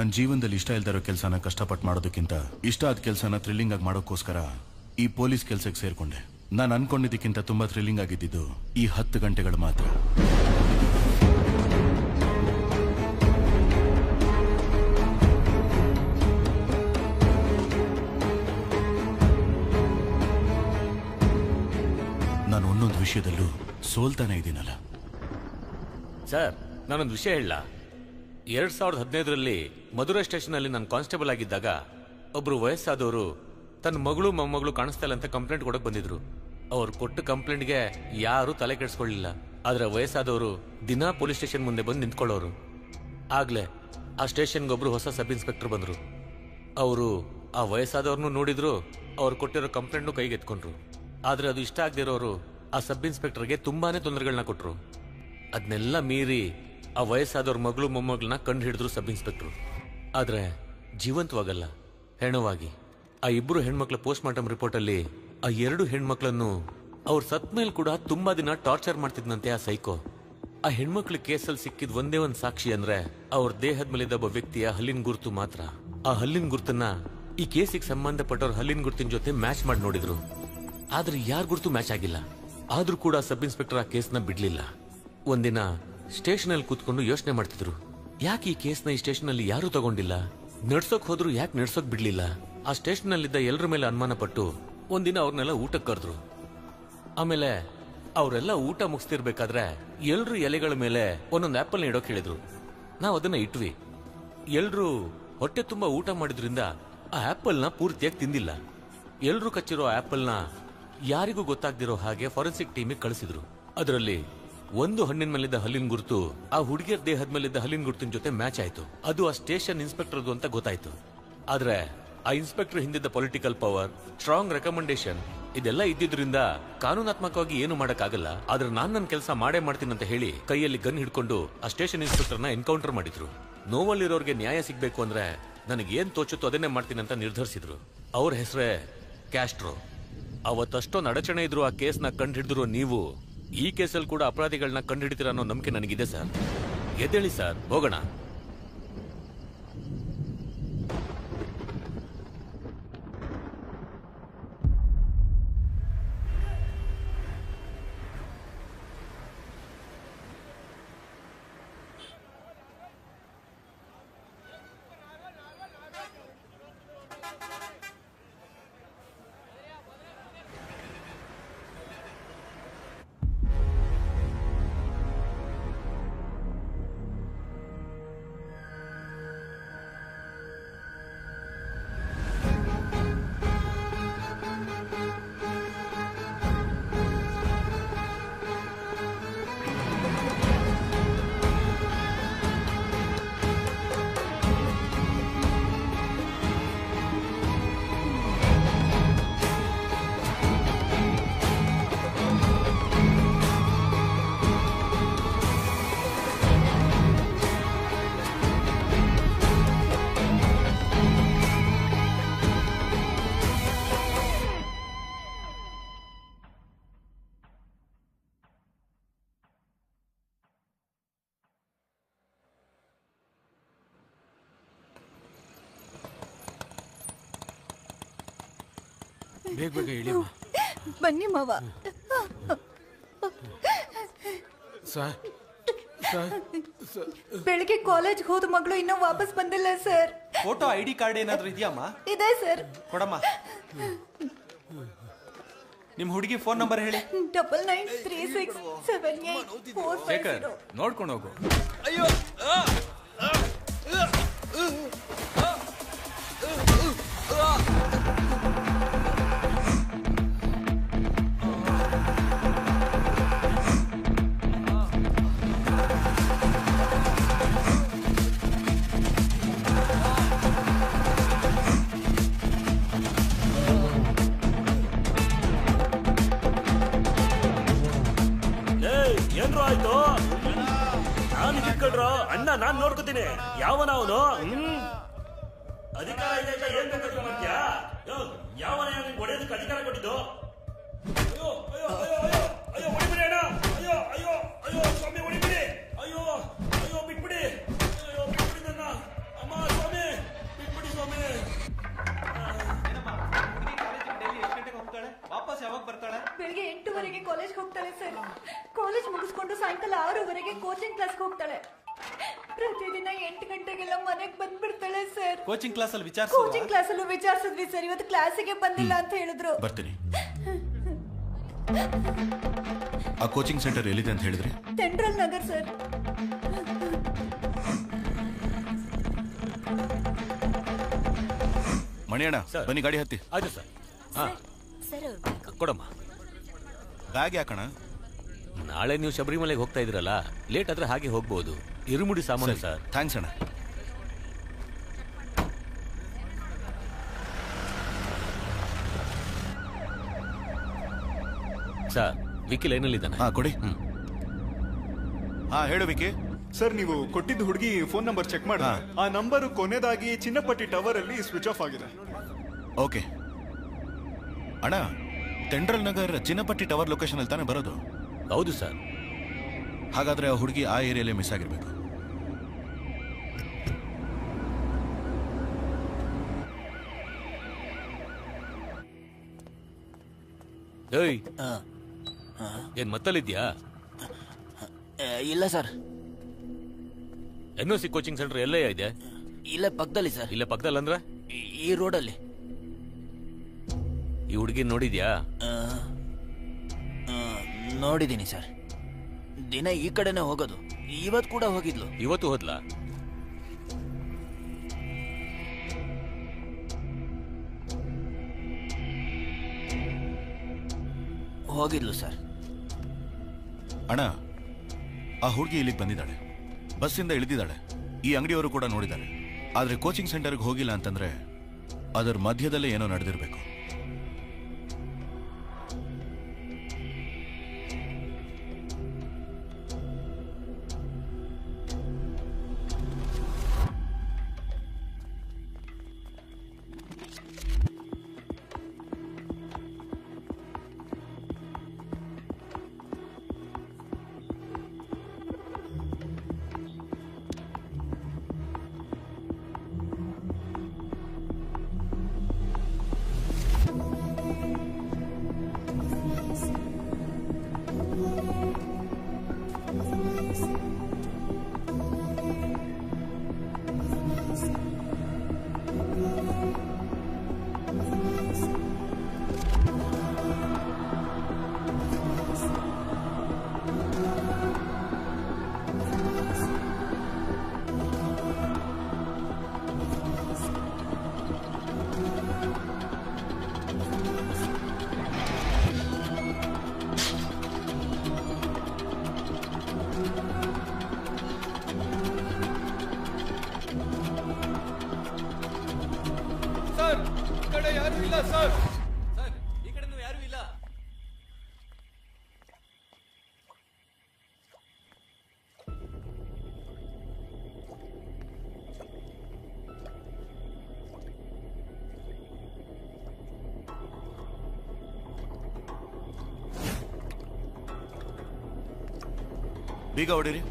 ನನ್ನ ಜೀವನದಲ್ಲಿ ಇಷ್ಟ ಇಲ್ದಿರೋ ಕೆಲಸನ ಕಷ್ಟಪಟ್ಟು ಮಾಡೋದಕ್ಕಿಂತ ಇಷ್ಟ ಆದ ಕೆಲಸನ ಥ್ರಿಲ್ಲಿಂಗ್ ಆಗಿ ಮಾಡೋಕ್ಕೋಸ್ಕರ ಈ ಪೊಲೀಸ್ ಕೆಲಸಕ್ಕೆ ಸೇರ್ಕೊಂಡೆ. ನಾನು ಅನ್ಕೊಂಡಿದ್ದಕ್ಕಿಂತ ತುಂಬಾ ಥ್ರಿಲ್ಲಿಂಗ್ ಆಗಿದ್ದು ಈ 10 ಗಂಟೆಗಳು ಮಾತ್ರ. ನಾನು ಒಂದೊಂದು ವಿಷಯದಲ್ಲೂ ಸೋಲ್ತಾನೆ ಇದ್ದೀನಲ್ಲ ಸರ್. ನಾನೊಂದು ವಿಷಯ ಹೇಳ. 2015ರಲ್ಲಿ ಮಧುರೈ ಸ್ಟೇಷನ್ ಅಲ್ಲಿ ನಾನು ಕಾನ್ಸ್ಟೇಬಲ್ ಆಗಿದ್ದಾಗ ಒಬ್ರು ವಯಸ್ಸಾದವರು ತನ್ನ ಮಗಳು ಮೊಮ್ಮಗಳು ಕಾಣಿಸ್ತಾ ಇಲ್ಲ ಅಂತ ಕಂಪ್ಲೇಂಟ್ ಕೊಡಕ್ ಬಂದಿದ್ರು. ಅವ್ರು ಕೊಟ್ಟ ಕಂಪ್ಲೇಂಟ್ಗೆ ಯಾರು ತಲೆ ಕೆಡಿಸ್ಕೊಳ್ಳಿಲ್ಲ. ಆದ್ರೆ ವಯಸ್ಸಾದವರು ದಿನಾ ಪೊಲೀಸ್ ಸ್ಟೇಷನ್ ಮುಂದೆ ಬಂದು ನಿಂತ್ಕೊಳ್ಳೋರು. ಆಗ್ಲೇ ಆ ಸ್ಟೇಷನ್ಗೆ ಒಬ್ರು ಹೊಸ ಸಬ್ ಇನ್ಸ್ಪೆಕ್ಟರ್ ಬಂದ್ರು. ಅವರು ಆ ವಯಸ್ಸಾದವ್ರನ್ನೂ ನೋಡಿದ್ರು, ಅವ್ರು ಕೊಟ್ಟಿರೋ ಕಂಪ್ಲೇಂಟ್ನು ಕೈಗೆ ಎತ್ಕೊಂಡ್ರು. ಆದ್ರೆ ಅದು ಇಷ್ಟ ಆಗದಿರೋರು ಆ ಸಬ್ ಇನ್ಸ್ಪೆಕ್ಟರ್ಗೆ ತುಂಬಾನೇ ತೊಂದರೆಗಳನ್ನ ಕೊಟ್ರು. ಅದನ್ನೆಲ್ಲ ಮೀರಿ ಆ ವಯಸ್ಸಾದವ್ರ ಮಗಳು ಮೊಮ್ಮಗಳನ್ನ ಕಂಡು ಹಿಡಿದ್ರು ಸಬ್ ಇನ್ಸ್ಪೆಕ್ಟರ್. ಆದ್ರೆ ಜೀವಂತವಾಗಲ್ಲ, ಹೆಣವಾಗಿ. ಆ ಇಬ್ರು ಹೆಣ್ಮಕ್ಳ ಪೋಸ್ಟ್ ಮಾರ್ಟಮ್ ರಿಪೋರ್ಟ್ ಅಲ್ಲಿ ಆ 2 ಹೆಣ್ಮಕ್ಳನ್ನು ಅವ್ರ ಸತ್ ಮೇಲೆ ಕೂಡ ತುಂಬಾ ದಿನ ಟಾರ್ಚರ್ ಮಾಡ್ತಿದ್ನಂತೆ ಆ ಸೈಕೋ. ಆ ಹೆಣ್ಮಕ್ಳ ಕೇಸಲ್ಲಿ ಸಿಕ್ಕಿದ್ ಒಂದೇ ಒಂದು ಸಾಕ್ಷಿ ಅಂದ್ರೆ ಅವ್ರ ದೇಹದ ಮೇಲಿದ್ದ ಒಬ್ಬ ವ್ಯಕ್ತಿಯ ಹಲ್ಲಿನ ಗುರುತು ಮಾತ್ರ. ಆ ಹಲ್ಲಿನ ಗುರುತನ್ನ ಈ ಕೇಸಿಗೆ ಸಂಬಂಧಪಟ್ಟವ್ರ ಹಲ್ಲಿನ ಗುರುತಿನ ಜೊತೆ ಮ್ಯಾಚ್ ಮಾಡಿ ನೋಡಿದ್ರು. ಆದ್ರೆ ಯಾರ ಗುರುತು ಮ್ಯಾಚ್ ಆಗಿಲ್ಲ. ಆದ್ರೂ ಕೂಡ ಸಬ್ ಇನ್ಸ್ಪೆಕ್ಟರ್ ಆ ಕೇಸ್ನ ಬಿಡ್ಲಿಲ್ಲ. ಒಂದಿನ ಸ್ಟೇಷನ್ ಅಲ್ಲಿ ಕೂತ್ಕೊಂಡು ಯೋಚನೆ ಮಾಡ್ತಿದ್ರು, ಯಾಕೆ ಈ ಕೇಸ್ನ ಈ ಸ್ಟೇಷನ್ ಅಲ್ಲಿ ಯಾರು ತಗೊಂಡಿಲ್ಲ, ನಡ್ಸೋಕ್ ಹೋದ್ರು ಯಾಕೆ ನಡ್ಸೋಕ್ ಬಿಡ್ಲಿಲ್ಲ. ಆ ಸ್ಟೇಷನ್ ಅಲ್ಲಿದ್ದ ಎಲ್ಲರ ಮೇಲೆ ಅನುಮಾನ ಪಟ್ಟು ಒಂದಿನ ಅವ್ರನ್ನೆಲ್ಲ ಊಟಕ್ಕೆ ಕರೆದ್ರು. ಆಮೇಲೆ ಅವರೆಲ್ಲ ಊಟ ಮುಗಿಸ್ತಿರ್ಬೇಕಾದ್ರೆ ಎಲ್ರು ಎಲೆಗಳ ಮೇಲೆ ಒಂದೊಂದು ಆಪಲ್ ಇಡೋಕ್ ಹೇಳಿದ್ರು. ನಾವ್ ಅದನ್ನ ಇಟ್ವಿ. ಎಲ್ರು ಹೊಟ್ಟೆ ತುಂಬಾ ಊಟ ಮಾಡಿದ್ರಿಂದ ಆ ಆಪಲ್ನ ಪೂರ್ತಿಯಾಗಿ ತಿಂದಿಲ್ಲ. ಎಲ್ರು ಕಚ್ಚಿರೋ ಆಪಲ್ನ ಯಾರಿಗೂ ಗೊತ್ತಾಗ್ದಿರೋ ಹಾಗೆ ಫಾರೆನ್ಸಿಕ್ ಟೀಮಿಗೆ ಕಳಿಸಿದ್ರು. ಅದರಲ್ಲಿ ಒಂದು ಹಣ್ಣಿನ ಮೇಲಿದ್ದ ಹಲ್ಲಿನ ಗುರುತು ಆ ಹುಡುಗಿಯರ ದೇಹದ ಮೇಲಿದ್ದ ಹಲ್ಲಿನ ಗುರುತಿನ ಜೊತೆ ಮ್ಯಾಚ್ ಆಯ್ತು. ಅದು ಆ ಸ್ಟೇಷನ್ ಇನ್ಸ್ಪೆಕ್ಟರ್ದು ಅಂತ ಗೊತ್ತಾಯ್ತು. ಆದ್ರೆ ಆ ಇನ್ಸ್ಪೆಕ್ಟರ್ ಹಿಂದಿದ್ದ ಪೊಲಿಟಿಕಲ್ ಪವರ್, ಸ್ಟ್ರಾಂಗ್ ರೆಕಮೆಂಡೇಶನ್ ಇದೆಲ್ಲ ಇದ್ದಿದ್ರಿಂದ ಕಾನೂನಾತ್ಮಕವಾಗಿ ಏನು ಮಾಡಕ್ಕಾಗಲ್ಲ. ಆದ್ರೆ ನಾನ್ ನನ್ನ ಕೆಲಸ ಮಾಡೇ ಮಾಡ್ತೀನಿ ಅಂತ ಹೇಳಿ ಕೈಯಲ್ಲಿ ಗನ್ ಹಿಡ್ಕೊಂಡು ಆ ಸ್ಟೇಷನ್ ಇನ್ಸ್ಪೆಕ್ಟರ್ನ ಎನ್ಕೌಂಟರ್ ಮಾಡಿದ್ರು. ನೋವಲ್ಲಿರೋರ್ಗೆ ನ್ಯಾಯ ಸಿಗ್ಬೇಕು ಅಂದ್ರೆ ನನಗೆ ಏನ್ ತೋಚುತ್ತೋ ಅದನ್ನೇ ಮಾಡ್ತೀನಿ ಅಂತ ನಿರ್ಧರಿಸಿದ್ರು. ಅವ್ರ ಹೆಸರೇ ಕ್ಯಾಸ್ಟ್ರೋ. ಅವತ್ತಷ್ಟೊಂದು ಅಡಚಣೆ ಇದ್ರು ಆ ಕೇಸ್ನ ಕಂಡು ಹಿಡಿದ್ರು. ನೀವು ಈ ಕೇಸಲ್ಲಿ ಕೂಡ ಅಪರಾಧಿಗಳನ್ನ ಕಂಡು ಹಿಡಿತೀರ ಅನ್ನೋ ನಂಬಿಕೆ ನನಗಿದೆ ಸರ್. ಎದ್ದೇಳಿ ಸರ್, ಹೋಗೋಣ. ಬೇಗ ಬೇಗ ಹೇಳಿ ಬನ್ನಿ ಮಾವ. ಬೆಳಿಗ್ಗೆ ಕಾಲೇಜ್ ಹೋದ ಮಗಳು ಇನ್ನೂ ವಾಪಸ್ ಬಂದಿಲ್ಲ ಸರ್. ಫೋಟೋ ID ಕಾರ್ಡ್ ಏನಾದ್ರೂ ಇದೆಯಮ್ಮ? ಇದೆ ಸರ್. ಕೊಡಮ್ಮ. ನಿಮ್ ಹುಡುಗಿ ಫೋನ್ ನಂಬರ್ ಹೇಳಿ. 99367845. ನೋಡ್ಕೊಂಡು ಹೋಗು. ಅಯ್ಯೋ ಏನ್ರು ಆಯ್ತು? ನಾನು ಇಟ್ಕೊಳ್ರು ಅಣ್ಣ, ನಾನ್ ನೋಡ್ಕೋತೀನಿ. ಯಾವನ ಅವನು? ಅಧಿಕಾರ ಇದೆ ಅಂತ ಏನ್ ಬೇಕಾದ್ರೂ ಮಾಡ್ತೀಯಾ? ಯಾವನ ಹೊಡೆಯೋದಕ್ಕೆ ಅಧಿಕಾರ ಕೊಟ್ಟಿದ್ದು? ಅಯ್ಯೋ ಅಯ್ಯೋ ಅಯ್ಯೋ ಅಯ್ಯೋ ಅಯ್ಯೋ ಹೊಡಿಬಿಡಿ ಅಣ್ಣ. ಅಯ್ಯೋ ಅಯ್ಯೋ ಅಯ್ಯೋ ಸ್ವಾಮಿ ಹೊಡಿಬಿಡಿ. ಅಯ್ಯೋ ಅಯ್ಯೋ ಬಿಟ್ಬಿಡಿ. ಅಯ್ಯೋ ಬಿಟ್ಬಿಡಿ ನನ್ನ. ಅಮ್ಮ ಸ್ವಾಮಿ ವಾಪಸ್ ಯಾವಾಗ ಬರ್ತಾಳೆ? ಬೆಳಿಗ್ಗೆ 8:00 ಕಾಲೇಜ್ ಹೋಗ್ತಾಳೆ ಸರ್. ಕಾಲೇಜ್ ಮುಗಿಸ್ಕೊಂಡು ಸಾಯಂಕಾಲ 6:00 ಕೋಚಿಂಗ್ ಕ್ಲಾಸ್ಗೆ ಹೋಗ್ತಾಳೆ. ಪ್ರತಿದಿನ 8 ಗಂಟೆಗೆಲ್ಲ ಮನೆಗೆ ಬಂದ್ಬಿಡ್ತಾಳೆ ಸರ್. ಕೋಚಿಂಗ್ ಕ್ಲಾಸ್ ಅಲ್ಲಿ ಕೋಚಿಂಗ್ ಕ್ಲಾಸ್ ಅಲ್ಲೂ ವಿಚಾರಿಸಿದ್ವಿ ಸರ್. ಇವತ್ತು ಕ್ಲಾಸಿಗೆ ಬಂದಿಲ್ಲ ಅಂತ ಹೇಳಿದ್ರು. ಬರ್ತೀನಿ. ಆ ಕೋಚಿಂಗ್ ಸೆಂಟರ್ ಎಲ್ಲಿದೆ ಅಂತ ಹೇಳಿದ್ರಿ? Central Nagar sir. ಮಣಿಯಣ್ಣ ಬನ್ನಿ, ಗಾಡಿ ಹತ್ತಿ. ಆಯ್ತು ಸರ್. ಹಾ ಕೊಡಮ್ಮ. ಬ್ಯಾಗ್ ಯಾಕಣ? ನಾಳೆ ನೀವು ಶಬರಿಮಲೆಗೆ ಹೋಗ್ತಾ ಇದ್ರಲ್ಲ, ಲೇಟ್ ಆದ್ರೆ ಹಾಗೆ ಹೋಗ್ಬೋದು. ಇರುಮುಡಿ ಸಾಮಾನು ಸರ್. ಥ್ಯಾಂಕ್ಸ್ ಅಣ್ಣ. ಸರ್, ವಿಕಿ ಲೈನಲ್ಲಿದ್ದಾನೆ. ಹಾ ಕೊಡಿ. ಹಾ ಹೇಳು ವಿಕಿ. ಸರ್, ನೀವು ಕೊಟ್ಟಿದ್ದ ಹುಡುಗಿ ಫೋನ್ ನಂಬರ್ ಚೆಕ್ ಮಾಡಿ. ಆ ನಂಬರ್ ಕೊನೆದಾಗಿ ಚಿನ್ನಪಟ್ಟಿ ಟವರ್ ಅಲ್ಲಿ ಸ್ವಿಚ್ ಆಫ್ ಆಗಿದೆ. ಓಕೆ ಅಣ್ಣ, ಸೆಂಟ್ರಲ್ ನಗರ್ ಚಿನ್ನಪಟ್ಟಿ ಟವರ್ ಲೊಕೇಶನ್ ಅಲ್ಲಿ ತಾನೇ ಬರೋದು? ಹೌದು ಸರ್. ಹಾಗಾದ್ರೆ ಆ ಹುಡುಗಿ ಆ ಏರಿಯಾಲೇ ಮಿಸ್ ಆಗಿರ್ಬೇಕು. ಏಯ್, ಏನ್ ಮತ್ತಲ್ಲಿದ್ಯಾ? ಇಲ್ಲ ಸರ್. NOC ಕೋಚಿಂಗ್ ಸೆಂಟರ್ ಎಲ್ಲೇ ಇದೆ? ಇಲ್ಲೇ ಪಕ್ಕದಲ್ಲಿ ಸರ್. ಇಲ್ಲೇ ಪಕ್ಕದಲ್ಲಿ ಅಂದ್ರೆ ಈ ರೋಡಲ್ಲಿ. ಈ ಹುಡುಗಿ ನೋಡಿದ್ಯಾ? ನೋಡಿದ್ದೀನಿ ಸರ್. ದಿನ ಈ ಕಡೆನೆ ಹೋಗೋದು. ಇವತ್ತು ಕೂಡ ಹೋಗಿದ್ಲು. ಇವತ್ತು ಹೋದ್ಲಾ? ಹೋಗಿದ್ಲು ಸರ್. ಅಣ್ಣ, ಆ ಹುಡುಗಿ ಇಲ್ಲಿಗೆ ಬಂದಿದ್ದಾಳೆ, ಬಸ್ಸಿಂದ ಇಳಿದಿದ್ದಾಳೆ. ಈ ಅಂಗಡಿಯವರು ಕೂಡ ನೋಡಿದ್ದಾರೆ. ಆದ್ರೆ ಕೋಚಿಂಗ್ ಸೆಂಟರ್ಗೆ ಹೋಗಿಲ್ಲ ಅಂತಂದ್ರೆ ಅದರ ಮಧ್ಯದಲ್ಲೇ ಏನೋ ನಡೆದಿರ್ಬೇಕು. ಬೀಗ ಹೊಡೀರಿ.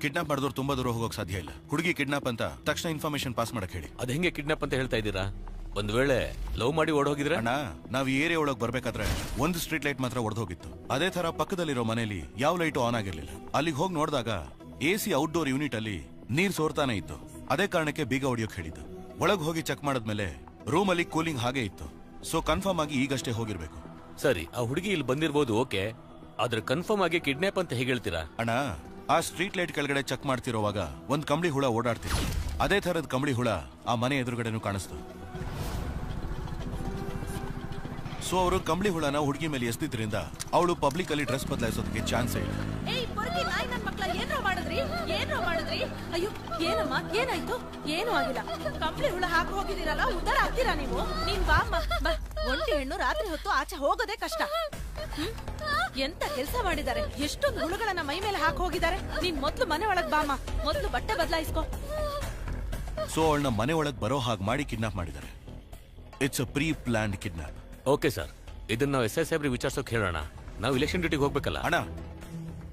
ಕಿಡ್ನಾಪ್ ಮಾಡಿದವ್ರು ತುಂಬಾ ದೂರ ಹೋಗೋಕೆ ಸಾಧ್ಯ ಇಲ್ಲ. ಹುಡುಗಿ ಕಿಡ್ನಾಪ್ ಅಂತ ತಕ್ಷಣ ಇನ್ಫಾರ್ಮೇಶನ್ ಪಾಸ್ ಮಾಡಕ್ ಹೇಳಿ. ಅದ್ ಹೆಂಗೆ ಕಿಡ್ನಾಪ್ ಅಂತ ಹೇಳ್ತಾ ಇದ್ದೀರಾ? ಒಂದ್ ವೇಳೆ ಲವ್ ಮಾಡಿ ಓಡೋಗಿದ್ರೆ? ಅಣ್ಣ, ನಾವ್ ಈ ಏರಿಯಾ ಒಳಗ್ ಬರ್ಬೇಕಾದ್ರೆ ಒಂದು ಸ್ಟ್ರೀಟ್ ಲೈಟ್ ಮಾತ್ರ ಒಡೆದೋಗಿತ್ತು. ಅದೇ ತರ ಪಕ್ಕದಲ್ಲಿರೋ ಮನೆಯಲ್ಲಿ ಯಾವ ಲೈಟು ಆನ್ ಆಗಿರ್ಲಿಲ್ಲ. ಅಲ್ಲಿಗೆ ಹೋಗಿ ನೋಡಿದಾಗ AC ಔಟ್ಡೋರ್ ಯೂನಿಟ್ ಅಲ್ಲಿ ನೀರ್ ಸೋರ್ತಾನೆ ಇತ್ತು. ಅದೇ ಕಾರಣಕ್ಕೆ ಬೀಗ ಹೊಡಿಯೋಕ್ ಹೇಳಿದ್ದು. ಒಳಗ್ ಹೋಗಿ ಚೆಕ್ ಮಾಡಿದ್ಮೇಲೆ ರೂಮ್ ಅಲ್ಲಿ ಕೂಲಿಂಗ್ ಹಾಗೆ ಇತ್ತು. ಸೊ ಕನ್ಫರ್ಮ್ ಆಗಿ ಈಗಷ್ಟೇ ಹೋಗಿರ್ಬೇಕು. ಸರಿ, ಆ ಹುಡುಗಿ ಇಲ್ಲಿ ಬಂದಿರ್ಬೋದು, ಓಕೆ. ಆದ್ರೆ ಕನ್ಫರ್ಮ್ ಆಗಿ ಕಿಡ್ನಾಪ್ ಅಂತ ಹೇಗೆ ಹೇಳ್ತೀರಾ? ಅಣ್ಣ, ಆ ಸ್ಟ್ರೀಟ್ ಲೈಟ್ ಕೆಳಗಡೆ ಚೆಕ್ ಮಾಡ್ತಿರೋವಾಗ ಒಂದ್ ಕಂಬಳಿ ಹುಳ ಓಡಾಡ್ತಿತ್ತು. ಅದೇ ತರದ ಕಂಬಳಿ ಹುಳ ಆ ಮನೆ ಎದುರುಗಡೆನೂ ಕಾಣಿಸ್ತು. ಸೊ ಅವರು ಕಂಬಳಿ ಹುಳನ ಹುಡುಗಿ ಮೇಲೆ ಎಸ್ದಿದ್ರಿಂದ ಅವಳು ಪಬ್ಲಿಕ್ ಅಲ್ಲಿ ಡ್ರೆಸ್ ಬದಲಾಯಿಸೋದಕ್ಕೆ ಚಾನ್ಸೇ ಇಲ್ಲ. ಅಯ್ಯೋ, ಏನಮ್ಮ, ಏನಾಯ್ತು? ಏನು ಆಗಿಲ್ಲ. ಕಂಬಳಿ ಹುಳ ಹಾಕಿ ಹೋಗಿದ್ದೀರಲ್ಲ, ಉದ್ದಾರ ಆಗ್ತೀರಾ ನೀವು? ನೀನ್ ಬಾ ಅಮ್ಮ, ಬಾ. ಒಂಟಿ ಹೆಣ್ಣು ರಾತ್ರಿ ಹೊತ್ತು ಆಚೆ ಹೋಗೋದೇ ಕಷ್ಟ. ಎಂತ ಕೆಲಸ ಮಾಡಿದ್ದಾರೆ, ಎಷ್ಟೊಂದು ಹುಳುಗಳನ್ನ ಮೈ ಮೇಲೆ ಹಾಕಿ ಹೋಗಿದ್ದಾರೆ. ನೀನ್ ಮೊದ್ಲು ಮನೆ ಒಳಗ್ ಬಾಮ, ಮೊದ್ಲು ಬಟ್ಟೆ ಬದಲಾಯಿಸ್ಕೋ. ಸೊ ಅವಳನ್ನ ಮನೆ ಒಳಗ್ ಬರೋ ಹಾಗೆ ಮಾಡಿ ಕಿಡ್ನಾಪ್ ಮಾಡಿದ್ದಾರೆ. It's a pre planned kidnap. Okay sir, ಇದನ್ನ ನಾವು ಎಸ್ ಸಾಹೇಬ್ರಿಗೆ ವಿಚಾರಿಸೋಕೆ ಹೇಳೋಣ. ನಾವು ಇಲೆಕ್ಷನ್ ಡ್ಯೂಟಿಗೆ ಹೋಗ್ಬೇಕಲ್ಲ. ಅಣ್ಣ,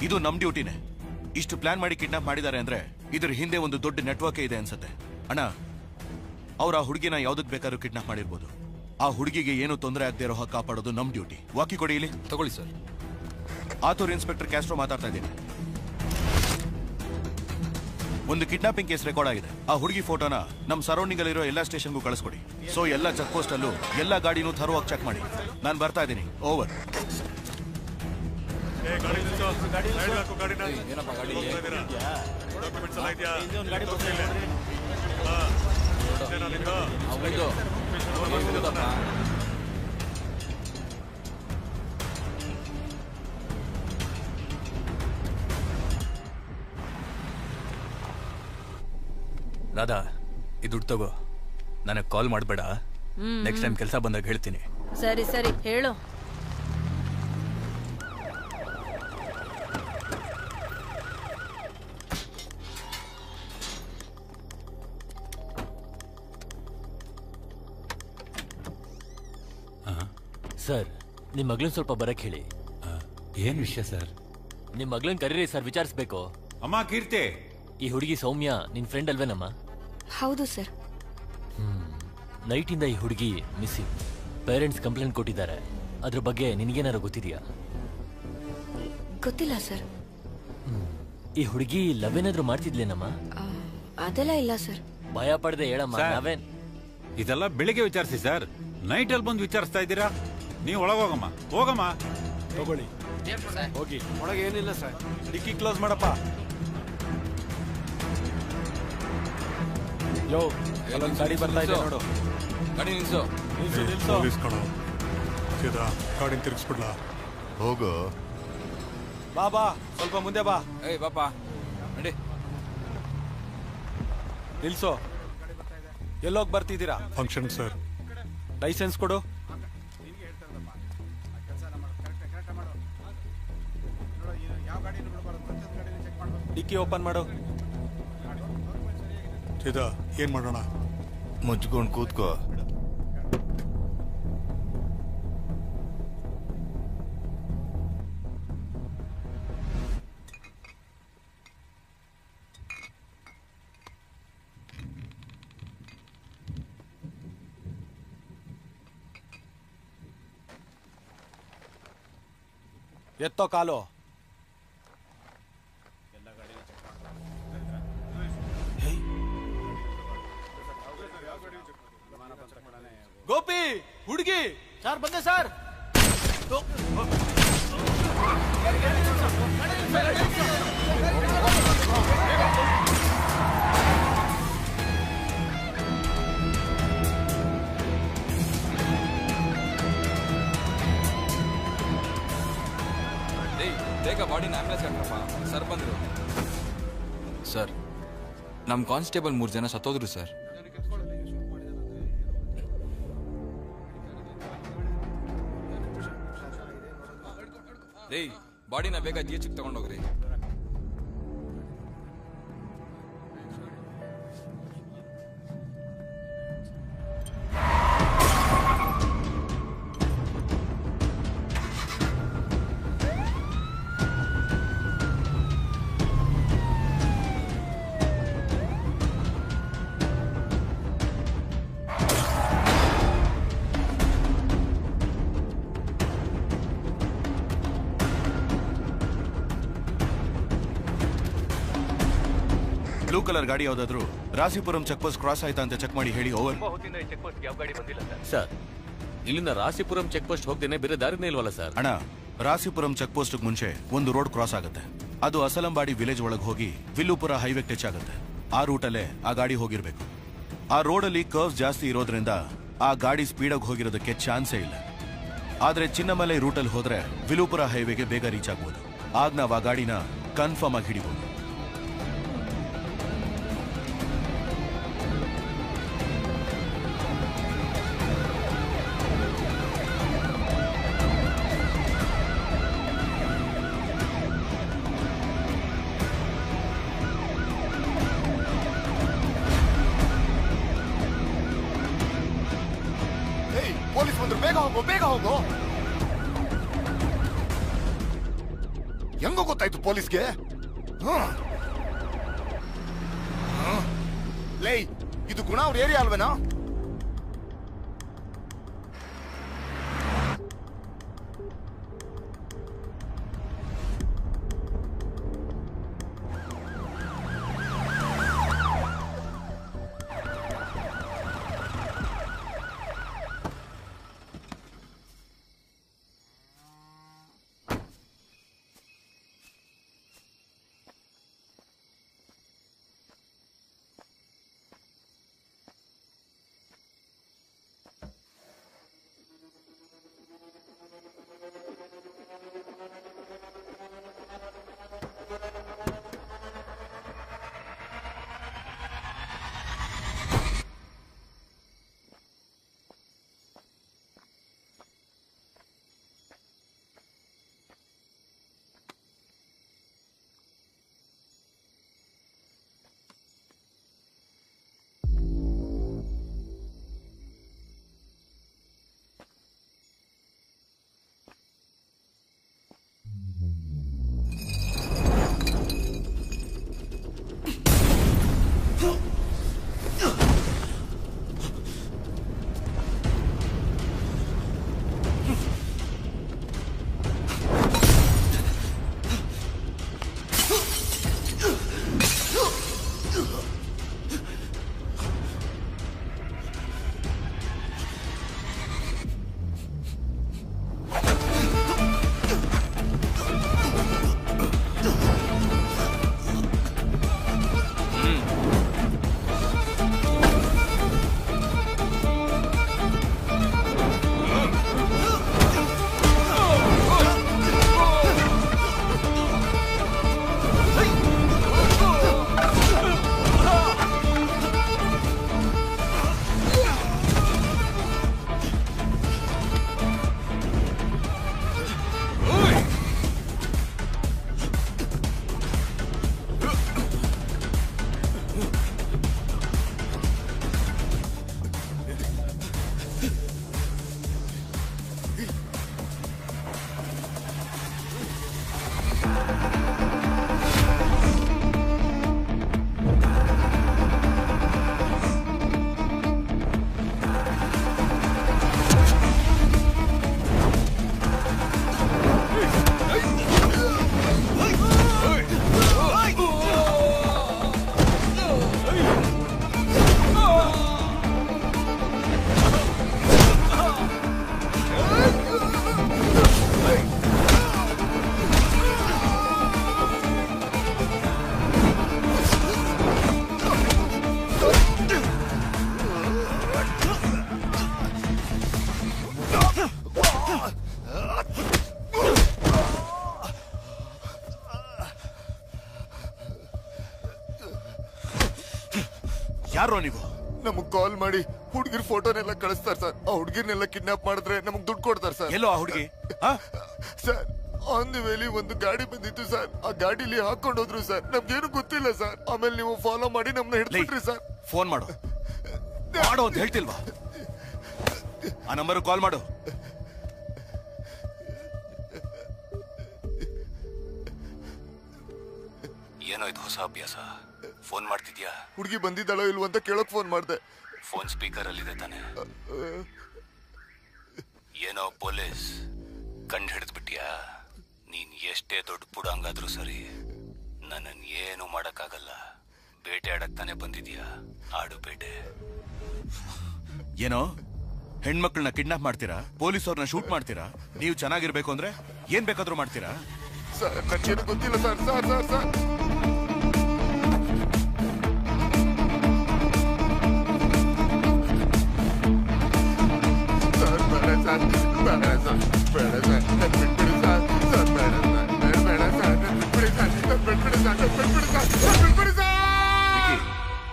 ಇದು ನಮ್ ಡ್ಯೂಟಿನೇ. ಇಷ್ಟು ಪ್ಲಾನ್ ಮಾಡಿ ಕಿಡ್ನಾಪ್ ಮಾಡಿದ್ದಾರೆ ಅಂದ್ರೆ ಇದ್ರ ಹಿಂದೆ ಒಂದು ದೊಡ್ಡ ನೆಟ್ವರ್ಕ್ ಇದೆ ಅನ್ಸುತ್ತೆ. ಅಣ್ಣ, ಅವ್ರ ಆ ಹುಡುಗಿನ ಯಾವ್ದಕ್ ಬೇಕಾದ್ರೂ ಕಿಡ್ನಾಪ್ ಮಾಡಿರ್ಬೋದು. ಆ ಹುಡುಗಿಗೆ ಏನು ತೊಂದರೆ ಆಗದೆ ಇರೋ ಹಾಗೆ ಕಾಪಾಡೋದು ನಮ್ ಡ್ಯೂಟಿ. ವಾಕಿ ಕೊಡಿ ಇಲ್ಲಿ. ತಗೊಳ್ಳಿ ಸರ್. ಆತೂರ್ ಇನ್ಸ್ಪೆಕ್ಟರ್ ಕ್ಯಾಸ್ಟ್ರೋ ಮಾತಾಡ್ತಾ ಇದ್ದೀನಿ. ಒಂದು ಕಿಡ್ನಾಪಿಂಗ್ ಕೇಸ್ ರೆಕಾರ್ಡ್ ಆಗಿದೆ. ಆ ಹುಡುಗಿ ಫೋಟೋನ ನಮ್ ಸರೌಂಡಿಂಗ್ ಅಲ್ಲಿರೋ ಎಲ್ಲಾ ಸ್ಟೇಷನ್ಗೂ ಕಳಿಸ್ಕೊಡಿ. ಸೊ ಎಲ್ಲಾ ಚೆಕ್ ಪೋಸ್ಟ್ ಅಲ್ಲೂ ಎಲ್ಲಾ ಗಾಡಿನೂ ಥರೋವಾಗಿ ಚೆಕ್ ಮಾಡಿ. ನಾನು ಬರ್ತಾ ಇದ್ದೀನಿ. ಓವರ್. ರಾಧಾ, ಈ ದುಡ್ಡು ತಗೋ. ನನಗೆ ಕಾಲ್ ಮಾಡಬೇಡ. ನೆಕ್ಸ್ಟ್ ಟೈಮ್ ಕೆಲಸ ಬಂದಾಗ ಹೇಳ್ತೀನಿ. ಸರಿ ಸರಿ ಹೇಳು. ಸರ್, ನಿಮ್ ಮಗಳನ್ ಸ್ವಲ್ಪ ಬರಕ್ ಹೇಳಿ. ಏನ್ ವಿಷಯ ಸರ್? ನಿಮ್ ಮಗಳನ್ ಕರೀರಿ ಸರ್, ವಿಚಾರಿಸ್ಬೇಕು. ಅಮ್ಮ ಕೀರ್ತಿ, ಈ ಹುಡುಗಿ ಸೌಮ್ಯ ನಿನ್ ಫ್ರೆಂಡ್ ಅಲ್ವೇನಮ್ಮ? ಹೌದು ಸರ್. ನೈಟ್ ಇಂದ ಈ ಹುಡುಗಿ ಮಿಸ್ಸಿಂಗ್. ಪೇರೆಂಟ್ಸ್ ಕಂಪ್ಲೇಂಟ್ ಕೊಟ್ಟಿದ್ದಾರೆ. ಅದ್ರ ಬಗ್ಗೆ ನಿನ್ಗೇನಾರು ಗೊತ್ತಿದ್ಯಾ? ಗೊತ್ತಿಲ್ಲ ಸರ್. ಈ ಹುಡುಗಿ ಲವ್ ಏನಾದ್ರು ಮಾಡ್ತಿದ್ಲೇನಮ್ಮ? ಅದೆಲ್ಲ ಇಲ್ಲ ಸರ್. ಭಯ ಪಡದೆ ಹೇಳಮ್ಮ. ಸರ್, ನಾವೇನ್ ಇದೆಲ್ಲ ಬೆಳಿಗ್ಗೆ ವಿಚಾರಿಸಿ ಸರ್. ನೈಟ್ ಅಲ್ಲಿ ಬಂದು ವಿಚಾರಿಸ್ತಾ ಇದ್ದೀರಾ? ನೀವು ಒಳಗೋಗಮ್ಮ, ಹೋಗಮ್ಮ. ತಗೊಳ್ಳಿ, ಹೋಗಿ. ಒಳಗೆ ಏನಿಲ್ಲ ಸರ್. ಡಿಕ್ಕಿ ಕ್ಲೋಸ್ ಮಾಡಪ್ಪ. ಯೋ, ಅಲ್ಲೊಂದು ಗಾಡಿ ಬರ್ತಾ ಇದೆ ನೋಡು. ಗಾಡಿ ನಿಲ್ಸು. ಗಾಡಿ ತಿರ್ಗಿಸ್ಬಿಡ್ಲಾ? ಹೋಗು. ಬಾ ಬಾ, ಸ್ವಲ್ಪ ಮುಂದೆ ಬಾ. ಏಯ್ ಬಾಪ, ನಡಿ. ನಿಲ್ಸು. ಎಲ್ಲೋಗಿ ಬರ್ತಿದ್ದೀರಾ? Function sir. ಲೈಸೆನ್ಸ್ ಕೊಡು. ಡಿಕ್ಕಿ ಓಪನ್ ಮಾಡು. ಏನ್ ಮಾಡೋಣ? ಮುಚ್ಕೊಂಡು ಕೂತ್ಕೋ. ಎತ್ತೋ ಕಾಲು. ಗೋಪಿ, ಹುಡುಗಿ. ಸರ್ ಬಂದೆ ಸರ್. ಬೇಗ ಬಾಡಿನ ಆಂಬ್ಯುಲೆನ್ಸ್ ಹಾಕ್ರಪ್ಪ. ಸರ್ ಬಂದ್ರು. ಸರ್, ನಮ್ಮ ಕಾನ್ಸ್ಟೇಬಲ್ 3 ಜನ ಸತ್ತೋದ್ರು ಸರ್. ಬಾಡಿನ ಬೇಗ ಜಿಎಚ್ಗೆ ತಗೊಂಡೋಗ್ರಿ. ಬ್ಲೂ ಕಲರ್ ಗಾಡಿ ಯಾವ್ದಾದ್ರು ರಾಸಿಪುರಂ ಚೆಕ್ ಪೋಸ್ಟ್ ಕ್ರಾಸ್ ಆಯ್ತಾ ಅಂತ ಚೆಕ್ ಮಾಡಿ ಹೇಳಿ. ಓವರ್. ಸರ್, ಇಲ್ಲಿಂದ ರಾಸಿಪುರಂ ಚೆಕ್ ಪೋಸ್ಟ್ ಹೋಗ್ದೇನೆ ಬೇರೆ ದಾರಿನೇ ಇಲ್ವಲ್ಲ ಸರ್? ಅಣ್ಣ, ರಾಸಿಪುರಂ ಚೆಕ್ ಪೋಸ್ಟ್ ಮುಂಚೆ ಒಂದು ರೋಡ್ ಕ್ರಾಸ್ ಆಗುತ್ತೆ. ಅದು ಅಸಲಂಬಾಡಿ ವಿಲೇಜ್ ಒಳಗೆ ಹೋಗಿ ವಿಲ್ಲುಪುರ ಹೈವೇ ಟಚ್ ಆಗುತ್ತೆ. ಆ ರೂಟಲ್ಲೇ ಆ ಗಾಡಿ ಹೋಗಿರ್ಬೇಕು. ಆ ರೋಡಲ್ಲಿ ಕರ್ವ್ಸ್ ಜಾಸ್ತಿ ಇರೋದ್ರಿಂದ ಆ ಗಾಡಿ ಸ್ಪೀಡಾಗಿ ಹೋಗಿರೋದಕ್ಕೆ ಚಾನ್ಸೇ ಇಲ್ಲ. ಆದ್ರೆ ಚಿನ್ನಮಲೈ ರೂಟಲ್ಲಿ ಹೋದ್ರೆ ವಿಲ್ಲುಪುರ ಹೈವೇಗೆ ಬೇಗ ರೀಚ್ ಆಗ್ಬೋದು. ಆಗ ನಾವು ಆ ಗಾಡಿನ ಕನ್ಫರ್ಮ್ ಆಗಿ ಹಿಡಿಬಹುದು. ಹೋಗು, ಬೇಗ ಹೋಗು. ಹೆಂಗೋ ಗೊತ್ತಾಯ್ತು ಪೊಲೀಸ್ಗೆ? ಲೈ, ಇದು ಗುಣ ಅವ್ರ ಏರಿಯಾ ಅಲ್ವೇನಾ? ಯಾರೋ ನೀವು? ನಮಗ್ ಕಾಲ್ ಮಾಡಿ ಹುಡುಗಿರ್ ಫೋಟೋನೆಲ್ಲ ಕಳಿಸ್ತಾರೆ ಸರ್. ಆ ಹುಡುಗಿರ್ನೆಲ್ಲ ಕಿಡ್ನಾಪ್ ಮಾಡಿದ್ರೆ ನಮಗ್ ದುಡ್ಡು ಕೊಡ್ತಾರೆ ಸರ್. ಎಲ್ಲೋ ಆ ಹುಡುಗಿ? ಸರ್ ಆನ್ ದಿ ವೇಲಿ ಒಂದು ಗಾಡಿ ಬಂದಿತ್ತು ಸರ್. ಆ ಗಾಡಿಲಿ ಹಾಕೊಂಡು ಹೋದ್ರು ಸರ್. ನಮ್ಗೇನು ಗೊತ್ತಿಲ್ಲ ಸರ್. ಆಮೇಲೆ ನೀವು ಫಾಲೋ ಮಾಡಿ ನಮ್ನ ಹಿಡ್ಬಿಟ್ರಿ ಸರ್. ಫೋನ್ ಮಾಡು ಮಾಡು ಅಂತ ಹೇಳ್ತಿಲ್ವಾ? ಆ ನಂಬರ್ ಕಾಲ್ ಮಾಡು. ಏನೋ ಇದು ಹೊಸ ಅಭ್ಯಾಸ. ಫೋನ್ ಮಾಡ್ತಿದ್ಯಾ? ಹುಡುಗಿ ಬಂದಿದ್ದಾಳೋ ಇಲ್ವೋ ಅಂತ ಕೇಳಕ್ ಫೋನ್ ಮಾಡ್ದೆ. ಫೋನ್ ಸ್ಪೀಕರ್ ಅಲ್ಲಿ ಇದೆ ತಾನೆ? ಏನೋ ಪೊಲೀಸ್ ಕಂಡು ಹಿಡಿದ್ಬಿಟ್ಯಾ? ನೀನ್ ಎಷ್ಟೇ ದೊಡ್ಡ ಪುಡಂಗಾದ್ರೂ ಸರಿ, ನನ್ನನ್ ಏನು ಮಾಡಕ್ಕಾಗಲ್ಲ. ಬೇಟೆ ಆಡಕ್ ತಾನೆ ಬಂದಿದ್ಯಾ? ಆಡು ಬೇಟೆ. ಏನೋ ಹೆಣ್ಮಕ್ಳನ್ನ ಕಿಡ್ನಾಪ್ ಮಾಡ್ತೀರಾ, ಪೊಲೀಸವ್ರನ್ನ ಶೂಟ್ ಮಾಡ್ತೀರಾ. ನೀವು ಚೆನ್ನಾಗಿರ್ಬೇಕು ಅಂದ್ರೆ ಏನ್ ಬೇಕಾದ್ರೂ ಮಾಡ್ತೀರಾ? ಸರ್ ನನಗೇನು ಗೊತ್ತಿಲ್ಲ ಸರ್. ಸರ್ ಸರ್ ಸರ್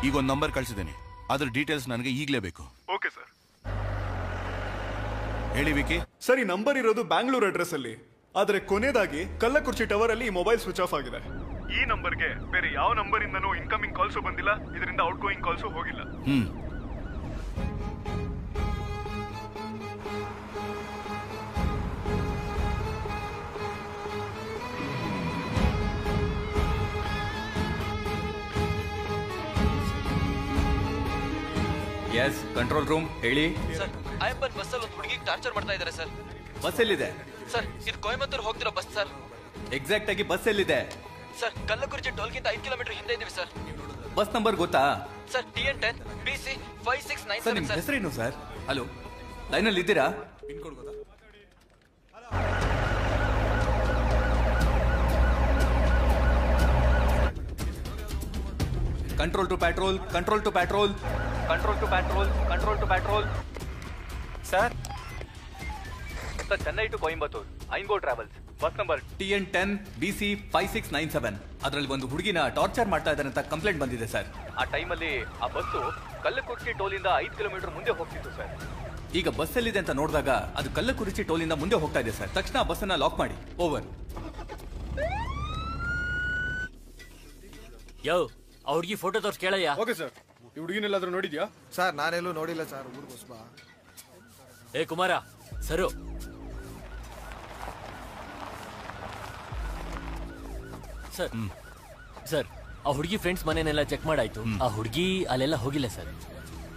ಈಗ ಒಂದು ನಂಬರ್ ಕಳ್ಸಿದ್ದೀನಿ, ಅದ್ರ ಡೀಟೇಲ್ಸ್ ನನಗೆ ಈಗಲೇ ಬೇಕು. Okay sir. ಹೇಳಿ ವಿಕಿ. ಸರ್ ಈ ನಂಬರ್ ಇರೋದು ಬ್ಯಾಂಗ್ಳೂರ್ ಅಡ್ರೆಸ್ ಅಲ್ಲಿ, ಆದ್ರೆ ಕೊನೆಯದಾಗಿ ಕಲ್ಲಕುರ್ಚಿ ಟವರ್ ಅಲ್ಲಿ ಮೊಬೈಲ್ ಸ್ವಿಚ್ ಆಫ್ ಆಗಿದೆ. ಈ ನಂಬರ್ಗೆ ಬೇರೆ ಯಾವ ನಂಬರ್ ಇಂದನೂ ಇನ್ಕಮಿಂಗ್ ಕಾಲ್ಸು ಬಂದಿಲ್ಲ, ಇದರಿಂದ ಔಟ್ ಗೋಯಿಂಗ್ ಕಾಲ್ಸು ಹೋಗಿಲ್ಲ. ಎಸ್ ಕಂಟ್ರೋಲ್ ರೂಮ್ ಹೇಳಿ. ಸರ್ ಆಯಪ್ಪನ್ ಬಸ್ಸಲ್ಲಿ ಒಂದು ಹುಡುಗಿಗೆ ಟಾರ್ಚರ್ ಮಾಡ್ತಾ ಇದ್ದಾರೆ ಸರ್. ಬಸ್ ಎಲ್ಲಿದೆ ಸರ್ ಇದು ಕೊಯಮತ್ತೂರು ಹೋಗ್ತಿರೋ ಬಸ್ ಸರ್. ಎಕ್ಸಾಕ್ಟ್ ಆಗಿ ಬಸ್ ಎಲ್ಲಿದೆ? ಸರ್ ಕಲ್ಲಕುರ್ಚಿ ಟೋಲ್ಗಿಂತ 5 ಕಿಲೋಮೀಟರ್ ಹಿಂದೆ ಇದೀವಿ ಸರ್. ಬಸ್ ನಂಬರ್ ಗೊತ್ತಾ? ಸರ್ TN10 BC ಸರ್ 5697 ನಿಮ್ ಸರ್. ಹೆಸರೇನು ಸರ್? ಹಲೋ, ಲೈನಲ್ಲಿ ಇದ್ದೀರಾ? Control to patrol, control to patrol, control to patrol, control to patrol. Sir Chennai to Coimbatore ಐನ್ಗೋ travels bus number TN10 BC 5697. ಅದರಲ್ಲಿ ಒಂದು ಹುಡುಗಿನ ಟಾರ್ಚರ್ ಮಾಡ್ತಾ ಇದ್ದಾರೆ ಅಂತ ಕಂಪ್ಲೇಂಟ್ ಬಂದಿದೆ ಸರ್. ಆ ಟೈಮಲ್ಲಿ ಆ ಬಸ್ಸು ಕಲ್ಲಕುರ್ಚಿ ಟೋಲಿಂದ 5 ಕಿಲೋಮೀಟರ್ ಮುಂದೆ ಹೋಗ್ತಿತ್ತು ಸರ್. ಈಗ ಬಸ್ ಎಲ್ಲಿದೆ ಅಂತ ನೋಡಿದಾಗ ಅದು ಕಲ್ಲಕುರ್ಚಿ ಟೋಲಿಂದ ಮುಂದೆ ಹೋಗ್ತಾ ಇದೆ ಸರ್. ತಕ್ಷಣ ಆ ಬಸ್ಸನ್ನ ಲಾಕ್ ಮಾಡಿ. ಓವರ್. ಯೋ ಆ ಹುಡುಗಿ ಫೋಟೋ ತೋರ್ಸ್ ಕೇಳಯ್ಯ. Okay sir. ಈ ಹುಡುಗಿನೆಲ್ಲಾದ್ರೂ ನೋಡಿದ್ಯಾ? ಸರ್ ನಾನೆಲ್ಲೂ ನೋಡಿಲ್ಲ ಸರ್. ಊರ್ಗೋಸ್ಬಾ. ಏ ಕುಮಾರ ಸರು. ಸರ್ ಸರ್ ಆ ಹುಡುಗಿ ಫ್ರೆಂಡ್ಸ್ ಮನೆನೆಲ್ಲ ಚೆಕ್ ಮಾಡಾಯ್ತು. ಆ ಹುಡುಗಿ ಅಲ್ಲೆಲ್ಲ ಹೋಗಿಲ್ಲ ಸರ್.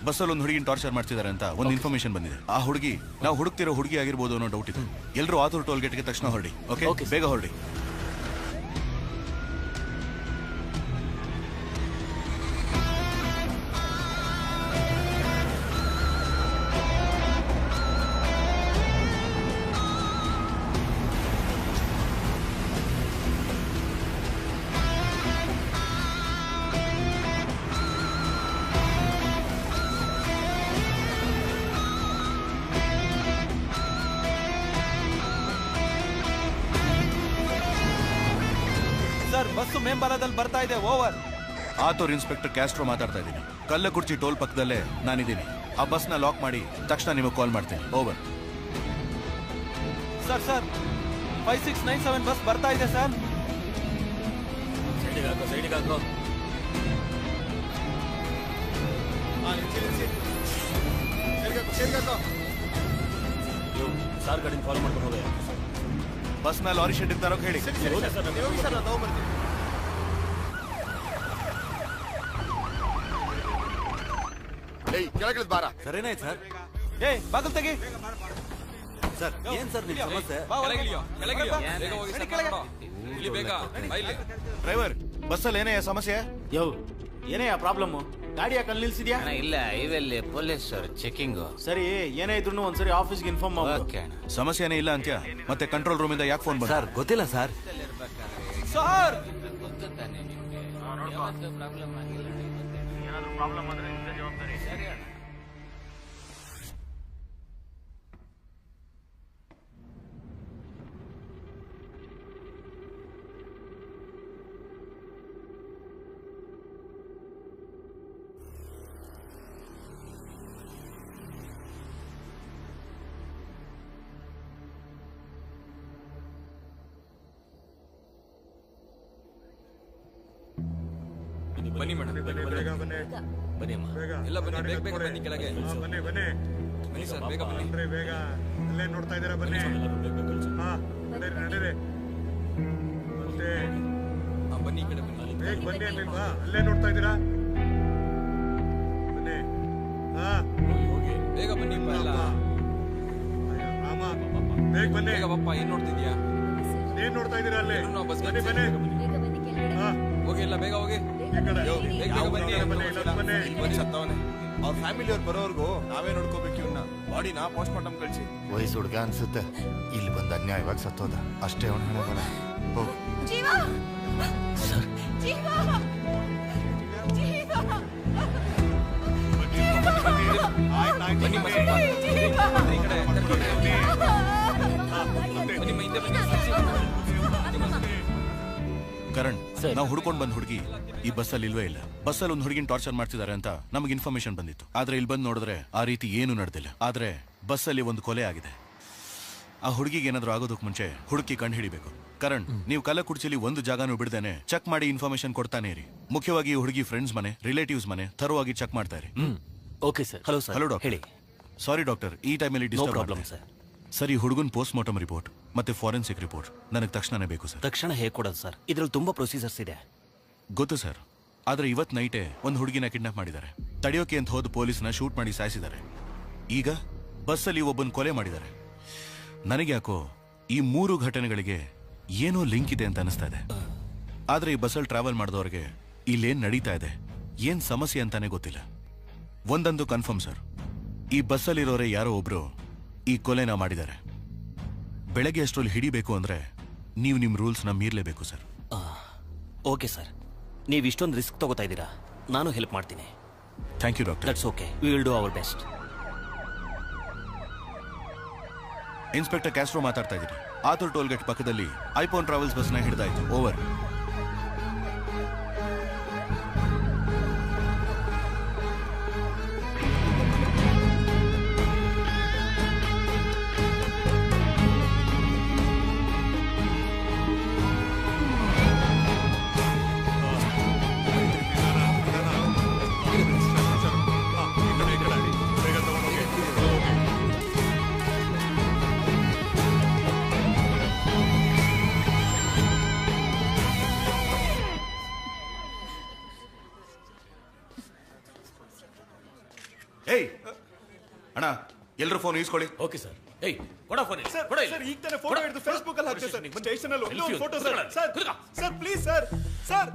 ಬಸ್ಸಲ್ಲಿ ಒಂದು ಹುಡುಗಿನ ಟಾರ್ಚರ್ ಮಾಡ್ತಿದ್ದಾರೆ ಅಂತ ಒಂದು ಇನ್ಫಾರ್ಮೇಶನ್ ಬಂದಿದೆ. ಆ ಹುಡುಗಿ ನಾವು ಹುಡುಕ್ತಿರೋ ಹುಡುಗಿ ಆಗಿರ್ಬೋದು ಅನ್ನೋ ಡೌಟ್ ಇದೆ. ಎಲ್ಲರೂ ಆತೂರು ಟೋಲ್ ಗೇಟ್ಗೆ ತಕ್ಷಣ ಹೊರಡಿ. ಓಕೆ ಬೇಗ ಹೊರಡಿ. ಸರ್ ಬಸ್ಸು ಮೇಂಬಾಲದಲ್ಲಿ ಬರ್ತಾ ಇದೆ. ಓವರ್. ಆತೂರು ಇನ್ಸ್ಪೆಕ್ಟರ್ ಕ್ಯಾಸ್ಟ್ರೋ ಮಾತಾಡ್ತಾ ಇದ್ದೀನಿ. ಕಲ್ಲಕುರ್ಚಿ ಟೋಲ್ ಪಕ್ಕದಲ್ಲೇ ನಾನಿದ್ದೀನಿ. ಆ ಬಸ್ನ ಲಾಕ್ ಮಾಡಿ ತಕ್ಷಣ ನಿಮಗೆ ಕಾಲ್ ಮಾಡ್ತೀನಿ. ಓವರ್. ಸರ್ 5697 ಬಸ್ ಬರ್ತಾ ಇದೆ ಸರ್. ಸೈಡಿಗೆ ಹಾಕೋ. ಸಾರ್ ಗಾಡಿನ ಫಾಲೋ ಮಾಡ್ಕೊಂಡು ಹೋಗ. ಬಸ್ನ ಲಾರಿ ಶೆಡ್ ತರೋಕೆ ಹೇಳಿ. ಕೆಳಗಿಳಿದ್ ಬಾರ. ಸರಿನಾಯ್ತು ಸರ್. ಏಯ್ ಬಾಗಲ್ ತೆಗಿ. ಸರ್ ಏನ್ ಸರ್ ನಿಮ್ ಸಮಸ್ಯೆ? ಡ್ರೈವರ್ ಬಸ್ಸಲ್ಲಿ ಏನೇ ಸಮಸ್ಯೆ? ಯೋ ಏನೇ ಪ್ರಾಬ್ಲಮ್? ಗಾಡಿ ಯಾಕೆ ಅಲ್ಲಿ ನಿಲ್ಸಿದ್ಯಾ? ಇಲ್ಲ ಹೈವೇಲಿ ಪೊಲೀಸ್ ಚೆಕಿಂಗ್. ಸರಿ ಏನೇ ಇದ್ರು ಒಂದ್ಸರಿ ಆಫೀಸ್ಗೆ ಇನ್ಫಾರ್ಮ್ ಮಾಡಿ. ಸಮಸ್ಯೆನೇ ಇಲ್ಲ ಅಂತ್ಯ ಮತ್ತೆ ಕಂಟ್ರೋಲ್ ರೂಮ್ ಇಂದ ಯಾಕೆ ಫೋನ್ ಬಂದ? ಸರ್ ಗೊತ್ತಿಲ್ಲ ಸರ್. ಸರ್ ಪ್ರಾಬ್ಲಮ್ ಆದ್ರೆ ಜವಾಬ್ದಾರಿ. ಬನ್ನಿ ಮೇಡಮ್. ಬನ್ನಿ ಅಮ್ಮ. ಎಲ್ಲ ಬನ್ನಿ, ಬೇಗ ಬೇಗ ಬನ್ನಿ ಕೆಳಗೆ. ಬನ್ನಿ ಸರ್, ಬೇಗ ಬನ್ನಿ. ಬೇಗ ಅಲ್ಲೇ ನೋಡ್ತಾ ಇದ್ದೀರಾ? ಬನ್ನಿ. ನಡೀರಿ. ಬನ್ನಿ ಈ ಕಡೆ ಬನ್ನಿ. ಬೇಗ ಬನ್ನಿ ಅಲ್ಲಿಲ್ವಾ? ಅಲ್ಲೇ ನೋಡ್ತಾ ಇದ್ದೀರಾ? ಬನ್ನಿ. ಬೇಗ ಬನ್ನಿ. ರಾಮ ಬೇಗ ಬನ್ನಿ. ಬೇಗ ಬಪ್ಪ. ಏನ್ ನೋಡ್ತಿದ್ಯಾ? ಏನ್ ನೋಡ್ತಾ ಇದ್ದೀರಾ ಅಲ್ಲಿ? ಬಸ್ ಬನ್ನಿ ಬನ್ನಿ. ಹೋಗಿ ಎಲ್ಲ ಬೇಗ ಹೋಗಿ. ಅವ್ರ ಫ್ಯಾಮಿಲಿ ಅವ್ರು ಬರೋರ್ಗು ನಾವೇ ನೋಡ್ಕೋಬೇಕು. ಇವನ್ನ ಬಾಡಿನ ಪೋಸ್ಟ್ ಮಾರ್ಟಮ್ ಕಳ್ಸಿ. ವಯಸ್ಸು ಹುಡುಗ ಅನ್ಸುತ್ತೆ. ಇಲ್ಲಿ ಬಂದ ಅನ್ಯಾಯವಾಗಿ ಸತ್ತೋದ ಅಷ್ಟೇ. ಅವನ ಹಣೆ ಬರ. ಹೋಗು. ಕರಣ್, ನಾವು ಹುಡ್ಕೊಂಡ್ ಬಂದ್ ಹುಡುಗಿ ಈ ಬಸ್ಸಲ್ಲಿ ಇಲ್ವೇ ಇಲ್ಲ. ಬಸ್ಸಲ್ಲಿ ಒಂದು ಹುಡುಗಿನ ಟಾರ್ಚರ್ ಮಾಡ್ತಿದ್ದಾರೆ ಅಂತ ನಮಗೆ ಇನ್ಫಾರ್ಮೇಶನ್ ಬಂದಿತ್ತು. ಆದ್ರೆ ಇಲ್ಲಿ ಬಂದು ನೋಡಿದ್ರೆ ಆ ರೀತಿ ಏನು ನಡೆದಿಲ್ಲ. ಆದ್ರೆ ಬಸ್ಸಲ್ಲಿ ಒಂದು ಕೊಲೆ ಆಗಿದೆ. ಆ ಹುಡುಗಿಗೆ ಏನಾದ್ರು ಆಗೋದಕ್ಕೆ ಮುಂಚೆ ಹುಡುಕಿ ಕಂಡು ಹಿಡಿಬೇಕು. ಕರಣ್, ನೀವು ಕಲ್ಲಕುರ್ಚಿಲಿ ಒಂದು ಜಾಗನೂ ಬಿಡ್ದೇನೆ ಚೆಕ್ ಮಾಡಿ ಇನ್ಫಾರ್ಮೇಶನ್ ಕೊಡ್ತಾನೆ ಇರಿ. ಮುಖ್ಯವಾಗಿ ಈ ಹುಡುಗಿ ಫ್ರೆಂಡ್ಸ್ ಮನೆ, ರಿಲೇಟಿವ್ಸ್ ಮನೆ ಥರವಾಗಿ ಚೆಕ್ ಮಾಡ್ತಾ ಇರಿ. Okay sir. Hello sir. Hello doctor. ಹೇಳಿ. ಸಾರಿ ಡಾಕ್ಟರ್, ಈ ಟೈಮಲ್ಲಿ ಡಿಸ್ಟರ್ಬ್ ಪ್ರಾಬ್ಲಮ್ ಸರ್. ಸರಿ, ಹುಡುಗನ್ ಪೋಸ್ಟ್ ಮಾರ್ಟಮ್ ರಿಪೋರ್ಟ್ ಮತ್ತೆ ಫಾರೆನ್ಸಿಕ್ ರಿಪೋರ್ಟ್ ನನಗೆ ತಕ್ಷಣನೇ ಬೇಕು ಸರ್. ತಕ್ಷಣ ಹೇಗೆ ಕೊಡೋದು ಸರ್? ಇದ್ರಲ್ಲಿ ತುಂಬಾ ಪ್ರೊಸೀಜರ್ಸ್ ಇದೆ. ಗೊತ್ತು ಸರ್, ಆದ್ರೆ ಇವತ್ತು ನೈಟೇ ಒಂದು ಹುಡುಗಿನ ಕಿಡ್ನಾಪ್ ಮಾಡಿದ್ದಾರೆ. ತಡೆಯೋಕೆ ಅಂತ ಹೋದ ಪೊಲೀಸ್ನ ಶೂಟ್ ಮಾಡಿ ಸಾಯಿಸಿದ್ದಾರೆ. ಈಗ ಬಸ್ಸಲ್ಲಿ ಒಬ್ಬನ ಕೊಲೆ ಮಾಡಿದ್ದಾರೆ. ನನಗೆ ಯಾಕೋ ಈ 3 ಘಟನೆಗಳಿಗೆ ಏನೋ ಲಿಂಕ್ ಇದೆ ಅಂತ ಅನಿಸ್ತಾ ಇದೆ. ಆದ್ರೆ ಈ ಬಸ್ಸಲ್ಲಿ ಟ್ರಾವೆಲ್ ಮಾಡಿದವ್ರಿಗೆ ಇಲ್ಲೇನ್ ನಡೀತಾ ಇದೆ, ಏನ್ ಸಮಸ್ಯೆ ಅಂತಾನೆ ಗೊತ್ತಿಲ್ಲ. ಒಂದಂದು ಕನ್ಫರ್ಮ್ ಸರ್, ಈ ಬಸ್ಸಲ್ಲಿರೋರೆ ಯಾರೋ ಒಬ್ರು ಈ ಕೊಲೆನ ಮಾಡಿದ್ದಾರೆ. ಬೆಳಗ್ಗೆ ಅಷ್ಟರಲ್ಲಿ ಹಿಡಿಬೇಕು ಅಂದ್ರೆ ನೀವು ನಿಮ್ಮ ರೂಲ್ಸ್ನ ಮೀರ್ಲೇಬೇಕು ಸರ್. ಓಕೆ ಸರ್, ನೀವು ಇಷ್ಟೊಂದು ರಿಸ್ಕ್ ತಗೋತಾ ಇದ್ದೀರಾ, ನಾನು ಹೆಲ್ಪ್ ಮಾಡ್ತೀನಿ. Thank you doctor. That's okay, we will do our best. Inspector Castro ಮಾತಾಡ್ತಾ ಇದ್ದೀನಿ. ಆತುರ್ ಟೋಲ್ಗೇಟ್ ಪಕ್ಕದಲ್ಲಿ ಐಫೋನ್ ಟ್ರಾವೆಲ್ಸ್ ಬಸ್ನ ಹಿಡಿದಾಯ್ತು. ಓವರ್. ಏಯ್ ಅಣ್ಣ, ಎಲ್ಲರೂ ಫೋನ್ ಈಸ್ಕೊಳ್ಳಿ. Okay sir. ಏಯ್ ಕೊಡ ಫೋನ್. ಸರ್ ಈಗ ತಾನೇ ಫೋಟೋ ಹಿಡಿದು ಫೇಸ್ಬುಕ್ ಅಲ್ಲಿ ಹಾಕ್ತೀವಿ ಸರ್. ಸ್ಟೇಷನ್ ಅಲ್ಲಿ ಒಂದು photo sir. Sir please sir. Sir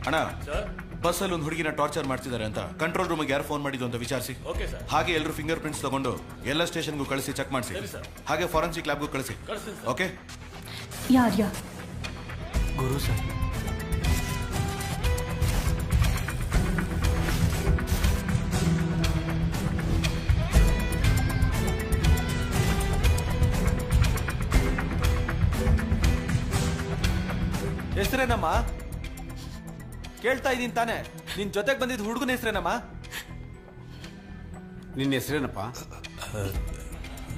ಅಣ್ಣ, ಬಸ್ಸಲ್ಲಿ ಒಂದು ಹುಡುಗಿನ ಟಾರ್ಚರ್ ಮಾಡ್ತಿದ್ದಾರೆ ಅಂತ ಕಂಟ್ರೋಲ್ ರೂಮಿಗೆ ಯಾರು ಫೋನ್ ಮಾಡಿದ್ದು ಅಂತ ವಿಚಾರಿಸಿ. ಹಾಗೆ ಎಲ್ಲರೂ ಫಿಂಗರ್ ಪ್ರಿಂಟ್ಸ್ ತಗೊಂಡು ಎಲ್ಲ ಸ್ಟೇಷನ್ಗೂ ಕಳಿಸಿ ಚೆಕ್ ಮಾಡಿಸಿ. ಹಾಗೆ ಫಾರೆನ್ಸಿಕ್ ಲ್ಯಾಬ್ಗೂ ಕಳಿಸಿ. ಓಕೆ? ಯಾರ್ಯಾ? ಗುರು ಸರ್. ಹೆಸರೇನಮ್ಮ? ಕೇಳ್ತಾ ಇದ್ದೀನಿ ತಾನೆ. ನಿನ್ ಜೊತೆಗೆ ಬಂದಿದ್ದ ಹುಡುಗನ ಹೆಸರೇನಮ್ಮ? ನಿನ್ನ ಹೆಸರೇನಪ್ಪ?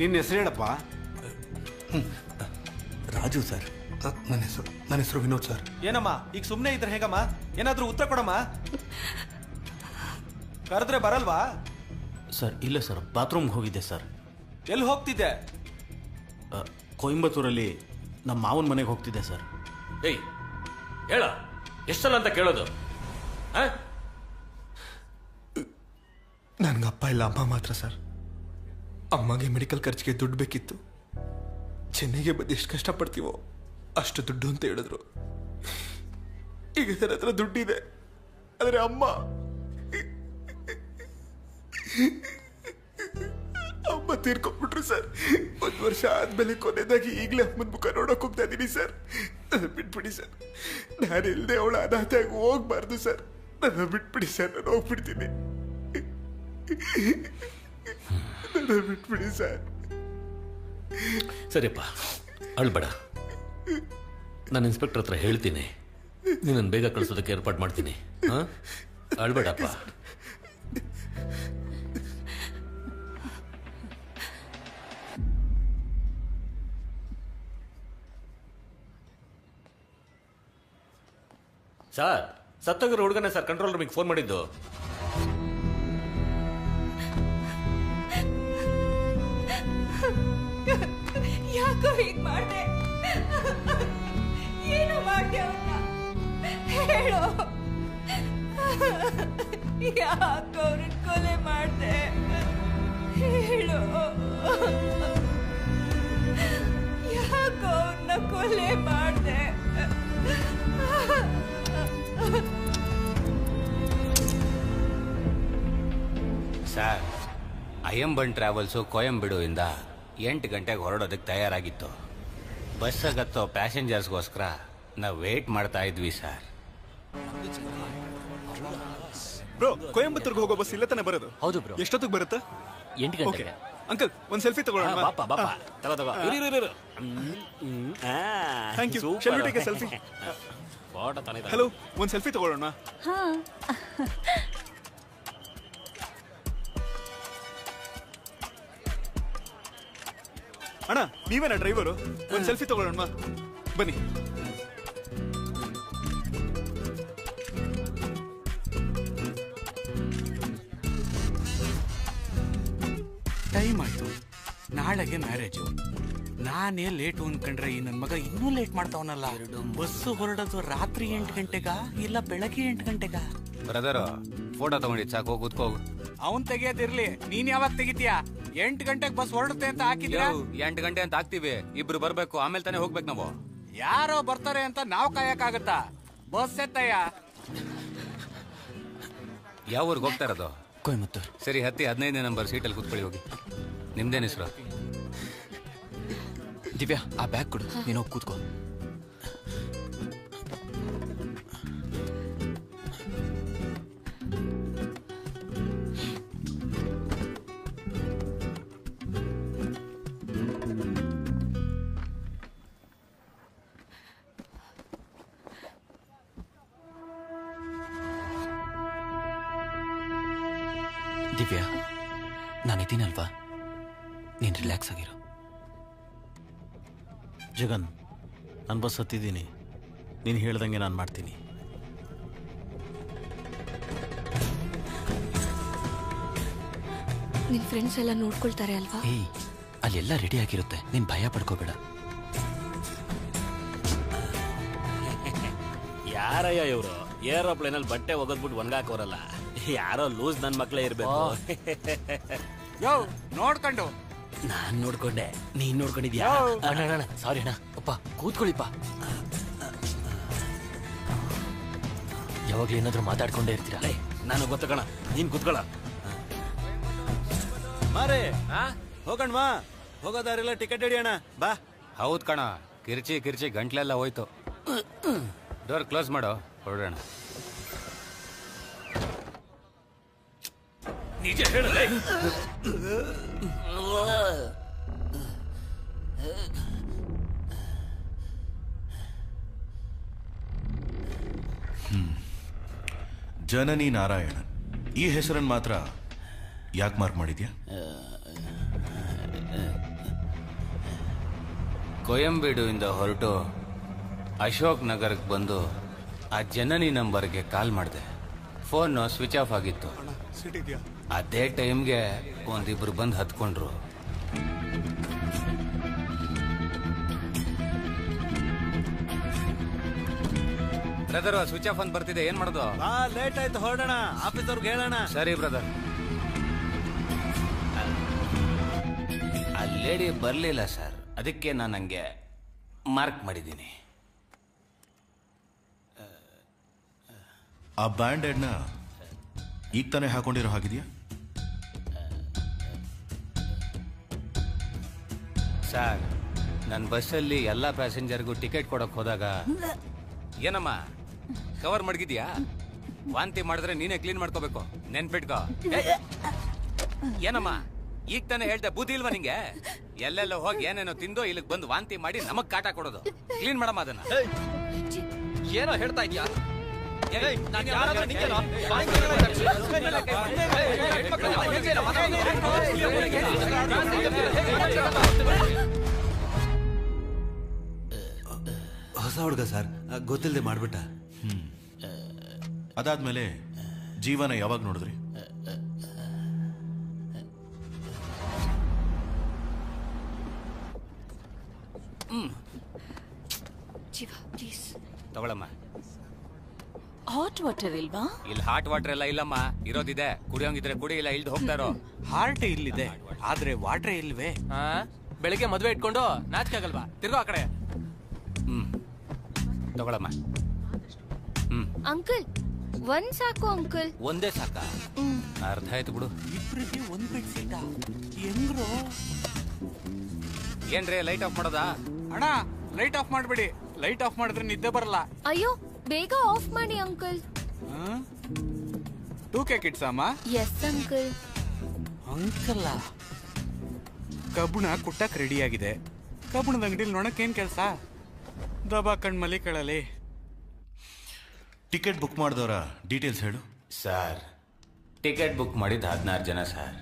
ನಿನ್ನ ಹೆಸರೇನಪ್ಪ? ರಾಜು ಸರ್. ನನ್ನ ಹೆಸರು ವಿನೋದ್ ಸರ್. ಏನಮ್ಮ ಈಗ ಸುಮ್ಮನೆ ಇದ್ರೆ ಹೇಗಮ್ಮ? ಏನಾದ್ರೂ ಉತ್ತರ ಕೊಡಮ್ಮ. ಕರೆದ್ರೆ ಬರಲ್ವಾ? ಸರ್ ಇಲ್ಲ ಸರ್, ಬಾತ್ರೂಮ್ಗೆ ಹೋಗಿದ್ದೆ ಸರ್. ಎಲ್ಲಿ ಹೋಗ್ತಿದ್ದೆ? ಕೊಯಂಬತ್ತೂರಲ್ಲಿ ನಮ್ಮ ಮಾವನ ಮನೆಗೆ ಹೋಗ್ತಿದ್ದೆ ಸರ್. ಏಯ್ ಹೇಳ, ಎಷ್ಟಲ್ಲ ಅಂತ ಕೇಳೋದು? ನನ್ಗೆ ಅಪ್ಪ ಇಲ್ಲ, ಅಮ್ಮ ಮಾತ್ರ ಸರ್. ಅಮ್ಮಗೆ ಮೆಡಿಕಲ್ ಖರ್ಚಿಗೆ ದುಡ್ಡು ಬೇಕಿತ್ತು. ಚೆನ್ನೈಗೆ ಬಂದು ಎಷ್ಟು ಕಷ್ಟಪಡ್ತೀವೋ ಅಷ್ಟು ದುಡ್ಡು ಅಂತ ಹೇಳಿದ್ರು. ಈಗ ನನ್ನ ಹತ್ರ ದುಡ್ಡಿದೆ, ಆದರೆ ಅಮ್ಮ ತೀರ್ಕೊಂಡ್ಬಿಟ್ರು ಸರ್. 1 ವರ್ಷ ಆದ್ಮೇಲೆ ಕೊನೆದಾಗಿ ಈಗಲೇ ಅಮ್ಮನ ಮುಖ ನೋಡಕ್ ಹೋಗ್ತಾ ಇದ್ದೀನಿ ಸರ್. ನನ್ನ ಬಿಟ್ಬಿಡಿ ಸರ್. ನಾನು ಇಲ್ಲದೆ ಅವಳ ಅನಾಥೆಯಾಗಿ ಹೋಗ್ಬಾರ್ದು ಸರ್. ನನ್ನ ಬಿಟ್ಬಿಡಿ ಸರ್, ನಾನು ಹೋಗ್ಬಿಡ್ತೀನಿ. ನನ್ನ ಬಿಟ್ಬಿಡಿ ಸರ್. ಸರಿಯಪ್ಪ, ಅಳ್ಬೇಡ. ನಾನು ಇನ್ಸ್ಪೆಕ್ಟರ್ ಹತ್ರ ಹೇಳ್ತೀನಿ, ನೀನನ್ನು ಬೇಗ ಕಳಿಸೋದಕ್ಕೆ ಏರ್ಪಾಡು ಮಾಡ್ತೀನಿ. ಅಳ್ಬೇಡಪ್ಪ. ಸರ್, ಸತ್ತೋಗಿರೋ ಹುಡುಗನೇ ಸರ್ ಕಂಟ್ರೋಲ್ ರೂಮಿಗೆ ಫೋನ್ ಮಾಡಿದ್ದು. ಯಾಕೋ ಹೀಗ್ ಮಾಡ್ದೆ? ಏನು ಮಾಡ್ದೆ ಅವನ್ನ? ಹೇಳು. ಯಾಕೋ ಅವ್ರನ್ನ ಕೊಲೆ ಮಾಡ್ದೆ? ಹೇಳು. ಯಾಕೋ ಅವ್ರನ್ನ ಕೊಲೆ ಮಾಡ್ದೆ? ಸರ್, ಅಯ್ಯಂಬನ್ ಟ್ರಾವೆಲ್ಸು ಕೊಯಂಬೆಡುವಿಂದ 8 ಗಂಟೆಗೆ ಹೊರಡೋದಕ್ಕೆ ತಯಾರಾಗಿತ್ತು. ಬಸ್ಸಾಗತ್ತೋ ಪ್ಯಾಸೆಂಜರ್ಸ್ಗೋಸ್ಕರ ನಾವು ವೇಟ್ ಮಾಡ್ತಾ ಇದ್ವಿ ಸರ್. ಬ್ರೋ, ಕೊಯಂಬತ್ತೂರ್ಗೆ ಹೋಗೋ ಬಸ್ ಇಲ್ಲ ತಾನೆ ಬರೋದು? ಹೌದು ಬ್ರೋ. ಎಷ್ಟೊತ್ತಿಗೆ ಬರುತ್ತೆ? 8 ಗಂಟೆಗೆ. ಅಂಕಲ್, ಒಂದು ಸೆಲ್ಫಿ ತಗೊಳ್ಳೋಣ. Thank you. Shall we take a selfie? Hello, ಒಂದು ಸೆಲ್ಫಿ ತಗೊಳ್ಳೋಣ. ಅಣ್ಣ, ನೀವೇನಾ ಡ್ರೈವರು? ಒಂದು ಸೆಲ್ಫಿ ತಗೊಳ್ಳೋಣ ಬನ್ನಿ. ನಾಳೆಗೆ ಮ್ಯಾರೇಜು. ನಾನೇ ಲೇಟು ಅನ್ಕೊಂಡ್ರೆ ಈ ನನ್ನ ಮಗ ಇನ್ನೂ ಲೇಟ್ ಮಾಡ್ತಾವನಲ್ಲ. ಬಸ್ಸು ಹೊರಡೋದು ರಾತ್ರಿ 8 ಗಂಟೆಗ ಇಲ್ಲ ಬೆಳಗ್ಗೆ 8 ಗಂಟೆಗ? ಬ್ರದರ್ ಫೋಟೋ ತಗೊಂಡಿದ್ ಸಾಕು, ಕೂತ್ಕೋಗು. ಅವನ್ ತೆಗಿಯೋದಿರ್ಲಿ, ನೀನ್ ಯಾವಾಗ ತೆಗಿತೀಯಾ? 8 ಗಂಟೆಗೆ ಬಸ್ ಹೊರಡುತ್ತೆ ಅಂತ ಹಾಕಿದ್ಯಾ? 8 ಗಂಟೆ ಅಂತ ಹಾಕ್ತಿವಿ, ಇಬ್ರು ಬರ್ಬೇಕು, ಆಮೇಲೆ ತಾನೇ ಹೋಗ್ಬೇಕು ನಾವು. ಯಾರೋ ಬರ್ತಾರೆ ಅಂತ ನಾವ್ ಕಾಯಕ್ಕಾಗತ್ತಾ? ಬಸ್ ಎತ್ತಯ್ಯ. ಯಾವ ಊರಿಗೆ ಹೋಗ್ತಾ ಇರೋದು? ಕೊಯಮತ್ತೂರ್. ಸರಿ, ಹತ್ತಿ 15ನೇ ನಂಬರ್ ಸೀಟಲ್ಲಿ ಕೂತ್ಕೊಳ್ಳಿ ಹೋಗಿ. ನಿಮ್ದೇನು ಹೆಸರು? ದಿವ್ಯಾ, ಆ ಬ್ಯಾಗ್ ಕೊಡು, ನೀನು ಹೋಗಿ ಕೂತ್ಕೋ. ದಿವ್ಯಾ, ನಾನಿದ್ದೀನಲ್ವಾ, ನೀನು ರಿಲ್ಯಾಕ್ಸ್ ಆಗಿರು. ಜಗನ್, ನಾನು ಬಸ್ ಹತ್ತಿದ್ದೀನಿ, ನೀನು ಹೇಳ್ದಂಗೆ ನಾನು ಮಾಡ್ತೀನಿ. ನಿನ್ ಫ್ರೆಂಡ್ಸ್ ಎಲ್ಲ ನೋಡ್ಕೊಳ್ತಾರೆ ಅಲ್ವಾ? ಏಯ್, ಅಲ್ಲೆಲ್ಲ ರೆಡಿ ಆಗಿರುತ್ತೆ, ನೀನು ಭಯ ಪಡ್ಕೋಬೇಡ. ಯಾರಯ್ಯ ಇವರು ಏರೋಪ್ಲೇನಲ್ಲಿ ಬಟ್ಟೆ ಒಗದ್ಬಿಟ್ಟು ಒಣಗಾಕೋರಲ್ಲ? ಯಾರೋ ಲೂಸ್ ನನ್ ಮಕ್ಳೇ ಇರ್ಬೇಕು. ಯೋ, ನೋಡ್ಕೊಂಡು. ನಾನ್ ನೋಡ್ಕೊಂಡೆ, ನೀನ್ ನೋಡ್ಕೊಂಡಿದ್ಯಾ? ಅಣ್ಣ ಸಾರಿ ಅಣ್ಣ. ಅಪ್ಪ ಕೂತ್ಕೊಳ್ಳಿಪ್ಪ. ಯಾವಾಗ್ಲೂ ಏನಾದ್ರೂ ಮಾತಾಡ್ಕೊಂಡೇ ಇರ್ತೀರಾ? ನಾನು ಗೊತ್ತ ಕಣ, ನೀನ್ ಕೂತ್ಕೊಳ್ಳ. ಮಾರೇ ಹೋಗಣ್ವಾ, ಹೋಗೋದಾರೆಲ್ಲ ಟಿಕೆಟ್ ಹಿಡಿಯೋಣ ಬಾ. ಹೌದ್ ಕಣ, ಕಿರ್ಚಿ ಕಿರ್ಚಿ ಗಂಟ್ಲೆಲ್ಲ ಹೋಯ್ತು. ಡೋರ್ ಕ್ಲೋಸ್ ಮಾಡೋ, ಹೊರಡೋಣ. ನಿಜ ಹೇಳಲೇ. ಜನನಿ ನಾರಾಯಣನ್, ಈ ಹೆಸರನ್ನು ಮಾತ್ರ ಯಾಕೆ ಮಾರ್ಕ್ ಮಾಡಿದ್ಯಾ? ಕೊಯಂಬೇಡುವಿಂದ ಹೊರಟು ಅಶೋಕ್ ನಗರಕ್ಕೆ ಬಂದು ಆ ಜನನಿ ನಂಬರ್ಗೆ ಕಾಲ್ ಮಾಡಿದೆ. ಫೋನ್ ಸ್ವಿಚ್ ಆಫ್ ಆಗಿತ್ತು. ಅದೇ ಟೈಮ್ಗೆ ಒಂದಿಬ್ರು ಬಂದು ಹತ್ಕೊಂಡ್ರು. ಬ್ರದರ್, ಸ್ವಿಚ್ ಆಫ್ ಅಂತ ಬರ್ತಿದೆ, ಏನ್ ಮಾಡೋದು? ಲೇಟ್ ಆಯ್ತು, ಹೊರಡೋಣ, ಆಫೀಸ್ ಅವ್ರಿಗೆ ಹೇಳೋಣ. ಸರಿ ಬ್ರದರ್. ಆ ಲೇಡಿ ಬರ್ಲಿಲ್ಲ ಸರ್, ಅದಕ್ಕೆ ನಾನು ಹಂಗೆ ಮಾರ್ಕ್ ಮಾಡಿದ್ದೀನಿ. ಆ ಬ್ಯಾಂಡೇಡ್ನ ಈಗ ತಾನೇ ಹಾಕೊಂಡಿರೋ ಹಾಗಿದೆಯಾ? ಸರ್, ನನ್ನ ಬಸ್ಸಲ್ಲಿ ಎಲ್ಲ ಪ್ಯಾಸೆಂಜರ್ಗೂ ಟಿಕೆಟ್ ಕೊಡಕ್ ಹೋದಾಗ ಏನಮ್ಮ ಕವರ್ ಮಡಗಿದ್ಯಾ? ವಾಂತಿ ಮಾಡಿದ್ರೆ ನೀನೇ ಕ್ಲೀನ್ ಮಾಡ್ಕೋಬೇಕು, ನೆನ್ಪಿಟ್ಕೋ. ಏನಮ್ಮ ಈಗ ತಾನೇ ಹೇಳ್ದೆ, ಬುದ್ಧಿ ಇಲ್ವಾ ನಿಂಗೆ? ಎಲ್ಲೆಲ್ಲ ಹೋಗಿ ಏನೇನೋ ತಿಂದು ಇಲ್ಲಿಗೆ ಬಂದು ವಾಂತಿ ಮಾಡಿ ನಮಗ್ ಕಾಟ ಕೊಡೋದು. ಕ್ಲೀನ್ ಮಾಡಮ್ಮ ಅದನ್ನ. ಏನೋ ಹೇಳ್ತಾ ಇದ್ಯಾ? ಹೊಸ ಹುಡುಗ ಸರ್, ಗೊತ್ತಿಲ್ಲದೆ ಮಾಡ್ಬಿಟ್ಟ. ಅದಾದ್ಮೇಲೆ ಜೀವನ ಯಾವಾಗ ನೋಡಿದ್ರಿ? ಜೀವ ಪ್ಲೀಸ್ ತಗೊಳಮ್ಮ. ಹಾಟ್ ವಾಟರ್ ಇಲ್ವಾ? ಇಲ್ಲಿ ಹಾಟ್ ವಾಟರ್ ಎಲ್ಲ ಇಲ್ಲಮ್ಮ, ಇರೋದಿದೆ. ಕುಡಿಯೋಂಗಿದ್ರೆ ಕುಡಿ, ಇಲ್ಲ ಇಲ್ದು ಹೋಗ್ತಾರೋ. ಹಾರ್ಟ್ ಇಲ್ಲಿದೆ, ಆದ್ರೆ ವಾಟ್ರೇ ಇಲ್ವೇ? ಬೆಳಿಗ್ಗೆ ಮದ್ವೆ ಇಟ್ಕೊಂಡು ನಾಚಿಕೆ ಆಗಲ್ವಾ? ತಿರ್ಗೋ ಆ ಕಡೆ. ತಗೊಳಮ್ಮ. ಅಂಕಲ್, ಒಂದ್ ಸಾಕು ಅಂಕಲ್. ಒಂದೇ ಸಾಕ? ಅರ್ಧ ಆಯ್ತು ಬಿಡು. ಇಬ್ರಿಗೆ ಒಂದ್ ಬೆಡ್ ಸೀಟ ಹೆಂಗ್ರೋ? ಏನ್ರಿ ಲೈಟ್ ಆಫ್ ಮಾಡೋದಾ? ಅಣ್ಣ, ಲೈಟ್ ಆಫ್ ಮಾಡ್ಬಿಡಿ. ಲೈಟ್ ಆಫ್ ಮಾಡಿದ್ರೆ ನಿದ್ದೆ ಬರಲ್ಲ. ಅಯ್ಯೋ, ಬೇಗ ಆಫ್ ಮಾಡಿ ಅಂಕಲ್. 2K ಕಿಡ್ಸ್ ಅಮ್ಮ? Yes uncle. ಅಂಕಲ್ಲ, ಕಬ್ಬುಣ ಕುಟ್ಟಕ್ ರೆಡಿ ಆಗಿದೆ. ಕಬ್ಬುಣದ ಅಂಗಡಿಲಿ ನೋಡಕ್ಕೇನ್ ಕೆಲಸ? ದಬಾ ಕಣ್ಮಲಿ ಕಳಲಿ. ಟಿಕೆಟ್ ಬುಕ್ ಮಾಡಿದವರ ಡೀಟೇಲ್ಸ್ ಹೇಳು. ಸರ್, ಟಿಕೆಟ್ ಬುಕ್ ಮಾಡಿದ್ದು 16 ಜನ ಸರ್.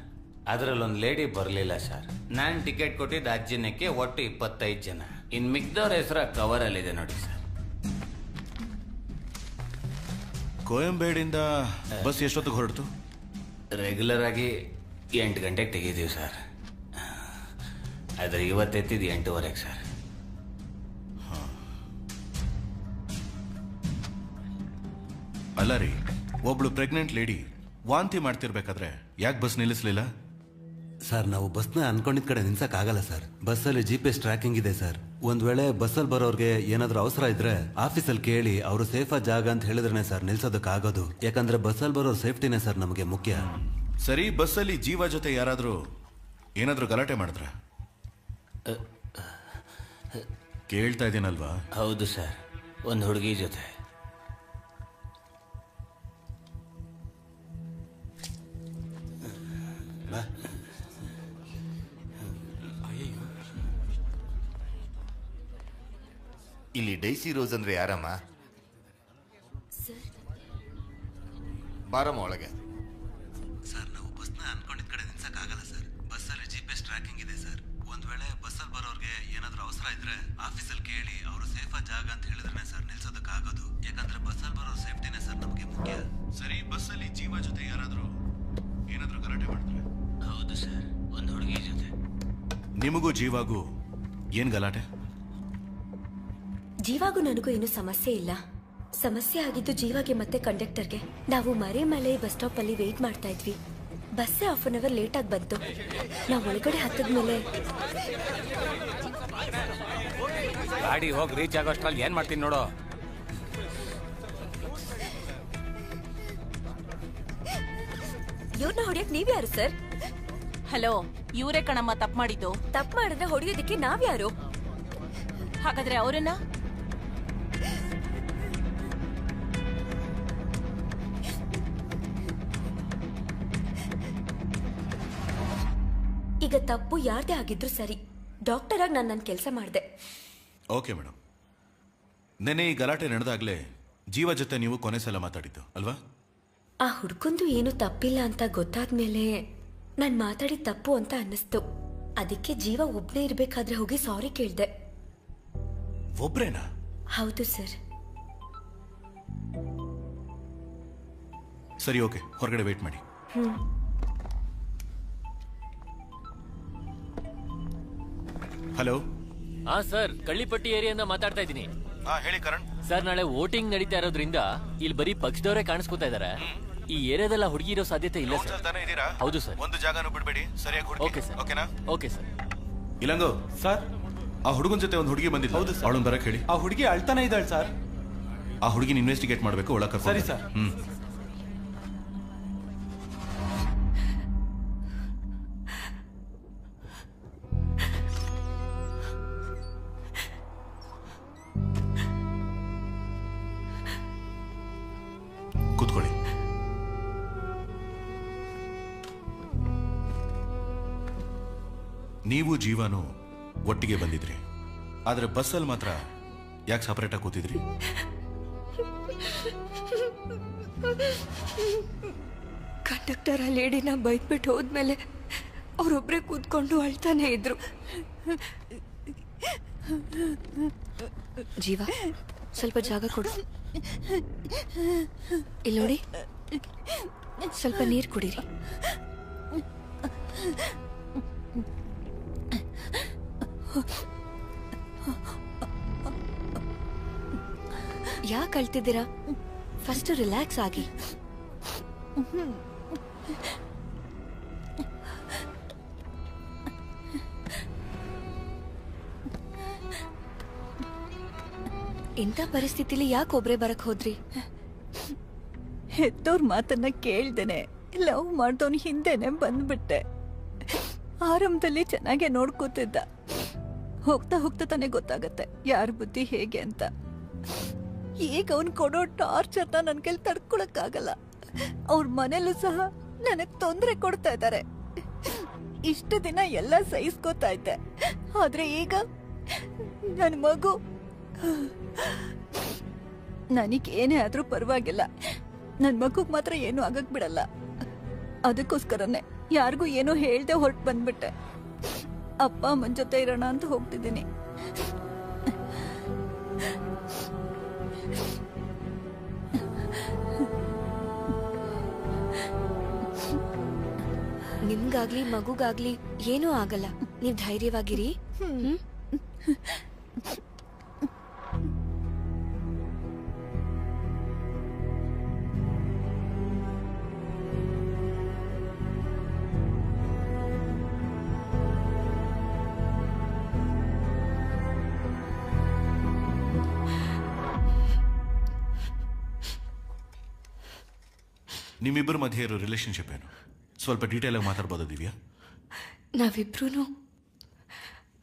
ಅದರಲ್ಲೊಂದು ಲೇಡಿ ಬರಲಿಲ್ಲ ಸರ್. ನಾನು ಟಿಕೆಟ್ ಕೊಟ್ಟಿದ್ದು 10 ಜನಕ್ಕೆ, ಒಟ್ಟು 25 ಜನ. ಇನ್ ಮಿಕ್ದವ್ರ ಹೆಸರ ಕವರಲ್ಲಿದೆ ನೋಡಿ ಸರ್. ಕೊಯಂಬೇಡಿಂದ ಬಸ್ ಎಷ್ಟೊತ್ತಿಗೆ ಹೊರಡ್ತು? ರೆಗ್ಯುಲರ್ ಆಗಿ 8 ಗಂಟೆಗೆ ತೆಗಿತೀವಿ ಸರ್. ಆದ್ರೆ ಇವತ್ತೆತ್ತಿದ್ದು 8:30 ಸರ್. ಅಲ್ಲ ರೀ, ಒಬ್ಳು ಪ್ರೆಗ್ನೆಂಟ್ ಲೇಡಿ ವಾಂತಿ ಮಾಡ್ತಿರ್ಬೇಕಾದ್ರೆ ಯಾಕೆ ಬಸ್ ನಿಲ್ಲಿಸ್ಲಿಲ್ಲ? ಸರ್, ನಾವು ಬಸ್ನ ಅನ್ಕೊಂಡಿದ್ ಕಡೆ ನಿಲ್ಸಕ್ಕಾಗಲ್ಲ ಸರ್. ಬಸ್ಸಲ್ಲಿ GPS ಟ್ರ್ಯಾಕಿಂಗ್ ಇದೆ ಸರ್. ಒಂದ್ ವೇಳೆ ಬಸ್ಸಲ್ಲಿ ಬರೋರ್ಗೆ ಏನಾದ್ರೂ ಅವಸರ ಇದ್ರೆ ಆಫೀಸಲ್ಲಿ ಕೇಳಿ ಅವರು ಸೇಫ್ ಜಾಗ ಅಂತ ಹೇಳಿದ್ರೇನೆ ಸರ್ ನಿಲ್ಸೋದಕ್ಕಾಗೋದು. ಯಾಕಂದ್ರೆ ಬಸ್ಸಲ್ಲಿ ಬರೋರ್ ಸೇಫ್ಟಿನೇ ಸರ್ ನಮಗೆ ಮುಖ್ಯ. ಸರಿ, ಬಸ್ಸಲ್ಲಿ ಜೀವ ಜೊತೆ ಯಾರಾದ್ರೂ ಏನಾದ್ರೂ ಗಲಾಟೆ ಮಾಡಿದ್ರ? ಕೇಳ್ತಾ ಇದ್ದೀನಲ್ವಾ? ಹೌದು ಸರ್, ಒಂದು ಹುಡುಗಿ ಜೊತೆ. ಇಲ್ಲಿ ಡೈಸಿ ರೋಸ್ ಅಂದ್ರೆ ಯಾರಮ್ಮ? ಬಾರಮ್ಮ ಒಳಗೆ. ಸರ್, ನಾವು ಬಸ್ನ ಅನ್ಕೊಂಡಿದ್ ಕಡೆ ನಿಲ್ಸಕ್ಕಾಗಲ್ಲ ಸರ್. ಬಸ್ಸಲ್ಲಿ GPS ಟ್ರ್ಯಾಕಿಂಗ್ ಇದೆ ಸರ್. ಒಂದ್ ವೇಳೆ ಬಸ್ಸಲ್ಲಿ ಬರೋರ್ಗೆ ಏನಾದ್ರೂ ಅವಸರ ಇದ್ರೆ ಆಫೀಸಲ್ಲಿ ಕೇಳಿ ಅವರು ಸೇಫ್ ಜಾಗ ಅಂತ ಹೇಳಿದ್ರೇನೆ ಸರ್ ನಿಲ್ಸೋದಕ್ಕಾಗೋದು. ಯಾಕಂದ್ರೆ ಬಸ್ಸಲ್ಲಿ ಬರೋ ಸೇಫ್ಟಿನೇ ಸರ್ ನಮಗೆ ಮುಖ್ಯ. ಸರಿ, ಬಸ್ಸಲ್ಲಿ ಜೀವ ಜೊತೆ ಯಾರಾದ್ರೂ ಏನಾದ್ರೂ ಗಲಾಟೆ ಮಾಡಿದ್ರೆ? ಹೌದು ಸರ್, ಒಂದು ಹುಡುಗಿ ಜೊತೆ. ನಿಮಗೂ ಜೀವಾಗೂ ಏನ್ ಗಲಾಟೆ? ಜೀವಾಗೂ ನನಗೂ ಏನು ಸಮಸ್ಯೆ ಇಲ್ಲ. ಸಮಸ್ಯೆ ಆಗಿದ್ದು ಜೀವಾಗೆ ಮತ್ತೆ ಕಂಡಕ್ಟರ್ಗೆ. ನಾವು ಮರಿಮಲೆ ಬಸ್ ಸ್ಟಾಪ್ ಅಲ್ಲಿ ವೇಟ್ ಮಾಡ್ತಾ ಇದ್ವಿ. ಬಸ್ಸೇ 1/2 ಅವರ್ ಲೇಟ್ ಆಗಿ ಬಂತು. ನಾವು ಒಳಗಡೆ ಹತ್ತದ್ಮೇಲೆ ಗಾಡಿ ಹೋಗಿ ರೀಚ್ ಆಗೋಷ್ಟ್ರಲ್ಲಿ ಏನ್ ಮಾಡ್ತೀನಿ ನೋಡು. ಇವ್ರನ್ನ ಹೊಡಿಯಕ್ ನೀವ್ಯಾರು ಸರ್? ಹಲೋ, ಇವರೇ ಕಣಮ್ಮ ತಪ್ಪು ಮಾಡಿದ್ದು. ತಪ್ಪು ಮಾಡಿದ್ರೆ ಹೊಡಿಯೋದಕ್ಕೆ ನಾವ್ಯಾರು? ಹಾಗಾದ್ರೆ ಅವರನ್ನ ಈಗ ತಪ್ಪು ಯಾರ್ದೇ ಆಗಿದ್ರು ಸರಿ. ಡಾಕ್ಟರ್ ಆಗಿ ನಾನು ನನ್ನ ಕೆಲಸ ಮಾಡಿದೆ. ಓಕೆ ಮೇಡಮ್, ನೆನ್ನೆ ಈ ಗಲಾಟೆ ನಡೆದಾಗ್ಲೇ ಜೀವ ಜೊತೆ ನೀವು ಕೊನೆ ಸಲ ಮಾತಾಡಿದ್ದು ಅಲ್ವಾ? ಆ ಹುಡ್ಕೊಂದು ಏನು ತಪ್ಪಿಲ್ಲ ಅಂತ ಗೊತ್ತಾದ್ಮೇಲೆ ನಾನು ಮಾತಾಡಿದ ತಪ್ಪು ಅಂತ ಅನ್ನಿಸ್ತು. ಅದಕ್ಕೆ ಜೀವ ಒಬ್ನೇ ಇರ್ಬೇಕಾದ್ರೆ ಹೋಗಿ ಸಾರಿ ಕೇಳ್ದೆ. ಒಬ್ರೇನಾ? ಹೌದು ಸರ್. ಸರಿ, ಓಕೆ, ಹೊರಗಡೆ ವೇಟ್ ಮಾಡಿ. ಹಲೋ. ಹಾ ಸರ್, ಕಳ್ಳಿಪಟ್ಟಿ ಏರಿಯಿಂದ ಮಾತಾಡ್ತಾ ಇದ್ದೀನಿ. ಹೇಳಿ ಕರಣ್. ಸರ್, ನಾಳೆ ವೋಟಿಂಗ್ ನಡೀತಾ ಇರೋದ್ರಿಂದ ಇಲ್ಲಿ ಬರೀ ಪಕ್ಷದವರೇ ಕಾಣಿಸ್ಕೊತಾ ಇದಾರೆ. ಈ ಏರಿಯಾದಲ್ಲ ಹುಡುಗಿ ಇರೋ ಸಾಧ್ಯತೆ ಇಲ್ಲ ಸರ್. ಹೌದು ಸರ್. ಒಂದು ಜಾಗನೂ ಬಿಡಬೇಡಿ, ಸರಿಯಾಗಿ ಹುಡುಕಿ. Okay sir. ಓಕೆನಾ? Okay sir. ಇಲ್ಲಂಗೋ ಸರ್, ಆ ಹುಡುಗನ ಜೊತೆ ಒಂದು ಹುಡುಗಿ ಬಂದಿದ್ದು. ಹೌದು ಸರ್. ಅವಳನ್ನ ಬರಕ್ ಹೇಳಿ. ಆ ಹುಡುಗಿ ಅಳ್ತಾನೆ ಇದ್ದಾಳೆ ಸರ್. ಆ ಹುಡುಗಿನ ಇನ್ವೆಸ್ಟಿಗೇಟ್ ಮಾಡಬೇಕು, ಒಳಗೆ ಕರ್ಕೊಂಡು. ಸರಿ ಸರ್. ಕೂತ್ಕೊಳ್ಳಿ. ನೀವು ಜೀವನು ಒಟ್ಟಿಗೆ ಬಂದಿದ್ರಿ, ಆದ್ರೆ ಬಸ್ಸಲ್ಲಿ ಮಾತ್ರ ಯಾಕೆ ಸಪರೇಟ್ ಆಗಿ ಕೂತಿದ್ರಿ? ಕಂಡಕ್ಟರ್ ಆ ಲೇಡಿನ ಬೈದ್ಬಿಟ್ಟು ಹೋದ್ಮೇಲೆ ಅವರೊಬ್ಬರೇ ಕೂತ್ಕೊಂಡು ಅಳ್ತಾನೆ ಇದ್ರು. ಜೀವ, ಸ್ವಲ್ಪ ಜಾಗ ಕೊಡು. ಇಲ್ಲಿ ನೋಡಿ, ಸ್ವಲ್ಪ ನೀರು ಕುಡೀರಿ. ಯಾಕೆ ಅಳ್ತಿದ್ದೀರಾ? ಫಸ್ಟ್ ರಿಲ್ಯಾಕ್ಸ್ ಆಗಿ. ಇಂಥ ಪರಿಸ್ಥಿತಿಲಿ ಯಾಕೆ ಒಬ್ರೇ ಬರಕ್ ಹೋದ್ರಿ? ಹೆತ್ತೋರ್ ಮಾತನ್ನ ಕೇಳ್ದೇನೆ ಲವ್ ಮಾಡ್ದವನ್ ಹಿಂದೆನೆ ಬಂದ್ಬಿಟ್ಟೆ. ಆರಂಭದಲ್ಲಿ ಚೆನ್ನಾಗೆ ನೋಡ್ಕೋತಿದ್ದ. ಹೋಗ್ತಾ ಹೋಗ್ತಾ ತಾನೇ ಗೊತ್ತಾಗತ್ತೆ ಯಾರ ಬುದ್ಧಿ ಹೇಗೆ ಅಂತ. ಈಗ ಅವನ್ ಕೊಡೋ ಟಾರ್ಚರ್ನ ನನ್ ಕೈಲಿ ತಡ್ಕೊಳಕ್ಕಾಗಲ್ಲ. ಅವ್ರ ಮನೇಲೂ ಸಹ ನನಗ್ ತೊಂದರೆ ಕೊಡ್ತಾ ಇದ್ದಾರೆ. ಇಷ್ಟು ದಿನ ಎಲ್ಲ ಸಹಿಸ್ಕೋತಾ ಇದ್ದೆ, ಆದ್ರೆ ಈಗ ನನ್ ಮಗು. ನನಗೇನೇ ಆದ್ರೂ ಪರವಾಗಿಲ್ಲ, ನನ್ ಮಗುಗ್ ಮಾತ್ರ ಏನು ಆಗಕ್ ಬಿಡಲ್ಲ. ಅದಕ್ಕೋಸ್ಕರನೇ ಯಾರಿಗೂ ಏನೋ ಹೇಳ್ದೆ ಹೊರಟು ಬಂದ್ಬಿಟ್ಟೆ. ಅಪ್ಪ ಅಮ್ಮನ ಜೊತೆ ಇರೋಣ ಅಂತ ಹೋಗ್ತಿದ್ದೀನಿ. ನಿಮ್ಗಾಗ್ಲಿ ಮಗುಗಾಗ್ಲಿ ಏನೂ ಆಗಲ್ಲ. ನೀವು ಧೈರ್ಯವಾಗಿರಿ. ನಿಮ್ಮಿಬ್ಬರ ಮಧ್ಯೆ ಇರೋ ರಿಲೇಶನ್ಶಿಪ್ ಏನು? ಸ್ವಲ್ಪ ಡೀಟೇಲ್ ಆಗಿ ಮಾತಾಡ್ಬೋದಾ ದಿವ್ಯಾ? ನಾವಿಬ್ರು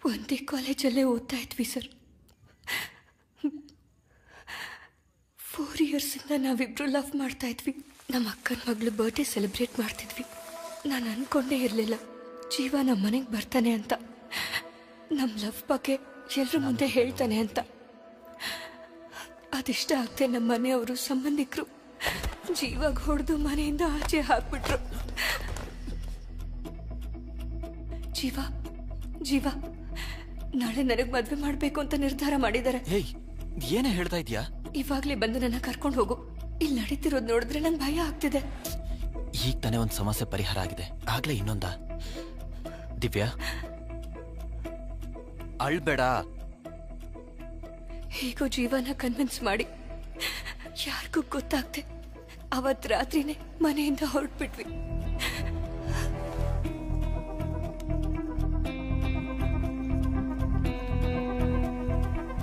ಒಂದೇ ಕಾಲೇಜಲ್ಲೇ ಓದ್ತಾ ಇದ್ವಿ ಸರ್. 4 ಇಯರ್ಸಿಂದ ನಾವಿಬ್ರು ಲವ್ ಮಾಡ್ತಾ ಇದ್ವಿ. ನಮ್ಮ ಅಕ್ಕನ ಮಗಳು ಬರ್ಡೇ ಸೆಲೆಬ್ರೇಟ್ ಮಾಡ್ತಿದ್ವಿ. ನಾನು ಅನ್ಕೊಂಡೇ ಇರಲಿಲ್ಲ ಜೀವ ನಮ್ಮ ಮನೆಗೆ ಬರ್ತಾನೆ ಅಂತ, ನಮ್ಮ ಲವ್ ಬಗ್ಗೆ ಎಲ್ಲರ ಮುಂದೆ ಹೇಳ್ತಾನೆ ಅಂತ. ಅದಿಷ್ಟ ಆಗದೆ ನಮ್ಮ ಮನೆಯವರು ಸಂಬಂಧಿಕರು ಜೀವಾಗ ಹೊಡೆದು ಮನೆಯಿಂದ ಆಚೆ ಹಾಕ್ಬಿಟ್ರು. ಜೀವ ನಾಳೆ ನನಗೆ ಮದ್ವೆ ಮಾಡ್ಬೇಕು ಅಂತ ನಿರ್ಧಾರ ಮಾಡಿದ್ದಾರೆ. ಏನೇ ಹೇಳ್ತಾ ಇದೀಯಾ? ಇವಾಗ್ಲೇ ಬಂದು ನನ್ನ ಕರ್ಕೊಂಡು ಹೋಗು. ಇಲ್ಲಿ ನಡೀತಿರೋದು ನೋಡಿದ್ರೆ ನಂಗೆ ಭಯ ಆಗ್ತಿದೆ. ಈಗ ತಾನೇ ಒಂದು ಸಮಸ್ಯೆ ಪರಿಹಾರ ಆಗಿದೆ, ಆಗ್ಲೇ ಇನ್ನೊಂದ? ದಿವ್ಯಾ ಅಳ್ಬೇಡ. ಹೇಗೋ ಜೀವನ ಕನ್ವಿನ್ಸ್ ಮಾಡಿ ಯಾರಿಗೂ ಗೊತ್ತಾಗ್ದೆ ಅವತ್ ರಾತ್ರಿನೇ ಮನೆಯಿಂದ ಹೊರಟ್ಬಿಟ್ವಿ.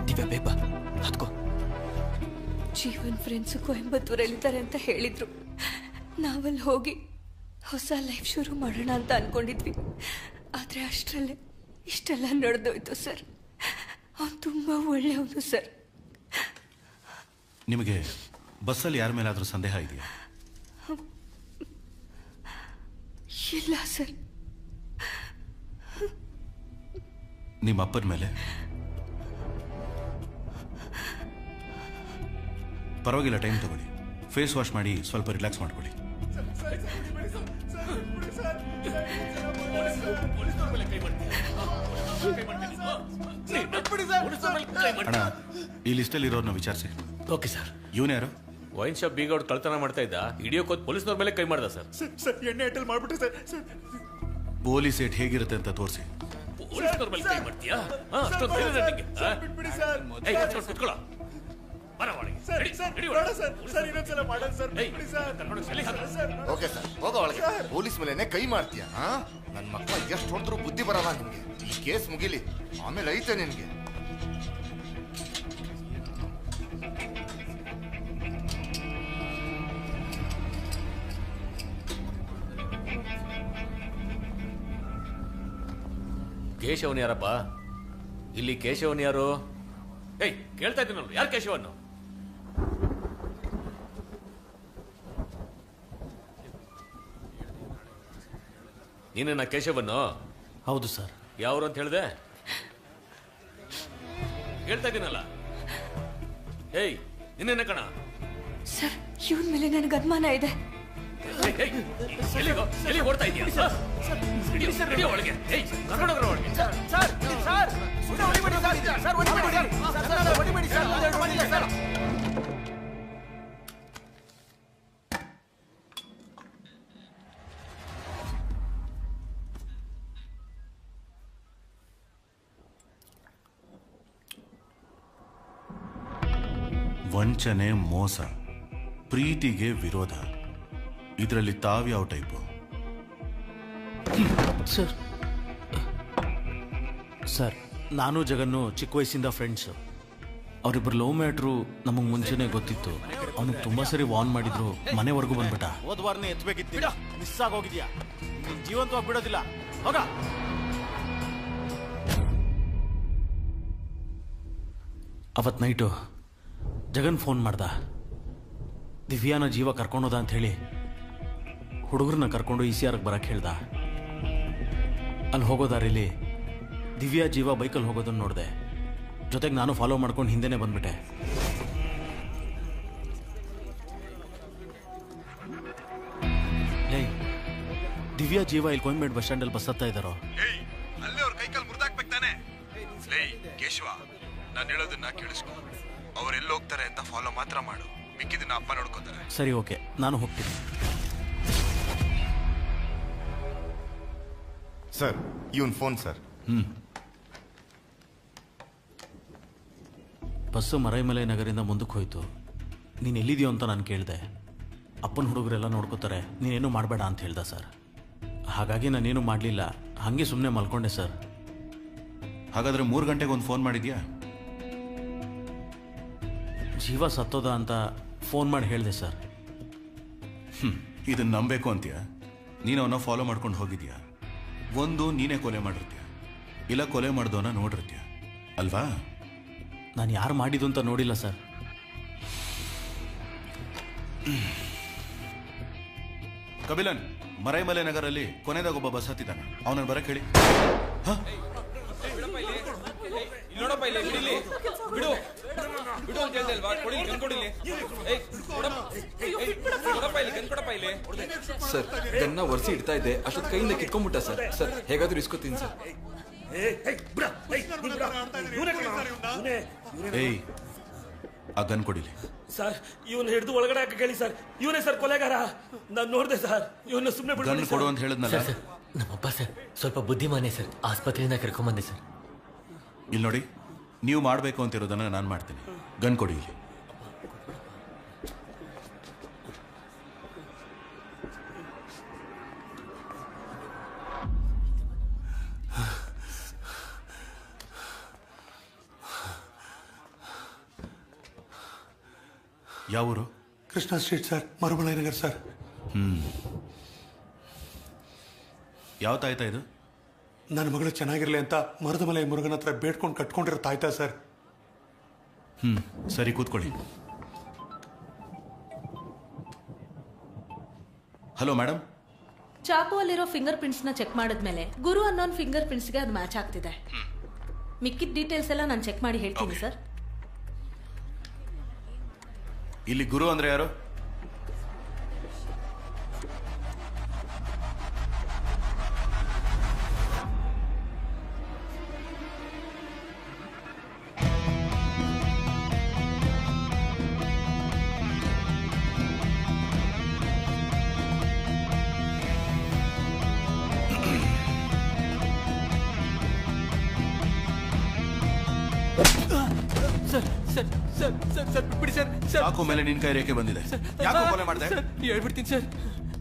ದಿವ್ಯಾ ಬೇಬ ಹತ್ಕೋ. ಜೀವನ್ ಫ್ರೆಂಡ್ಸು ಕೊಯಂಬತ್ತೂರಲ್ಲಿದ್ದಾರೆ ಅಂತ ಹೇಳಿದ್ರು. ನಾವಲ್ಲಿ ಹೋಗಿ ಹೊಸ ಲೈಫ್ ಶುರು ಮಾಡೋಣ ಅಂತ ಅನ್ಕೊಂಡಿದ್ವಿ. ಆದ್ರೆ ಅಷ್ಟರಲ್ಲೇ ಇಷ್ಟೆಲ್ಲ ನಡೆದೋಯ್ತು ಸರ್. ಅವನು ತುಂಬಾ ಒಳ್ಳೆಯವನು ಸರ್. ನಿಮಗೆ ಬಸ್ಸಲ್ಲಿ ಯಾರ ಮೇಲಾದ್ರೂ ಸಂದೇಹ ಇದೆಯಾ? ಇಲ್ಲ ಸರ್. ನಿಮ್ಮ ಅಪ್ಪನ ಮೇಲೆ? ಪರವಾಗಿಲ್ಲ, ಟೈಮ್ ತಗೊಳ್ಳಿ. ಫೇಸ್ ವಾಶ್ ಮಾಡಿ ಸ್ವಲ್ಪ ರಿಲ್ಯಾಕ್ಸ್ ಮಾಡ್ಕೊಳ್ಳಿ. ಅಣ್ಣ, ಈ ಲಿಸ್ಟಲ್ಲಿ ಇರೋರ್ನ ವಿಚಾರಿಸಿ. Okay sir. ಇವನು ಯಾರು? ವೈನ್ ಶಾಪ್ ಬೀಗ ಅವ್ರು ಕಳ್ತನ ಮಾಡ್ತಾ ಇದ್ದ. ಹಿಡಿಯೋಕೋದ್ ಪೊಲೀಸ್ನವ್ರ ಮೇಲೆ ಕೈ ಮಾಡ್ದ ಸರ್. ಎಣ್ಣೆ ಐಟಲ್ ಮಾಡ್ಬಿಟ್ರೆ ಸರ್. ಪೊಲೀಸ್ ಏಟ್ ಹೇಗಿರುತ್ತೆ ಅಂತ ತೋರಿಸಿ. ಪೊಲೀಸ್ನವ್ರ ಮೇಲೆ ಕೈ ಮಾಡ್ತೀಯಾ? ಅಷ್ಟೊಂದು ಧೈರ್ಯ ನಿಂಗೆ? ಏಯ್, ಕೂತ್ಕೊಳ್ಳೋ, ಕೂತ್ಕೊಳ್ಳೋ. ಬರ ಒಳಗೆ. ಓಕೆ ಸರ್, ಹೋಗೋ ಒಳಗೆ. ಪೊಲೀಸ್ ಮೇಲೆನೆ ಕೈ ಮಾಡ್ತೀಯಾ? ನನ್ನ ಮಕ್ಕಳ ಎಷ್ಟು ಹೊಡೆದ್ರು ಬುದ್ಧಿ ಬರಲ್ಲ ನಿನ್ಗೆ. ಈ ಕೇಸ್ ಮುಗಿಲಿ, ಆಮೇಲೆ ಐತೆ ನಿನ್ಗೆ. ಕೇಶವನ್ ಯಾರಪ್ಪ? ಇಲ್ಲಿ ಕೇಶವನ್ ಯಾರು? ಏಯ್, ಕೇಳ್ತಾ ಇದ್ದೀನಲ್ಲ, ಯಾರು ಕೇಶವನ್ನು? ನೀನೇನ ಕೇಶವನ್ನು? ಹೌದು ಸರ್. ಯಾವ್ರು ಅಂತ ಹೇಳ್ದೆ? ಹೇಳ್ತಾ ಇದ್ದೀನಲ್ಲ. ಏಯ್, ನಿನ್ನೇನ ಕಣ? ಸರ್, ಇವನ್ ಮೇಲೆ ನನಗೆ ಅನುಮಾನ ಇದೆ. ಎಲ್ಲಿ ಓಡ್ತಾ ಇದೀಯಾ? ಒಳಗೆ ಕರ್ಕೊಂಡೋಗ್ರ ಒಳಗೆ. ವಂಚನೆ, ಮೋಸ, ಪ್ರೀತಿಗೆ ವಿರೋಧ, ಇದರಲ್ಲಿ ತಾವ್ಯಾವ ಟೈಪು? ಸರ್, ನಾನು ಜಗನ್ನು ಚಿಕ್ಕ ವಯಸ್ಸಿಂದ ಫ್ರೆಂಡ್ಸು. ಅವರಿಬ್ಬರು ಲವ್ ಮ್ಯಾಟ್ರು ನಮಗೆ ಮುಂಚೆನೇ ಗೊತ್ತಿತ್ತು. ಅವನಿಗೆ ತುಂಬ ಸರಿ ವಾರ್ನ್ ಮಾಡಿದ್ರು, ಮನೆವರೆಗೂ ಬಂದ್ಬಿಟ್ಟ. ಹೋದ್ವಾರನೇ ಎತ್ಬೇಕಿತ್ತು, ಮಿಸ್ ಆಗೋಗಿದ್ಯಾ? ನೀನ್ ಜೀವಂತವಾಗಿ ಬಿಡೋದಿಲ್ಲ, ಹೋಗ. ಅವತ್ತು ನೈಟು ಜಗನ್ ಫೋನ್ ಮಾಡ್ದ. ದಿವ್ಯಾನ ಜೀವ ಕರ್ಕೊಂಡೋದ ಅಂತ ಹೇಳಿ ಹುಡುಗರನ್ನ ಕರ್ಕೊಂಡು ECRಗೆ ಬರಕ್ಕೆ ಹೇಳ್ದ. ಅಲ್ಲಿ ಹೋಗೋ ದಾರಿಲಿ ದಿವ್ಯಾ ಜೀವ ಬೈಕಲ್ಲಿ ಹೋಗೋದನ್ನು ನೋಡಿದೆ. ಜೊತೆಗೆ ನಾನು ಫಾಲೋ ಮಾಡ್ಕೊಂಡು ಹಿಂದೆನೇ ಬಂದ್ಬಿಟ್ಟೆ. ಲೇ, ದಿವ್ಯಾ ಜೀವ ಇಲ್ಲಿ ಕೋಯಂಬೇಡ್ ಬಸ್ ಸ್ಟ್ಯಾಂಡಲ್ಲಿ ಬಸ್ ಹತ್ತಾ ಇದ್ದಾರೋ? ಅಲ್ಲೇ ಅವ್ರ ಕೈಕಲ್ ಮುರಿದಾಕ್ಬೇಕು ತಾನೆ. ಲೇ ಕೇಶವ, ನಾನು ಹೇಳೋದನ್ನ ಕೇಳಿಸ್ಕೊ. ಅವ್ರು ಎಲ್ಲಿ ಹೋಗ್ತಾರೆ ಅಂತ ಫಾಲೋ ಮಾತ್ರ ಮಾಡು, ಮಿಕ್ಕಿದನ್ನ ಅಪ್ಪ ನೋಡ್ಕೋತಾರೆ. ಸರಿ, ಓಕೆ, ನಾನು ಹೋಗ್ತೀನಿ. ಸರ್, ಇವನ್ ಫೋನ್ ಸರ್. ಬಸ್ಸು ಮರೈಮಲೆ ನಗರಿಂದ ಮುಂದಕ್ಕೆ ಹೋಯ್ತು. ನೀನು ಎಲ್ಲಿದೆಯೋ ಅಂತ ನಾನು ಕೇಳಿದೆ. ಅಪ್ಪನ ಹುಡುಗರೆಲ್ಲ ನೋಡ್ಕೋತಾರೆ, ನೀನೇನು ಮಾಡಬೇಡ ಅಂತ ಹೇಳ್ದ ಸರ್. ಹಾಗಾಗಿ ನಾನೇನು ಮಾಡಲಿಲ್ಲ, ಹಾಗೆ ಸುಮ್ಮನೆ ಮಲ್ಕೊಂಡೆ ಸರ್. ಹಾಗಾದ್ರೆ 3 ಗಂಟೆಗೆ ಒಂದು ಫೋನ್ ಮಾಡಿದ್ಯಾ? ಜೀವ ಸತ್ತೋದ ಅಂತ ಫೋನ್ ಮಾಡಿ ಹೇಳಿದೆ ಸರ್. ಇದನ್ನ ನಂಬೇಕು ಅಂತೀಯ? ನೀನು ಅವನ್ನ ಫಾಲೋ ಮಾಡ್ಕೊಂಡು ಹೋಗಿದ್ಯಾ? ಒಂದು ನೀನೇ ಕೊಲೆ ಮಾಡಿರ್ತೀಯ, ಇಲ್ಲ ಕೊಲೆ ಮಾಡ್ದವನ್ನ ನೋಡಿರ್ತೀಯ ಅಲ್ವಾ? ನಾನು ಯಾರು ಮಾಡಿದ್ದು ಅಂತ ನೋಡಿಲ್ಲ ಸರ್. ಕಬಿಲನ್, ಮರೈಮಲೆ ನಗರಲ್ಲಿ ಕೊನೆದಾಗ ಒಬ್ಬ ಬಸ್ ಹತ್ತಿದ್ದಾನೆ, ಅವನನ್ನು ಬರಕ್ಕೆ ಹೇಳಿ. ಸರ್, ಗನ್ನ ಒರೆಸಿ ಇಡ್ತಾ ಇದ್ದೆ, ಅಷ್ಟೊತ್ತು ಕೈಯಿಂದ ಕಿತ್ಕೊಂಡ್ಬಿಟ್ಟ ಸರ್. ಸರ್, ಹೇಗಾದ್ರೂ ಇಸ್ಕೊತೀನಿ ಸರ್. ಏಯ್, ಆ ಗನ್ ಕೊಡಿಲಿ. ಸರ್, ಇವನು ಹಿಡಿದು ಒಳಗಡೆ ಹಾಕಿ ಕೇಳಿ ಸರ್. ಇವನೇ ಸರ್ ಕೊಲೆಗಾರ. ನಾನು ನೋಡಿದೆ ಸರ್, ಇವನ್ನ ಸುಮ್ಮನೆ ಗನ್ ಕೊಡು ಅಂತ ಹೇಳಿದ್ನಲ್ಲ. ನಮ್ಮಪ್ಪ ಸರ್ ಸ್ವಲ್ಪ ಬುದ್ಧಿಮಾನೆ ಸರ್, ಆಸ್ಪತ್ರೆಯಿಂದ ಕರ್ಕೊಂಬಂದೆ ಸರ್. ಇಲ್ಲಿ ನೋಡಿ, ನೀವು ಮಾಡಬೇಕು ಅಂತಿರೋದನ್ನ ನಾನು ಮಾಡ್ತೀನಿ. ಗನ್ ಕೊಡಿ ಇಲ್ಲಿ. ಯಾವೂರು? Krishna street sir, Marumalai Nagar sir. ಯಾವ ತಾಯ್ತಾ ಇದು? ನನ್ನ ಮಗಳು ಚೆನ್ನಾಗಿರ್ಲಿ ಅಂತ ಮರುದಮಲೈ ಮುರುಗನ ಹತ್ರ ಬೇಡ್ಕೊಂಡು ಕಟ್ಕೊಂಡಿರೋ ತಾಯ್ತಾ ಸರ್. ಸರಿ, ಕೂತ್ಕೊಳ್ಳಿ. Hello madam. ಚಾಕು ಅಲ್ಲಿರೋ ಫಿಂಗರ್ ಪ್ರಿಂಟ್ಸ್ ನ ಚೆಕ್ ಮಾಡಿದ್ಮೇಲೆ ಗುರು ಅನ್ನೋನ್ ಫಿಂಗರ್ ಪ್ರಿಂಟ್ಸ್ ಗೆ ಅದು ಮ್ಯಾಚ್ ಆಗ್ತಿದೆ. ಮಿಕ್ಕಿದ ಡೀಟೇಲ್ಸ್ ಎಲ್ಲ ನಾನು ಚೆಕ್ ಮಾಡಿ ಹೇಳ್ತೀನಿ ಸರ್. ಇಲ್ಲಿ ಗುರು ಅಂದ್ರೆ ಯಾರು? ಸಾಕು ಮೇಲೆ ನಿನ್ ಕೈ ರೇಖೆ ಬಂದಿದೆ. ಯಾಕೋ ಕೊಲೆ ಮಾಡಿದೆ? ಹೇಳ್ಬಿಡ್ತೀನಿ ಸರ್.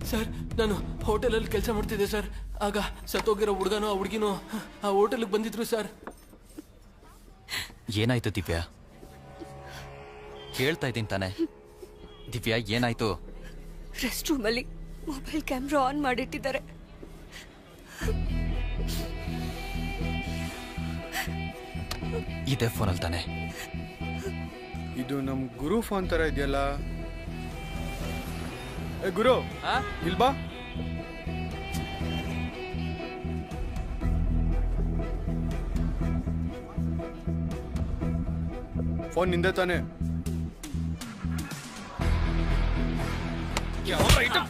ಸರ್, ನಾನು ಹೋಟೆಲಲ್ಲಿ ಕೆಲಸ ಮಾಡ್ತಿದ್ದೆ ಸರ್. ಆಗ ಸತ್ತೋಗಿರೋ ಹುಡುಗನೋ ಆ ಹುಡುಗಿನೋ ಆ ಹೋಟೆಲ್ಗೆ ಬಂದಿದ್ರು ಸರ್. ಏನಾಯ್ತು ದಿವ್ಯಾ? ಹೇಳ್ತಾ ಇದ್ದೀನಿ ತಾನೆ. ದಿವ್ಯಾ, ಏನಾಯ್ತು? ರೆಸ್ಟ್ ರೂಮಲ್ಲಿ ಮೊಬೈಲ್ ಕ್ಯಾಮ್ರಾ ಆನ್ ಮಾಡಿಟ್ಟಿದ್ದಾರೆ. ಇದೇ ಫೋನಲ್ಲಿ ತಾನೆ? ಇದು ನಮ್ ಗುರು ಫೋನ್ ತರ ಇದೆಯಲ್ಲ. ಗುರು, ಇಲ್ ಬಾ. ಫೋನ್ ನಿಂದೆ ತಾನೆ?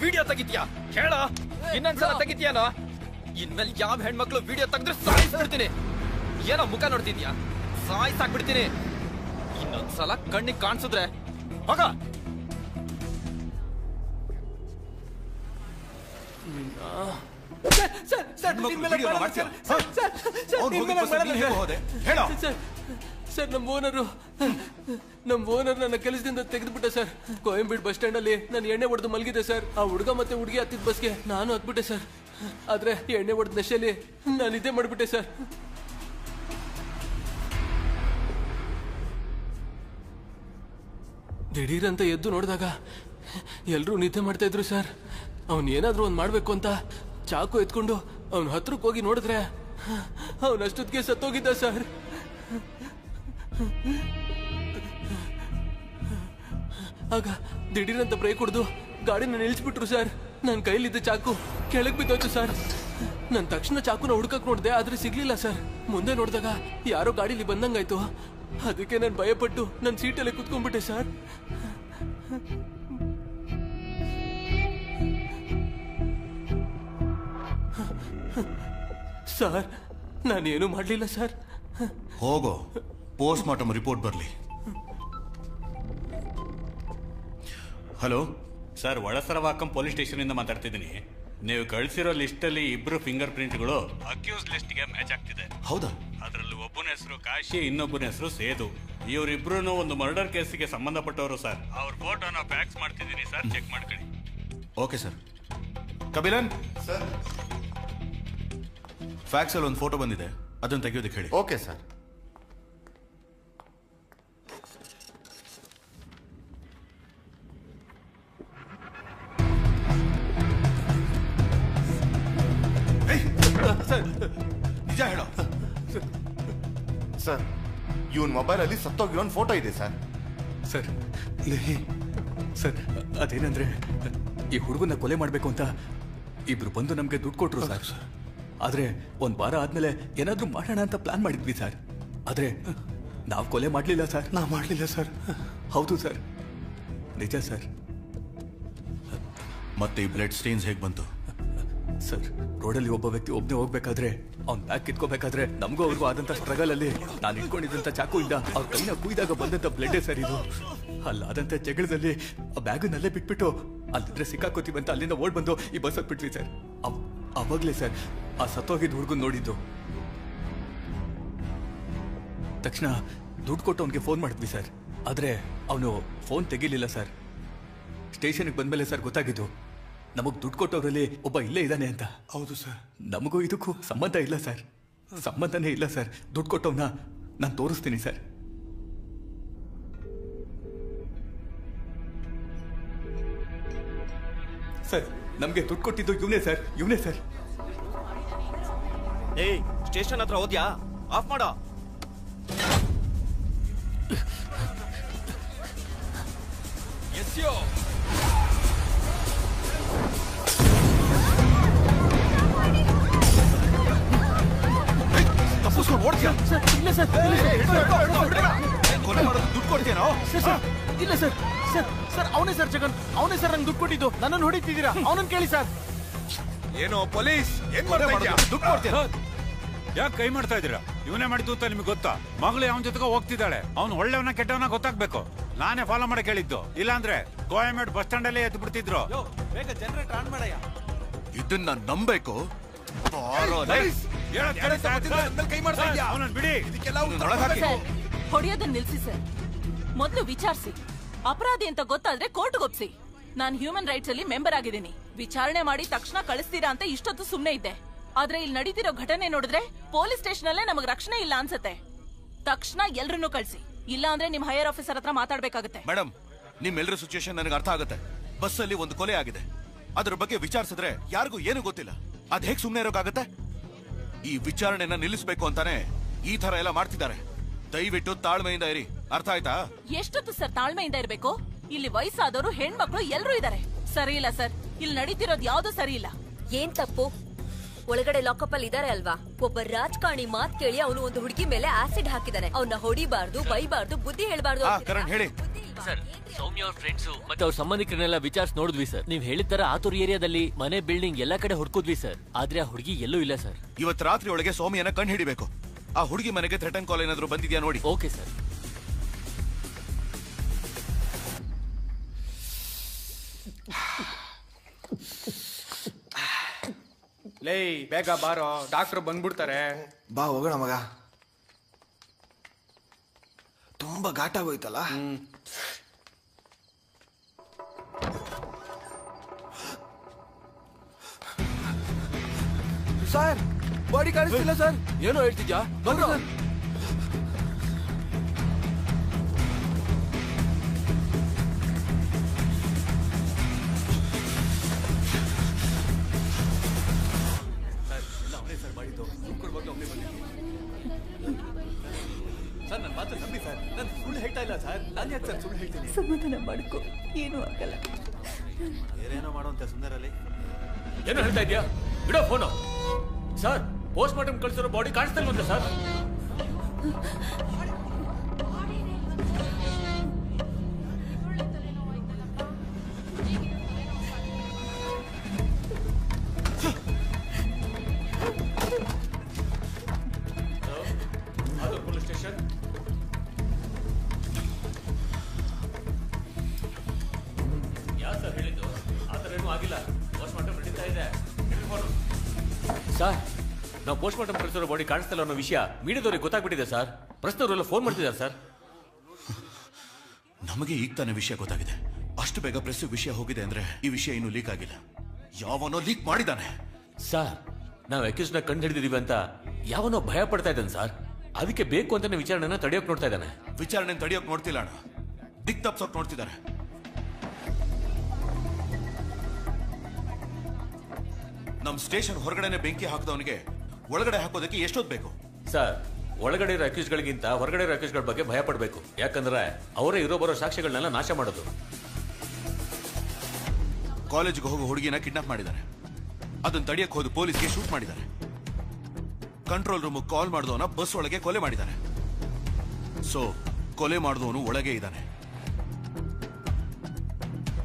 ವಿಡಿಯೋ ತೆಗಿತ್ಯಾ? ಹೇಳ, ಇನ್ನೊಂದ್ಸಲ ತೆಗಿತ್ಯಾನ? ಇನ್ಮೇಲೆ ಯಾವ ಹೆಣ್ಮಕ್ಳು ವಿಡಿಯೋ ತೆಗೆದ್ರೆ ಸಾಯಿಸ್ಬಿಡ್ತೀನಿ. ಏನೋ ಮುಖ ನೋಡ್ತಿದ್ಯಾ? ಸಾಯಿಸಾಕ್ಬಿಡ್ತೀನಿ. ಇನ್ನೊಂದ್ಸಲ ಕಣ್ಣಿಗೆ ಕಾಣಿಸಿದ್ರೆ ಹೋಗ. ಸರ್, ನಮ್ಮ ಓನರ್ ನನ್ನ ಕೆಲಸದಿಂದ ತೆಗೆದುಬಿಟ್ಟೆ ಸರ್. ಕೊಯಂಬೀಡ್ ಬಸ್ ಸ್ಟ್ಯಾಂಡ್ ಅಲ್ಲಿ ನಾನು ಎಣ್ಣೆ ಹೊಡೆದು ಮಲಗಿದೆ ಸರ್. ಆ ಹುಡುಗ ಮತ್ತೆ ಹುಡುಗಿ ಹತ್ತಿದ ಬಸ್ಗೆ ನಾನು ಹತ್ಬಿಟ್ಟೆ ಸರ್. ಆದ್ರೆ ಎಣ್ಣೆ ಹೊಡೆದ ನಶೆಯಲ್ಲಿ ನಾನು ಇದೇ ಮಾಡ್ಬಿಟ್ಟೆ ಸರ್. ದಿಢೀರಂತ ಎದ್ದು ನೋಡಿದಾಗ ಎಲ್ಲರೂ ನಿದ್ದೆ ಮಾಡ್ತಾ ಇದ್ರು ಸರ್. ಅವನು ಏನಾದ್ರೂ ಒಂದು ಮಾಡ್ಬೇಕು ಅಂತ ಚಾಕು ಎತ್ಕೊಂಡು ಅವನ ಹತ್ರಕ್ಕೆ ಹೋಗಿ ನೋಡಿದ್ರೆ ಅವನಷ್ಟೊತ್ತಿಗೆ ಸತ್ತೋಗಿದ್ದ ಸರ್. ಆಗ ದಿಢೀರಂತ ಬ್ರೇಕ್ ಹೊಡೆದು ಗಾಡಿನ ನಿಲ್ಲಿಸ್ಬಿಟ್ರು ಸರ್. ನನ್ನ ಕೈಲಿದ್ದ ಚಾಕು ಕೆಳಗೆ ಬಿದ್ದೋಯ್ತು ಸರ್. ನಾನು ತಕ್ಷಣ ಚಾಕುನ ಹುಡ್ಕಕ್ ನೋಡಿದೆ, ಆದ್ರೆ ಸಿಗ್ಲಿಲ್ಲ ಸರ್. ಮುಂದೆ ನೋಡಿದಾಗ ಯಾರೋ ಗಾಡಿಲಿ ಬಂದಂಗಾಯ್ತು. ಅದಕ್ಕೆ ನಾನು ಭಯಪಟ್ಟು ನನ್ನ ಸೀಟಲ್ಲಿ ಕುತ್ಕೊಂಡ್ಬಿಟ್ಟೆ ಸರ್. ಸರ್, ನಾನೇನು ಮಾಡಲಿಲ್ಲ ಸರ್. ಹೋಗೋ, ಪೋಸ್ಟ್ ಮಾರ್ಟಮ್ ರಿಪೋರ್ಟ್ ಬರಲಿ. ಹಲೋ ಸರ್, ಒಳಸರವಾಕಂ ಪೊಲೀಸ್ ಸ್ಟೇಷನ್ ಇಂದ ಮಾತಾಡ್ತಿದ್ದೀನಿ. ನೀವು ಕಳಿಸಿರೋ ಲಿಸ್ಟಲ್ಲಿ ಇಬ್ರು ಫಿಂಗರ್ ಪ್ರಿಂಟ್ಗಳು ಅಕ್ಯೂಸ್ ಲಿಸ್ಟ್ಗೆ ಮ್ಯಾಚ್ ಆಗ್ತಿದೆ. ಹೌದಾ? ಅದರಲ್ಲಿ ಒಬ್ಬನ ಹೆಸರು ಕಾಶಿ, ಇನ್ನೊಬ್ಬನ ಹೆಸರು ಸೇದು. ಇವರಿಬ್ರು ಒಂದು ಮರ್ಡರ್ ಕೇಸಿಗೆ ಸಂಬಂಧಪಟ್ಟವರು ಸರ್. ಅವ್ರ ಫೋಟೋನ ಫ್ಯಾಕ್ಸ್ ಮಾಡ್ತಿದ್ದೀನಿ ಸರ್, ಚೆಕ್ ಮಾಡ್ಕೊಳ್ಳಿ. Okay sir. Kabilan sir, fax ಅಲ್ಲಿ ಒಂದು ಫೋಟೋ ಬಂದಿದೆ, ಅದನ್ನು ತೆಗೆಯೋದಕ್ಕೆ ಹೇಳಿ. Okay sir. ನಿಜ ಹೇಳೋ ಸರ್. ಇವನ್ ಮೊಬೈಲ್ ಅಲ್ಲಿ ಸತ್ತೋಗಿರೋ ಫೋಟೋ ಇದೆ ಸರ್. ಸರ್ ಸರ್, ಅದೇನಂದ್ರೆ ಈ ಹುಡುಗನ ಕೊಲೆ ಮಾಡಬೇಕು ಅಂತ ಇಬ್ರು ಬಂದು ನಮಗೆ ದುಡ್ಡು ಕೊಟ್ರು ಸರ್. ಆದ್ರೆ ಒಂದ್ ವಾರ ಆದ್ಮೇಲೆ ಏನಾದ್ರೂ ಮಾಡೋಣ ಅಂತ ಪ್ಲಾನ್ ಮಾಡಿದ್ವಿ ಸರ್. ಆದ್ರೆ ನಾವು ಕೊಲೆ ಮಾಡಲಿಲ್ಲ ಸರ್. ನಾ ಮಾಡಲಿಲ್ಲ ಸರ್. ಹೌದು ಸರ್, ನಿಜ ಸರ್. ಮತ್ತೆ ಈ ಬ್ಲಡ್ ಸ್ಟೇನ್ಸ್ ಹೇಗೆ ಬಂತು ಸರ್? ರೋಡಲ್ಲಿ ಒಬ್ಬ ವ್ಯಕ್ತಿ ಒಬ್ಬನೇ ಹೋಗ್ಬೇಕಾದ್ರೆ ಅವ್ನ್ ಬ್ಯಾಗ್ ಕಿತ್ಕೋಬೇಕಾದ್ರೆ ನಮಗೂ ಅವ್ರಿಗೂ ಆದಂತ ಸ್ಟ್ರಗಲ್ ಅಲ್ಲಿ ನಾನು ಇಟ್ಕೊಂಡಿದ್ದಂತ ಚಾಕು ಇಂದ ಅವ್ರ ಕೈನ ಕುಯ್ದಾಗ ಬಂದಂತ ಬ್ಲಡ್ ಸರ್ ಇದು. ಅಲ್ಲಾದಂತ ಜಗಳದಲ್ಲಿ ಆ ಬ್ಯಾಗನ್ನಲ್ಲೇ ಬಿಟ್ಬಿಟ್ಟು ಅಲ್ಲಿದ್ರೆ ಸಿಕ್ಕಾಕೋತೀವಿ ಅಂತ ಅಲ್ಲಿಂದ ಓಡ್ ಬಂದು ಈ ಬಸ್ ಹತ್ಬಿಟ್ವಿ ಸರ್. ಅವಾಗ್ಲೇ ಸರ್ ಆ ಸತ್ತೋಗಿದ್ ಹುಡುಗನ್ ನೋಡಿದ್ದು. ತಕ್ಷಣ ದುಡ್ಡು ಕೊಟ್ಟು ಅವನಿಗೆ ಫೋನ್ ಮಾಡಿದ್ವಿ ಸರ್. ಆದ್ರೆ ಅವನು ಫೋನ್ ತೆಗಿಲಿಲ್ಲ ಸರ್. ಸ್ಟೇಷನ್ಗೆ ಬಂದ್ಮೇಲೆ ಸರ್ ಗೊತ್ತಾಗಿದ್ದು ನಮಗ್ ದುಡ್ಡು ಕೊಟ್ಟವರಲ್ಲಿ ಒಬ್ಬ ಇಲ್ಲೇ ಇದ್ದಾನೆ ಅಂತ. ಹೌದು ಸರ್. ನಮಗೂ ಇದಕ್ಕೂ ಸಂಬಂಧ ಇಲ್ಲ ಸರ್, ಸಂಬಂಧನೇ ಇಲ್ಲ ಸರ್. ದುಡ್ಡು ಕೊಟ್ಟವನ್ನ ನಾನು ತೋರಿಸ್ತೀನಿ ಸರ್. ಸರ್, ನಮ್ಗೆ ದುಡ್ಡು ಕೊಟ್ಟಿದ್ದು ಇವನೇ ಸರ್, ಇವನೇ ಸರ್. ಏಯ್, ಸ್ಟೇಷನ್ ಹತ್ರ ಹೋದ್ಯಾ? ಆಫ್ ಮಾಡೋ. ಕೊಲೆ ಮಾಡೋದು ದುಡ್ಡು ಕೊಡ್ತೀನೋ? ಇಲ್ಲ ಸರ್. ಸರ್ ಸರ್ ಅವನೇ ಸರ್ ಜಗನ್, ಅವನೇ ಸರ್ ನಂಗೆ ದುಡ್ಡು ಕೊಟ್ಟಿದ್ದು. ನನ್ನನ್ನು ಹೊಡಿತಿದ್ದೀರಾ? ಅವನನ್ನು ಕೇಳಿ ಸರ್. ಏನೋ ಪೊಲೀಸ್ ಏನ್ ಮಾಡ್ತಾ ಇದ್ದೀರಾ? ದುಡ್ಡು ಕೊಡ್ತೀರಾ? ಯಾಕೆ ಕೈ ಮಾಡ್ತಾ ಇದ್ದೀರಾ? ಇವನೇ ಮಾಡಿದ್ದು ಅಂತ ನಿಮ್ಗೆ ಗೊತ್ತಾ? ಮಗಳು ಅವನ ಜೊತೆಗೆ ಹೋಗ್ತಿದ್ದಾಳೆ. ಅವ್ನು ಒಳ್ಳೆಯವನ ಕೆಟ್ಟವನ ಗೊತ್ತಾಗ್ಬೇಕು. ನಾನೇ ಫಾಲೋ ಮಾಡಿ ಕೇಳಿದ್ದು. ಇಲ್ಲಾಂದ್ರೆ ಕೋಯಮೇಡ್ ಬಸ್ ಸ್ಟ್ಯಾಂಡ್ ಅಲ್ಲೇ ಎದ್ದು ಬಿಡ್ತಿದ್ರು. ಬೇಗ ಜನರೇಟರ್ ಆನ್ ಮಾಡಯ್ಯ. ಇದನ್ನ ನಂಬೇಕು. ಹೊಡೆಯೋದನ್ನ ನಿಲ್ಸಿ ಸರ್. ಮೊದಲು ವಿಚಾರಿಸಿ. ಅಪರಾಧಿ ಅಂತ ಗೊತ್ತಾದ್ರೆ ಕೋರ್ಟ್ಗೆ ಒಪ್ಸಿ. ನಾನ್ ಹ್ಯೂಮನ್ ರೈಟ್ಸ್ ಅಲ್ಲಿ ಮೆಂಬರ್ ಆಗಿದ್ದೀನಿ. ವಿಚಾರಣೆ ಮಾಡಿ ತಕ್ಷಣ ಕಳಿಸ್ತೀರಾ ಅಂತ ಇಷ್ಟೊತ್ತು ಸುಮ್ನೆ ಇದ್ದೆ. ಆದ್ರೆ ಇಲ್ಲಿ ನಡೀತಿರೋ ಘಟನೆ ನೋಡಿದ್ರೆ ಪೊಲೀಸ್ ಸ್ಟೇಷನ್ ಅಲ್ಲೇ ನಮಗ್ ರಕ್ಷಣೆ ಇಲ್ಲ ಅನ್ಸತ್ತೆ. ತಕ್ಷಣ ಎಲ್ರನ್ನೂ ಕಳ್ಸಿ. ಇಲ್ಲ ಅಂದ್ರೆ ನಿಮ್ ಹೈಯರ್ ಆಫೀಸರ್ ಹತ್ರ ಮಾತಾಡ್ಬೇಕಾಗತ್ತೆ. ಮೇಡಮ್, ನಿಮ್ಮೆಲ್ಲರ ಸಿಚುಯೇಷನ್ ನನಗೆ ಅರ್ಥ ಆಗುತ್ತೆ. ಬಸ್ ಅಲ್ಲಿ ಒಂದು ಕೊಲೆ ಆಗಿದೆ, ಅದ್ರ ಬಗ್ಗೆ ವಿಚಾರಿಸಿದ್ರೆ ಯಾರಿಗೂ ಏನು ಗೊತ್ತಿಲ್ಲ. ಅದ್ ಹೇಗ್ ಸುಮ್ನೆ ಇರೋಕ್ಕಾಗತ್ತೆ? ಈ ವಿಚಾರಣೆನ ನಿಲ್ಲಿಸಬೇಕು ಅಂತಾನೆ ಈ ತರ ಎಲ್ಲ ಮಾಡ್ತಿದ್ದಾರೆ. ದಯವಿಟ್ಟು ತಾಳ್ಮೆಯಿಂದ ಇರಿ, ಅರ್ಥ ಆಯ್ತಾ? ಎಷ್ಟೊತ್ತು ಸರ್ ತಾಳ್ಮೆಯಿಂದ ಇರ್ಬೇಕು? ಇಲ್ಲಿ ವಯಸ್ಸಾದವರು, ಹೆಣ್ಮಕ್ಳು ಎಲ್ರೂ ಇದಾರೆ. ಸರಿ ಇಲ್ಲ ಸರ್, ಇಲ್ಲಿ ನಡೀತಿರೋದು ಯಾವ್ದು ಸರಿ ಇಲ್ಲ. ಏನ್ ತಪ್ಪು? ಒಳಗಡೆ ಲಾಕಪ್ ಅಲ್ಲಿ ಇದಾರೆ ಅಲ್ವಾ? ಒಬ್ಬ ರಾಜಕಾರಣಿ ಮಾತ್ ಕೇಳಿ ಅವನು ಒಂದು ಹುಡುಗಿ ಮೇಲೆ ಆಸಿಡ್ ಹಾಕಿದಾನೆ. ಅವನ್ನ ಹೊಡಿಬಾರ್ದು, ಬೈಬಾರ್ದು, ಬುದ್ಧಿ ಹೇಳ್ಬಾರ್ದು. ಹೇಳಿ ಸರ್, ಸೌಮ್ಯ ಅವ್ರ ಫ್ರೆಂಡ್ಸ್ ಮತ್ತೆ ಅವ್ರ ಸಂಬಂಧಿಕರನ್ನೆಲ್ಲ ವಿಚಾರಿಸಿ ನೋಡಿದ್ವಿ ಸರ್. ನೀವ್ ಹೇಳಿದ ತರ ಆತೂರ್ ಏರಿಯಾದಲ್ಲಿ ಮನೆ, ಬಿಲ್ಡಿಂಗ್ ಎಲ್ಲಾ ಕಡೆ ಹುಡ್ಕುದ್ವಿ ಸರ್. ಆದ್ರೆ ಆ ಹುಡುಗಿ ಎಲ್ಲೂ ಇಲ್ಲ ಸರ್. ಇವತ್ತು ರಾತ್ರಿ ಒಳಗೆ ಸೌಮ್ಯನ ಕಂಡು ಹಿಡಿಬೇಕು. ಆ ಹುಡುಗಿ ಮನೆಗೆ ಥ್ರೆಟನ್ ಕಾಲ್ ಏನಾದ್ರು ಬಂದಿದ್ಯಾ ನೋಡಿ. Okay sir. ಲೇ, ಬೇಗ ಬಾರೋ, ಡಾಕ್ಟರ್ ಬಂದ್ಬಿಡ್ತಾರೆ. ಬಾ ಹೋಗೋಣ ಮಗ. ತುಂಬಾ ಘಾಟ ಹೋಯ್ತಲ್ಲ. ಸರ್, ಬಾಡಿ ಕಾಣಿಸ್ತಿಲ್ಲ ಸರ್. ಏನೋ ಹೇಳ್ತಿದ್ಯಾ? ಬಂದ್ರು. ಸರ್, ನನ್ನ ಮಾತು ನಂಬಿ ಸರ್. ನಾನು ಸುಳ್ಳು ಹೇಳ್ತಾ ಇಲ್ಲ ಸರ್. ನಾನು ಯಾಕೆ ಸರ್ ಸುಳ್ಳು ಹೇಳ್ತೀನಿ? ಸಮಾಧಾನ ಮಾಡ್ಕೊ, ಏನೂ ಆಗಲ್ಲ. ಬೇರೇನೋ ಮಾಡುವಂತ ಸುಂದರಲ್ಲಿ. ಏನೋ ಹೇಳ್ತಾ ಇದ್ಯಾ? ಬಿಡೋ ಫೋನು. ಸರ್, ಪೋಸ್ಟ್ ಮಾರ್ಟಮ್ ಕಳಿಸಿರೋ ಬಾಡಿ ಕಾಣಿಸ್ತಾ ಇಲ್ವಂತೆ ಸರ್. Police station. ಯಾರು ಸರ್ ಹೇಳಿದ್ದು? ಆ ಥರ ಏನೂ ಆಗಿಲ್ಲ. ಪೋಸ್ಟ್ ಮಾರ್ಟಮ್ ನಡೀತಾ ಇದೆ. ನಾವು ಪೋಸ್ಟ್ ಮಾರ್ಟಮ್ ಕಳಿಸಿರೋ ಬಾಡಿ ಕಾಣಿಸ್ತಿಲ್ಲ ಅನ್ನೋ ವಿಷಯ ಮೀಡಿಯಾದವ್ರಿಗೆ ಗೊತ್ತಾಗ್ಬಿಟ್ಟಿದೆ ಸರ್. ಪ್ರಶ್ನವರೆಲ್ಲ ಫೋನ್ ಮಾಡ್ತಿದ್ದಾರೆ ಸರ್. ನಮಗೆ ಈಗ ತಾನೇ ವಿಷಯ ಗೊತ್ತಾಗಿದೆ. ಅಷ್ಟು ಬೇಗ ಪ್ರೆಸ್ ವಿಷಯ ಹೋಗಿದೆ ಅಂದ್ರೆ ಈ ವಿಷಯ ಇನ್ನೂ ಲೀಕ್ ಆಗಿಲ್ಲ. ಯಾವನೋ ಲೀಕ್ ಮಾಡಿದಾನೆ ಸರ್. ನಾವು ಅಕ್ಯೂಸ್ನ ಕಂಡು ಹಿಡಿದಿದೀವಿ ಅಂತ ಯಾವನೋ ಭಯ ಪಡ್ತಾ ಇದ್ದಾನೆ ಸರ್. ಅದಕ್ಕೆ ಬೇಕು ಅಂತಾನೆ ವಿಚಾರಣೆನ ತಡೆಯೋಕ್ ನೋಡ್ತಾ ಇದ್ದಾನೆ. ವಿಚಾರಣೆ ತಡೆಯೋಕ್ ನೋಡ್ತಿಲ್ಲ ಅಣ್ಣ, ದಿಕ್ ತಪ್ಸೋಕ್ ನೋಡ್ತಿದ್ದಾರೆ. ನಮ್ ಸ್ಟೇಷನ್ ಹೊರಗಡೆನೆ ಬೆಂಕಿ ಹಾಕಿದವನಿಗೆ ಒಳಗಡೆ ಹಾಕೋದಕ್ಕೆ ಎಷ್ಟೊತ್ತು ಬೇಕು ಸರ್? ಒಳಗಡೆ ಇರೋ ಅಕ್ಯೂಸ್ಗಳಿಗಿಂತ ಹೊರಗಡೆ ಇರೋ ಅಕ್ಯೂಸ್ಗಳ ಬಗ್ಗೆ ಭಯ ಪಡಬೇಕು. ಯಾಕಂದ್ರೆ ಅವರೇ ಇರೋ ಬರೋ ಸಾಕ್ಷ್ಯಗಳನ್ನೆಲ್ಲ ನಾಶ ಮಾಡೋದು. ಕಾಲೇಜ್ಗೆ ಹೋಗೋ ಹುಡುಗಿನ ಕಿಡ್ನಾಪ್ ಮಾಡಿದ್ದಾರೆ. ಅದನ್ನ ತಡೆಯಕ್ಕೆ ಹೋದ ಪೊಲೀಸ್ಗೆ ಶೂಟ್ ಮಾಡಿದ್ದಾರೆ. ಕಂಟ್ರೋಲ್ ರೂಮ್ ಕಾಲ್ ಮಾಡಿದವನ ಬಸ್ ಒಳಗೆ ಕೊಲೆ ಮಾಡಿದ್ದಾರೆ. ಸೊ ಕೊಲೆ ಮಾಡಿದವನು ಒಳಗೆ ಇದ್ದಾನೆ,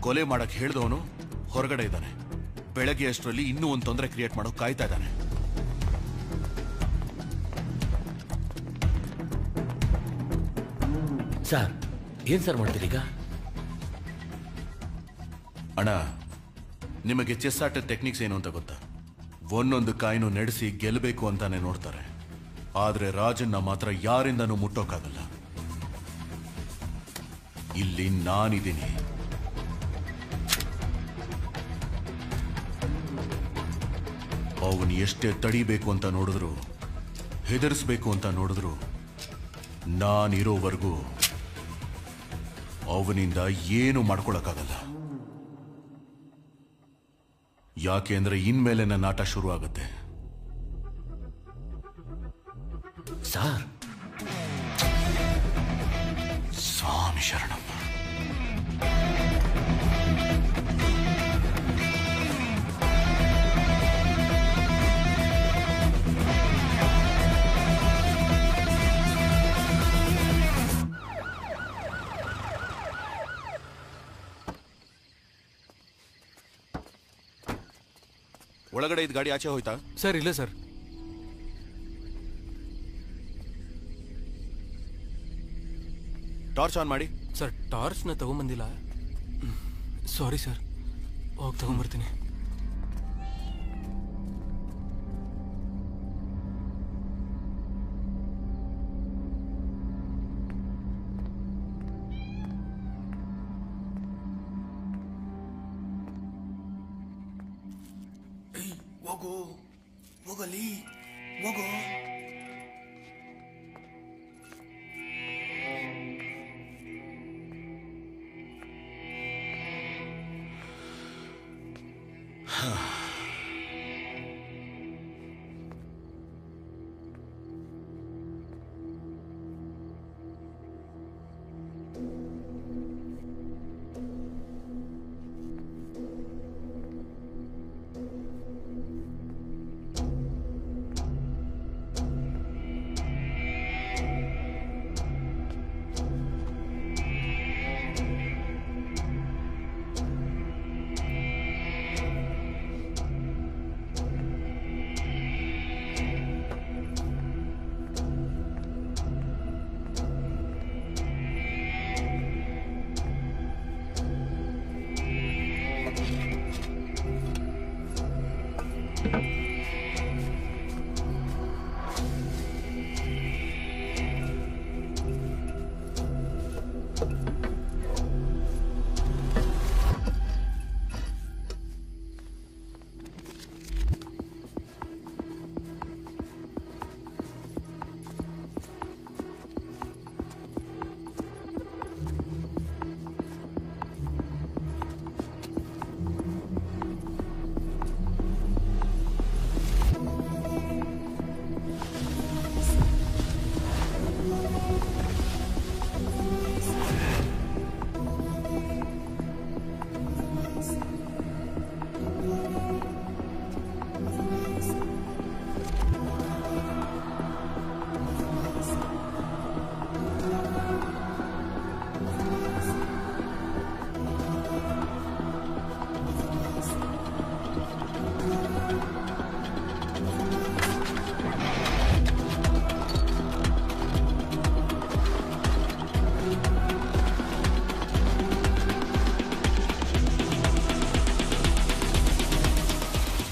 ಕೊಲೆ ಮಾಡಕ್ ಹೇಳಿದವನು ಹೊರಗಡೆ ಇದ್ದಾನೆ. ಬೆಳಗ್ಗೆ ಅಷ್ಟರಲ್ಲಿ ಇನ್ನೂ ಒಂದು ತೊಂದರೆ ಕ್ರಿಯೇಟ್ ಮಾಡೋಕೆ ಕಾಯ್ತಾ ಇದ್ದಾನೆ. ಸರ್ ಏನ್ ಸರ್ ಮಾಡ್ತೀರೀಗ? ಅಣ್ಣ, ನಿಮಗೆ ಚೆಸ್ ಆಟದ ಟೆಕ್ನಿಕ್ಸ್ ಏನು ಅಂತ ಗೊತ್ತಾ? ಒಂದೊಂದು ಕಾಯಿನೂ ನಡೆಸಿ ಗೆಲ್ಲಬೇಕು ಅಂತಾನೆ ನೋಡ್ತಾರೆ. ಆದ್ರೆ ರಾಜನ್ನ ಮಾತ್ರ ಯಾರಿಂದನೂ ಮುಟ್ಟೋಕ್ಕಾಗಲ್ಲ. ಇಲ್ಲಿ ನಾನಿದ್ದೀನಿ. ಅವನು ಎಷ್ಟೇ ತಡಿಬೇಕು ಅಂತ ನೋಡಿದ್ರು, ಹೆದರಿಸ್ಬೇಕು ಅಂತ ನೋಡಿದ್ರು, ನಾನಿರೋವರೆಗೂ ಅವನಿಂದ ಏನು ಮಾಡ್ಕೊಳಕ್ಕಾಗಲ್ಲ. ಯಾಕೆಂದ್ರೆ ಇನ್ಮೇಲೆ ನನ್ನ ಆಟ ಶುರು ಆಗುತ್ತೆ. ಸರ್ ಸ್ವಾಮಿ ಶರಣಮ್ಮ. ಒಳಗಡೆ ಇದ್ದ ಗಾಡಿ ಆಚೆ ಹೋಯ್ತಾ? ಸರ್ ಇಲ್ಲ ಸರ್. ಟಾರ್ಚ್ ಆನ್ ಮಾಡಿ. ಸರ್ ಟಾರ್ಚ್ನ ತಗೊಂಬಂದಿಲ್ಲ. ಸಾರಿ ಸರ್, ಹೋಗಿ ತಗೊಂಬರ್ತೀನಿ. ಹೋಗೋ ಹೋಗಲಿ ಹೋಗೋ.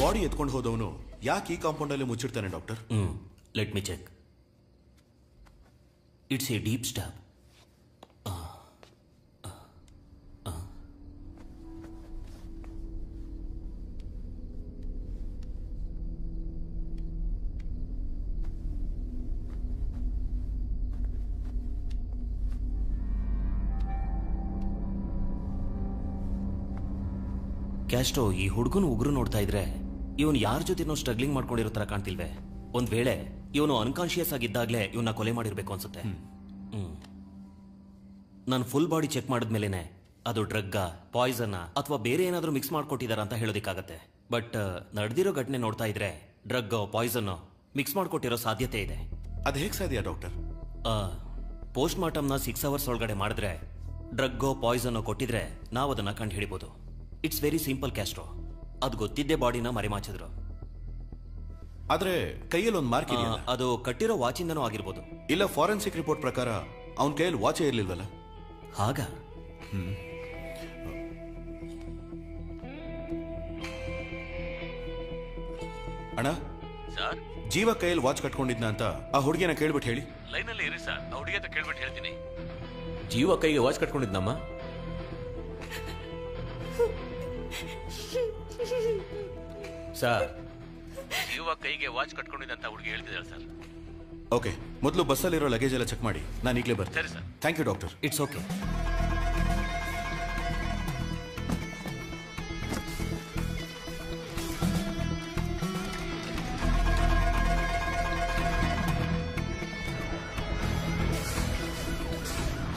ಬಾಡಿ ಎತ್ಕೊಂಡು ಹೋದವನು ಯಾಕೆ ಈ ಕಾಂಪೌಂಡ್ ಅಲ್ಲಿ ಮುಚ್ಚಿಡ್ತಾನೆ doctor? Let me check. It's a deep stab. Castro, ಈ ಹುಡುಗನ ಉಗ್ರು ನೋಡ್ತಾ ಇದ್ರೆ ಇವನು ಯಾರ ಜೊತೆನೋ ಸ್ಟ್ರಗ್ಲಿಂಗ್ ಮಾಡ್ಕೊಂಡಿರೋ ತರ ಕಾಣ್ತಿಲ್ವೇ? ಒಂದ್ ವೇಳೆ ಇವನು ಅನ್ಕಾನ್ಶಿಯಸ್ ಆಗಿದ್ದಾಗ್ಲೇ ಇವನ್ನ ಕೊಲೆ ಮಾಡಿರ್ಬೇಕು ಅನ್ಸುತ್ತೆ. ನಾನು ಫುಲ್ ಬಾಡಿ ಚೆಕ್ ಮಾಡಿದ್ಮೇಲೆನೆ ಅದು ಡ್ರಗ್ಗ, ಪಾಯ್ಸನ್ ಅಥವಾ ಬೇರೆ ಏನಾದ್ರೂ ಮಿಕ್ಸ್ ಮಾಡ್ಕೊಟ್ಟಿದಾರ ಅಂತ ಹೇಳೋದಿಕ್ಕಾಗತ್ತೆ. ಬಟ್ ನಡೆದಿರೋ ಘಟನೆ ನೋಡ್ತಾ ಇದ್ರೆ ಡ್ರಗ್, ಪಾಯ್ಸನ್ ಮಿಕ್ಸ್ ಮಾಡ್ಕೊಟ್ಟಿರೋ ಸಾಧ್ಯತೆ ಇದೆ. ಅದು ಹೇಗೆ ಸಾಧ್ಯ ಡಾಕ್ಟರ್? ಪೋಸ್ಟ್ ಮಾರ್ಟಮ್ನ 6 hours ಒಳಗಡೆ ಮಾಡಿದ್ರೆ ಡ್ರಗ್ಗೋ ಪಾಯ್ಸನ್ ಕೊಟ್ಟಿದ್ರೆ ನಾವು ಅದನ್ನ ಕಂಡು ಹಿಡಿಬಹುದು. It's very simple Castro. ಅದು ಗೊತ್ತಿದ್ದೇ ಬಾಡಿನ ಮರೆಮಾಚಿದ್ರು. ಆದ್ರೆ ಕೈಯಲ್ಲಿ ಒಂದು ಮಾರ್ಕ್ ಇದೆಯಲ್ಲ, ಅದು ಕಟ್ಟಿರೋ ವಾಚಿಂದನೂ ಆಗಿರ್ಬೋದು. ಇಲ್ಲ, ಫಾರೆನ್ಸಿಕ್ ರಿಪೋರ್ಟ್ ಪ್ರಕಾರ ಅವನ ಕೈಯಲ್ಲಿ ವಾಚೇ ಇರ್ಲಿಲ್ವಲ್ಲ? ಹಾಗ ಅಣ್ಣ, ಸರ್, ಜೀವ ಕೈಯಲ್ಲಿ ವಾಚ್ ಕಟ್ಕೊಂಡಿದ್ನ ಅಂತ ಆ ಹುಡುಗಿನ ಕೇಳ್ಬಿಟ್ಟು ಹೇಳಿ. ಲೈನಲ್ಲಿ ಇರಿ ಸರ್, ಆ ಹುಡುಗಿ ಅಂತ ಕೇಳ್ಬಿಟ್ಟು ಹೇಳ್ತೀನಿ. ಜೀವ ಕೈಗೆ ವಾಚ್ ಕಟ್ಕೊಂಡಿದ್ನಮ್ಮ? ಸರ್, ಜೀವ ಕೈಗೆ ವಾಚ್ ಕಟ್ಕೊಂಡಿದ್ದಂತ ಹುಡುಗಿ ಹೇಳ್ತಿದ್ದಾಳೆ ಸರ್. ಓಕೆ, ಮೊದಲು ಬಸ್ಸಲ್ಲಿರೋ ಲಗೇಜ್ ಎಲ್ಲ ಚೆಕ್ ಮಾಡಿ, ನಾನು ಈಗಲೇ ಬರ್ತೀನಿ. ಸರಿ sir. Thank you doctor. It's okay.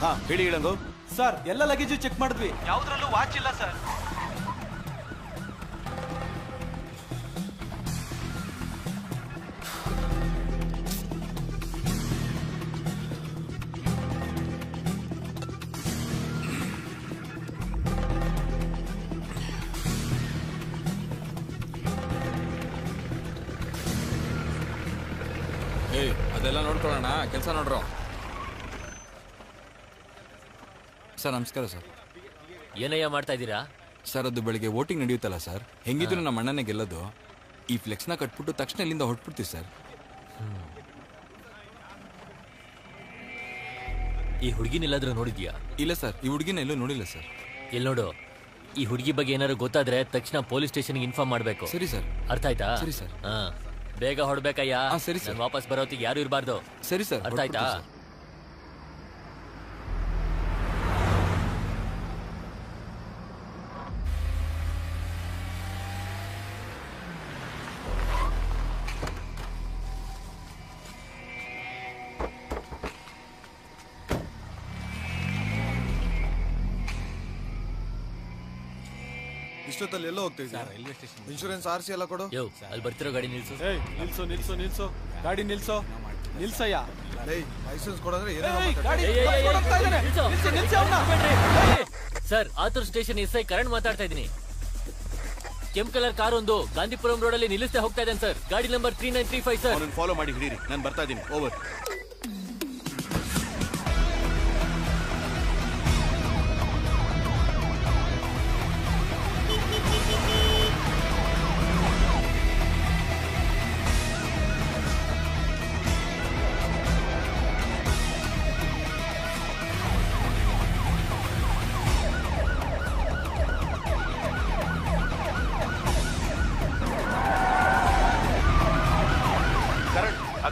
ಹಾ, ಹೇಳಿ ಇಳಂಗು. ಸರ್, ಎಲ್ಲ ಲಗೇಜು ಚೆಕ್ ಮಾಡಿದ್ವಿ, ಯಾವ್ದ್ರಲ್ಲೂ ವಾಚ್ ಇಲ್ಲ ಸರ್. ಅದೆಲ್ಲ ನೋಡ್ಕೊಳ್ಳೋಣ, ಕೆಲಸ ನೋಡ್ರೋ. ಸರ್ ನಮಸ್ಕಾರ ಸರ್. ಏನಯ್ಯ ಮಾಡ್ತಾ ಇದ್ದೀರಾ? ಸರ್, ಅದು ಬೆಳಿಗ್ಗೆ ವೋಟಿಂಗ್ ನಡೆಯುತ್ತಲ್ಲ ಸರ್, ಹೆಂಗಿದ್ರು ನಮ್ಮ ಅಣ್ಣನೇ ಗೆಲ್ಲೋದು. ಈ ಫ್ಲೆಕ್ಸ್ನ ಕಟ್ಬಿಟ್ಟು ತಕ್ಷಣ ಇಲ್ಲಿಂದ ಹೊಟ್ಬಿಡ್ತೀವಿ ಸರ್. ಈ ಹುಡುಗಿನೆಲ್ಲಾದ್ರೂ ನೋಡಿದ್ಯಾ? ಇಲ್ಲ ಸರ್, ಈ ಹುಡುಗಿನ ಎಲ್ಲೂ ನೋಡಿಲ್ಲ ಸರ್. ಎಲ್ಲಿ ನೋಡು, ಈ ಹುಡುಗಿ ಬಗ್ಗೆ ಏನಾದ್ರು ಗೊತ್ತಾದ್ರೆ ತಕ್ಷಣ ಪೊಲೀಸ್ ಸ್ಟೇಷನ್ಗೆ ಇನ್ಫಾರ್ಮ್ ಮಾಡಬೇಕು. ಸರಿ ಸರ್. ಅರ್ಥ ಆಯ್ತಾ? ಸರಿ ಸರ್. ಬೇಗ ಹೊಡ್ಬೇಕಯ್ಯ. ಸರಿ ಸರ್. ವಾಪಸ್ ಬರೋತ್ತಿಗೆ ಯಾರು ಇರಬಾರ್ದು. ಸರಿ ಸರ್. ಅರ್ಥ ಆಯ್ತಾ? ಇಷ್ಟೊತ್ತಲ್ಲಿ ಎಲ್ಲೋ ಹೋಗ್ತಾ ಇದ್ದೀರಾ? Railway station. ಇನ್ಶೂರೆನ್ಸ್ RC ಎಲ್ಲ ಕೊಡು. ಅಲ್ಲಿ ಬರ್ತಿರೋ ಗಾಡಿ ನಿಲ್ಸು. ನಿಲ್ಸು ನಿಲ್ಸು ನಿಲ್ಸು, ಗಾಡಿ ನಿಲ್ಸು, ನಿಲ್ಸಯ್ಯ. ಲೈಸೆನ್ಸ್ ಕೊಡಂದ್ರೆ sir, Athur station SI Karan ಮಾತಾಡ್ತಾ ಇದ್ದೀನಿ. ಕೆಂಪ್ ಕಲರ್ ಕಾರ್ ಒಂದು ಗಾಂಧಿಪುರಂ ರೋಡ್ ಅಲ್ಲಿ ನಿಲ್ಲಿಸ್ತಾ ಹೋಗ್ತಾ ಇದ್ದೇನೆ ಸರ್. ಗಾಡಿ ನಂಬರ್ 3935 ಸರ್. ಫಾಲೋ ಮಾಡಿ ಹಿಡೀರಿ, ನಾನು ಬರ್ತಾ ಇದ್ದೀನಿ. ಓವರ್.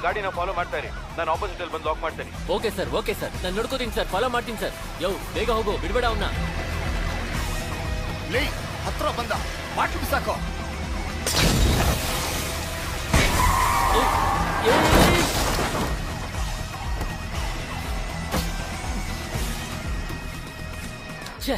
ಗಾಡಿನ ಫಾಲೋ ಮಾಡ್ತಾ ಇರಿ, ನಾನು ಆಪೋಸಿಟ್ ಅಲ್ಲಿ ಬಂದು ಲಾಕ್ ಮಾಡ್ತೇನೆ. ಓಕೆ ಸರ್, ಓಕೆ ಸರ್, ನಾನು ನೋಡ್ಕೋತೀನಿ ಸರ್, ಫಾಲೋ ಮಾಡ್ತೀನಿ ಸರ್. ಬೇಗ ಹೋಗು, ಬಿಡ್ಬೇಡ ಅವನ್ನ. ಹತ್ರ ಬಂದ ಬಾಟ್ಲು ಬಿಸಾಕೋ. ಛೇ,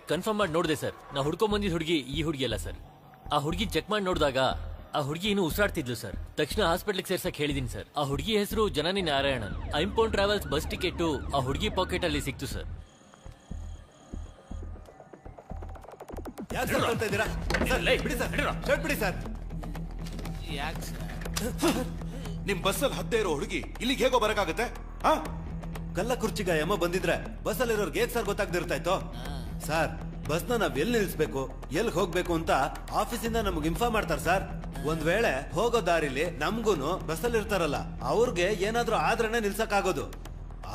ಕನ್ಫರ್ಮ್ ಮಾಡಿ ನೋಡಿದೆ ಸರ್. ನಾ ಹುಡ್ಕೊಂಡ್ ಬಂದಿದ್ದ ಹುಡುಗಿ ಈ ಹುಡುಗಿ ಅಲ್ಲ ಸರ್. ಆ ಹುಡುಗಿ ಚೆಕ್ ಮಾಡಿ ನೋಡಿದಾಗ ಆ ಹುಡುಗಿ ಇನ್ನೂ ಉಸಿರಾಡ್ತಿದ್ಲು ಸರ್. ತಕ್ಷಣ ಹಾಸ್ಪಿಟ್ಲಿಗೆ ಸೇರ್ಸಕ್ ಹೇಳಿದೀನಿ ಸರ್. ಆ ಹುಡುಗಿ ಹೆಸರು ಜನನಿ ನಾರಾಯಣನ್. ಐಂಪೌಂಡ್ ಟ್ರಾವೆಲ್ಸ್ ಬಸ್ ಟಿಕೆಟ್ ಆ ಹುಡುಗಿ ಪಾಕೆಟ್ ಅಲ್ಲಿ ಸಿಕ್ತು ಸರ್. ನಿಮ್ ಬಸ್ಸಲ್ಲಿ ಹದ್ದೇ ಇರೋ ಹುಡುಗಿ ಇಲ್ಲಿಗೆ ಹೇಗೋ ಬರಕಾಗತ್ತೆ? ಕಲ್ಲ ಕುರ್ಚಿಗ ಯಮ ಬಂದಿದ್ರೆ ಬಸ್ಸಲ್ಲಿರೋರ್ಗೆ ಹೇಗ್ ಸರ್ ಗೊತ್ತಾಗ್ದಿರ್ತಾ ಇತ್ತು? ಸರ್ ಬಸ್ನ ನಾವ್ ಎಲ್ಲಿ ನಿಲ್ಸ್ಬೇಕು ಎಲ್ಲಿ ಹೋಗ್ಬೇಕು ಅಂತ ಆಫೀಸಿಂದ ನಮ್ಗೆ ಇನ್ಫಾರ್ಮ್ ಮಾಡ್ತಾರೆ ಸರ್. ಒಂದ್ ವೇಳೆ ಹೋಗೋ ದಾರಿಲಿ ನಮ್ಗೂನು ಬಸ್ಸಲ್ಲಿ ಇರ್ತಾರಲ್ಲ ಅವ್ರಿಗೆ ಏನಾದ್ರೂ ಆದ್ರೇನೆ ನಿಲ್ಸಕ್ಕಾಗೋದು.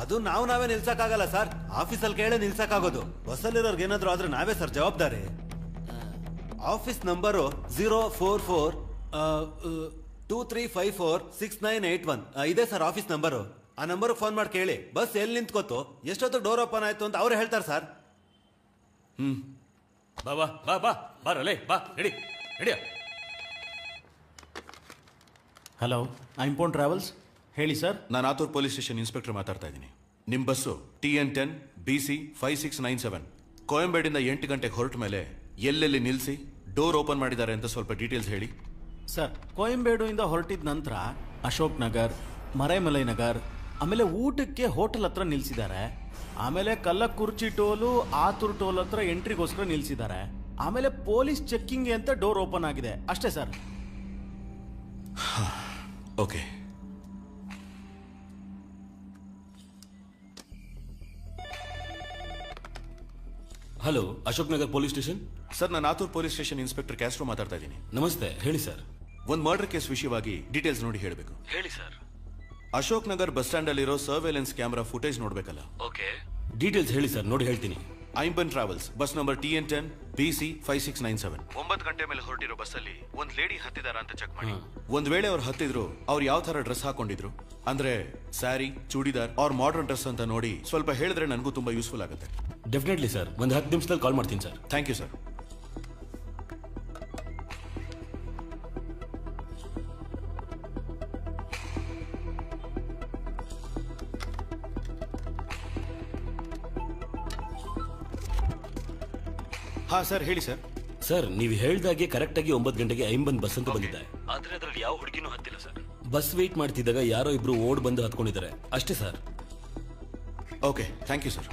ಅದು ನಾವೇ ನಿಲ್ಸಕ್ಕಾಗಲ್ಲ ಸರ್, ಆಫೀಸಲ್ಲಿ ಕೇಳೇ ನಿಲ್ಸಕ್ಕಾಗೋದು. ಬಸ್ಸಲ್ಲಿರೋರ್ಗೆ ಏನಾದ್ರೂ ಆದ್ರೆ ನಾವೇ ಸರ್ ಜವಾಬ್ದಾರಿ. ಆಫೀಸ್ ನಂಬರು 04423546981 ಇದೆ ಸರ್ ಆಫೀಸ್ ನಂಬರು. ಆ ನಂಬರ್ ಫೋನ್ ಮಾಡಿ ಕೇಳಿ ಬಸ್ ಎಲ್ಲಿ ನಿಂತ್ಕೋತು ಎಷ್ಟೊತ್ತು ಡೋರ್ ಓಪನ್ ಆಯ್ತು ಅಂತ ಅವ್ರು ಹೇಳ್ತಾರೆ ಸರ್. ಬಾ ಬಾ ಬಾ ಬಾ ಬಾರಲೇ ಬಾ ನಡಿ ನಡಿಯ. ಹಲೋ ಐಂಪೌಂಡ್ ಟ್ರಾವೆಲ್ಸ್, ಹೇಳಿ ಸರ್. ನಾನು ಆತೂರ್ ಪೊಲೀಸ್ ಸ್ಟೇಷನ್ ಇನ್ಸ್ಪೆಕ್ಟರ್ ಮಾತಾಡ್ತಾ ಇದ್ದೀನಿ. ನಿಮ್ಮ ಬಸ್ಸು TN10 BC 5697 ಕೋಯಂಬೇಡಿಂದ 8 ಗಂಟೆಗೆ ಹೊರಟ ಮೇಲೆ ಎಲ್ಲೆಲ್ಲಿ ನಿಲ್ಲಿಸಿ ಡೋರ್ ಓಪನ್ ಮಾಡಿದ್ದಾರೆ ಅಂತ ಸ್ವಲ್ಪ ಡೀಟೇಲ್ಸ್ ಹೇಳಿ. ಸರ್, ಕೋಯಂಬೇಡುಯಿಂದ ಹೊರಟಿದ ನಂತರ ಅಶೋಕ್ ನಗರ್, ಮರೈಮಲೈ ನಗರ್, ಆಮೇಲೆ ಊಟಕ್ಕೆ ಹೋಟೆಲ್ ಹತ್ರ ನಿಲ್ಸಿದ್ದಾರೆ. ಆಮೇಲೆ ಕಲ್ಲಕುರ್ಚಿ ಟೋಲು, ಆತೂರ್ ಟೋಲ್ ಹತ್ರ ಎಂಟ್ರಿಗೋಸ್ಕರ ನಿಲ್ಸಿದ್ದಾರೆ. ಆಮೇಲೆ ಪೊಲೀಸ್ ಚೆಕ್ಕಿಂಗ್ ಅಂತ ಡೋರ್ ಓಪನ್ ಆಗಿದೆ ಅಷ್ಟೇ sir. Okay. Hello, Ashok Nagar police station. Sir, ನಾನು Athur police station inspector Castro ಮಾತಾಡ್ತಾ ಇದ್ದೀನಿ. ನಮಸ್ತೆ, ಹೇಳಿ ಸರ್. ಒಂದು ಮರ್ಡರ್ ಕೇಸ್ ವಿಷಯವಾಗಿ ಡೀಟೇಲ್ಸ್ ನೋಡಿ ಹೇಳಬೇಕು. ಹೇಳಿ sir. Ashok Nagar bus stand ಅಲ್ಲಿರೋ ಸರ್ವೇಲೆನ್ಸ್ ಕ್ಯಾಮೆರಾ ಫುಟೇಜ್ ನೋಡ್ಬೇಕಲ್ಲ? ಓಕೆ, ಡೀಟೇಲ್ಸ್ ಹೇಳಿ ಸರ್, ನೋಡಿ ಹೇಳ್ತೀನಿ. Aimpan travels bus number TN10 BC 5697 9 ಗಂಟೆ ಮೇಲೆ ಹೊರಟಿರೋ ಬಸ್ಸಲ್ಲಿ ಒಂದ್ ಲೇಡಿ ಹತ್ತಿದಾರ ಅಂತ ಚೆಕ್ ಮಾಡಿ. ಒಂದ್ ವೇಳೆ ಅವ್ರು ಹತ್ತಿದ್ರು ಅವ್ರು ಯಾವ ತರ ಡ್ರೆಸ್ ಹಾಕೊಂಡಿದ್ರು ಅಂದ್ರೆ sari, churidar or modern dress ಅಂತ ನೋಡಿ ಸ್ವಲ್ಪ ಹೇಳಿದ್ರೆ ನನಗೂ ತುಂಬಾ ಯೂಸ್ಫುಲ್ ಆಗುತ್ತೆ. ಡೆಫಿನೆಟ್ಲಿ ಸರ್, ಒಂದು 10 ನಿಮಿಷದಲ್ಲಿ ಕಾಲ್ ಮಾಡ್ತೀನಿ ಸರ್. Thank you sir. ಹಾ ಸರ್, ಹೇಳಿ ಸರ್. ಸರ್, ನೀವು ಹೇಳ್ದಾಗೆ ಕರೆಕ್ಟ್ ಆಗಿ 9 ಗಂಟೆಗೆ ಐಂಬನ್ ಬಸ್ ಅಂತ ಬಂದಿದೆ. ಆದ್ರೆ ಅದ್ರಲ್ಲಿ ಯಾವ ಹುಡುಗಿನೂ ಹತ್ತಿಲ್ಲ ಸರ್. ಬಸ್ ವೇಟ್ ಮಾಡ್ತಿದ್ದಾಗ ಯಾರೋ ಇಬ್ರು ಓಡ್ ಬಂದು ಹತ್ಕೊಂಡಿದ್ದಾರೆ ಅಷ್ಟೇ sir. Okay, thank you sir.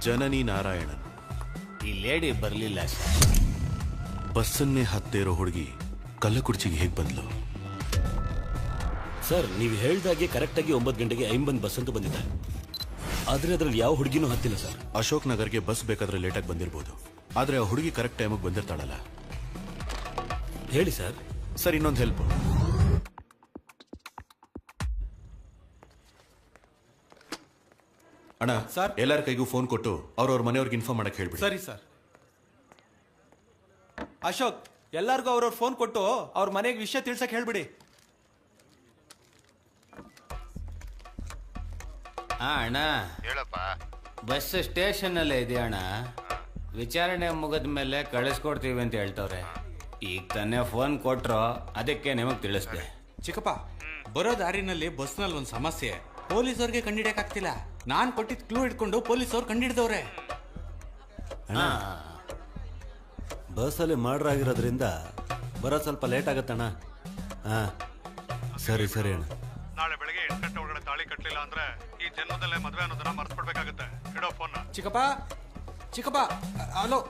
Janani Narayanan. ಈ ಲೇಡಿ ಬರ್ಲಿಲ್ಲ ಸರ್. ಬಸ್ಸನ್ನೇ ಹತ್ತೇ ಇರೋ ಹುಡುಗಿ ಕಲ್ಲಕುರ್ಚಿಗೆ ಹೇಗೆ ಬಂದ್ಲು? ಸರ್, ನೀವು ಹೇಳ್ದಾಗೆ ಕರೆಕ್ಟ್ ಆಗಿ 9 ಗಂಟೆಗೆ ಐಂಬನ್ ಬಸ್ ಅಂತ ಬಂದಿದೆ. ಆದ್ರೆ ಅದ್ರಲ್ಲಿ ಯಾವ ಹುಡುಗಿನೂ ಹತ್ತಿಲ್ಲ ಸರ್. ಅಶೋಕ್ ನಗರ್ಗೆ ಬಸ್ ಬೇಕಾದ್ರೆ ಲೇಟಾಗಿ ಬಂದಿರಬಹುದು, ಆದ್ರೆ ಆ ಹುಡುಗಿ ಕರೆಕ್ಟ್ ಟೈಮಿಗೆ ಬಂದಿರ್ತಾಳಲ್ಲ. ಹೇಳಿ ಸರ್. ಸರ್, ಇನ್ನೊಂದು ಹೆಲ್ಪ್. ಅಣ್ಣ ಸರ್, ಎಲ್ಲರ ಕೈಗೂ ಫೋನ್ ಕೊಟ್ಟು ಅವ್ರವ್ರ ಮನೆಯವ್ರಿಗೆ ಇನ್ಫಾರ್ಮ್ ಮಾಡಕ್ ಹೇಳ್ಬಿಡಿ. ಸರಿ ಸರ್. ಅಶೋಕ್, ಎಲ್ಲಾರ್ಗೂ ಅವ್ರವ್ರ ಫೋನ್ ಕೊಟ್ಟು ಅವ್ರ ಮನೆಗೆ ವಿಷಯ ತಿಳ್ಸಕ್ ಹೇಳ್ಬಿಡಿ. ಅಣ್ಣ ಹೇಳಪ್ಪ. ಬಸ್ ಸ್ಟೇಷನ್ ಅಲ್ಲೇ ಇದೆ ಅಣ್ಣ. ವಿಚಾರಣೆ ಮುಗಿದ ಮೇಲೆ ಕಳಿಸ್ಕೊಡ್ತೀವಿ ಅಂತ ಹೇಳ್ತವ್ರೆ. ಈಗ ತಾನೇ ಫೋನ್ ಕೊಟ್ರು, ಅದಕ್ಕೆ ನಿಮಗ್ ತಿಳಿಸ್ದೆ. ಚಿಕ್ಕಪ್ಪ, ಬರೋ ದಾರಿನಲ್ಲಿ ಬಸ್ನಲ್ಲಿ ಒಂದು ಸಮಸ್ಯೆ. ಪೊಲೀಸವ್ರಿಗೆ ಕಂಡಿಡಿಯಕ್ಕಾಗ್ತಿಲ್ಲ. ನಾನ್ ಕೊಟ್ಟಿದ್ ಕ್ಲೂ ಹಿಡ್ಕೊಂಡು ಪೊಲೀಸವ್ರು ಕಂಡಿಡ್ದವ್ರೆ. ಬಸ್ಸಲ್ಲಿ ಮರ್ಡರ್ ಆಗಿರೋದ್ರಿಂದ ಬರೋ ಸ್ವಲ್ಪ ಲೇಟ್ ಆಗತ್ತಣ್ಣ. ಹಾ, ಸರಿ ಸರಿ ಅಣ್ಣ. ನಾಳೆ ಬೆಳಗ್ಗೆ 8 ಗಂಟೆ ಒಳಗಡೆ ತಾಳಿ ಕಟ್ಟಲಿಲ್ಲ ಅಂದ್ರೆ ಈ ಜನ್ಮದಲ್ಲೇ ಮದುವೆ ಅನ್ನೋದನ್ನ ಮರ್ತ್ಬಿಡ್ಬೇಕಾಗತ್ತೆ. ಇಡೋ ಫೋನ್. ಚಿಕ್ಕಪ್ಪ, ಚಿಕ್ಕಪ್ಪ, ಹಲೋ.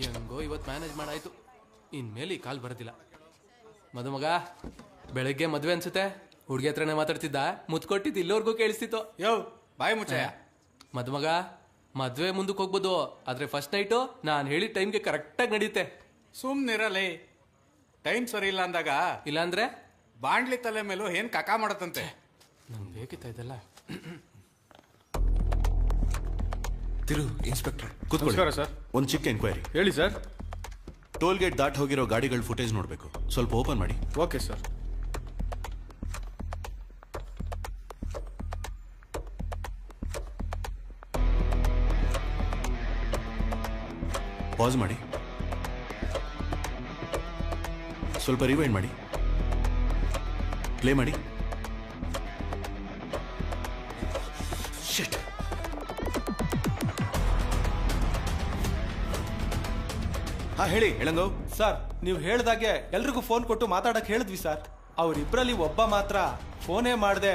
ಹೆಂಗೋ ಇವತ್ತು ಮ್ಯಾನೇಜ್ ಮಾಡಾಯ್ತು. ಇನ್ಮೇಲೆ ಈ ಕಾಲ್ ಬರೋದಿಲ್ಲ. ಮದುಮಗ, ಬೆಳಗ್ಗೆ ಮದ್ವೆ ಅನ್ಸುತ್ತೆ. ಹುಡುಗಿ ಹತ್ರನೇ ಮಾತಾಡ್ತಿದ್ದ, ಮುತ್ಕೊಟ್ಟಿದ್ದು ಇಲ್ಲೋರ್ಗೂ ಕೇಳಿಸ್ತಿತ್ತು. ಯೋ, ಬಾಯಿ ಮುಚ್ಚಯ್ಯ. ಮದುಮಗ, ಮದ್ವೆ ಮುಂದಕ್ಕೆ ಹೋಗ್ಬೋದು, ಆದ್ರೆ ಫಸ್ಟ್ ನೈಟು ನಾನು ಹೇಳಿದ ಟೈಮ್ಗೆ ಕರೆಕ್ಟಾಗಿ ನಡೆಯುತ್ತೆ. ಸುಮ್ನಿರಲಿ. ಟೈಮ್ ಸರಿ ಇಲ್ಲ ಅಂದಾಗ ಇಲ್ಲಾಂದ್ರೆ ಬಾಂಡ್ಲಿ ತಲೆ ಮೇಲೂ ಏನ್ ಕಕ ಮಾಡತ್ತಂತೆ. ನಂಗೆ ಬೇಕಿತ್ತ ಇದೆಲ್ಲ. ತಿರು ಇನ್ಸ್ಪೆಕ್ಟರ್, ನಮಸ್ಕಾರ ಸರ್. ಒಂದು ಚಿಕ್ಕ ಎಂಕ್ವೈರಿ. ಹೇಳಿ ಸರ್. ಟೋಲ್ ಗೇಟ್ ದಾಟ್ ಹೋಗಿರೋ ಗಾಡಿಗಳ ಫುಟೇಜ್ ನೋಡ್ಬೇಕು, ಸ್ವಲ್ಪ ಓಪನ್ ಮಾಡಿ. Okay sir. ಪಾಸ್ ಮಾಡಿ, ಸ್ವಲ್ಪ ರಿವೈಂಡ್ ಮಾಡಿ, ಪ್ಲೇ ಮಾಡಿ. ಶಿಟ್. ಹಾ ಹೇಳಿ ಎಳಂಗವ್. ಸರ್ ನೀವು ಹೇಳ್ದಾಗೆ ಎಲ್ರಿಗೂ ಫೋನ್ ಕೊಟ್ಟು ಮಾತಾಡಕ್ ಹೇಳಿದ್ವಿ ಸರ್. ಅವ್ರಿಬ್ರಲ್ಲಿ ಒಬ್ಬ ಮಾತ್ರ ಫೋನೇ ಮಾಡದೆ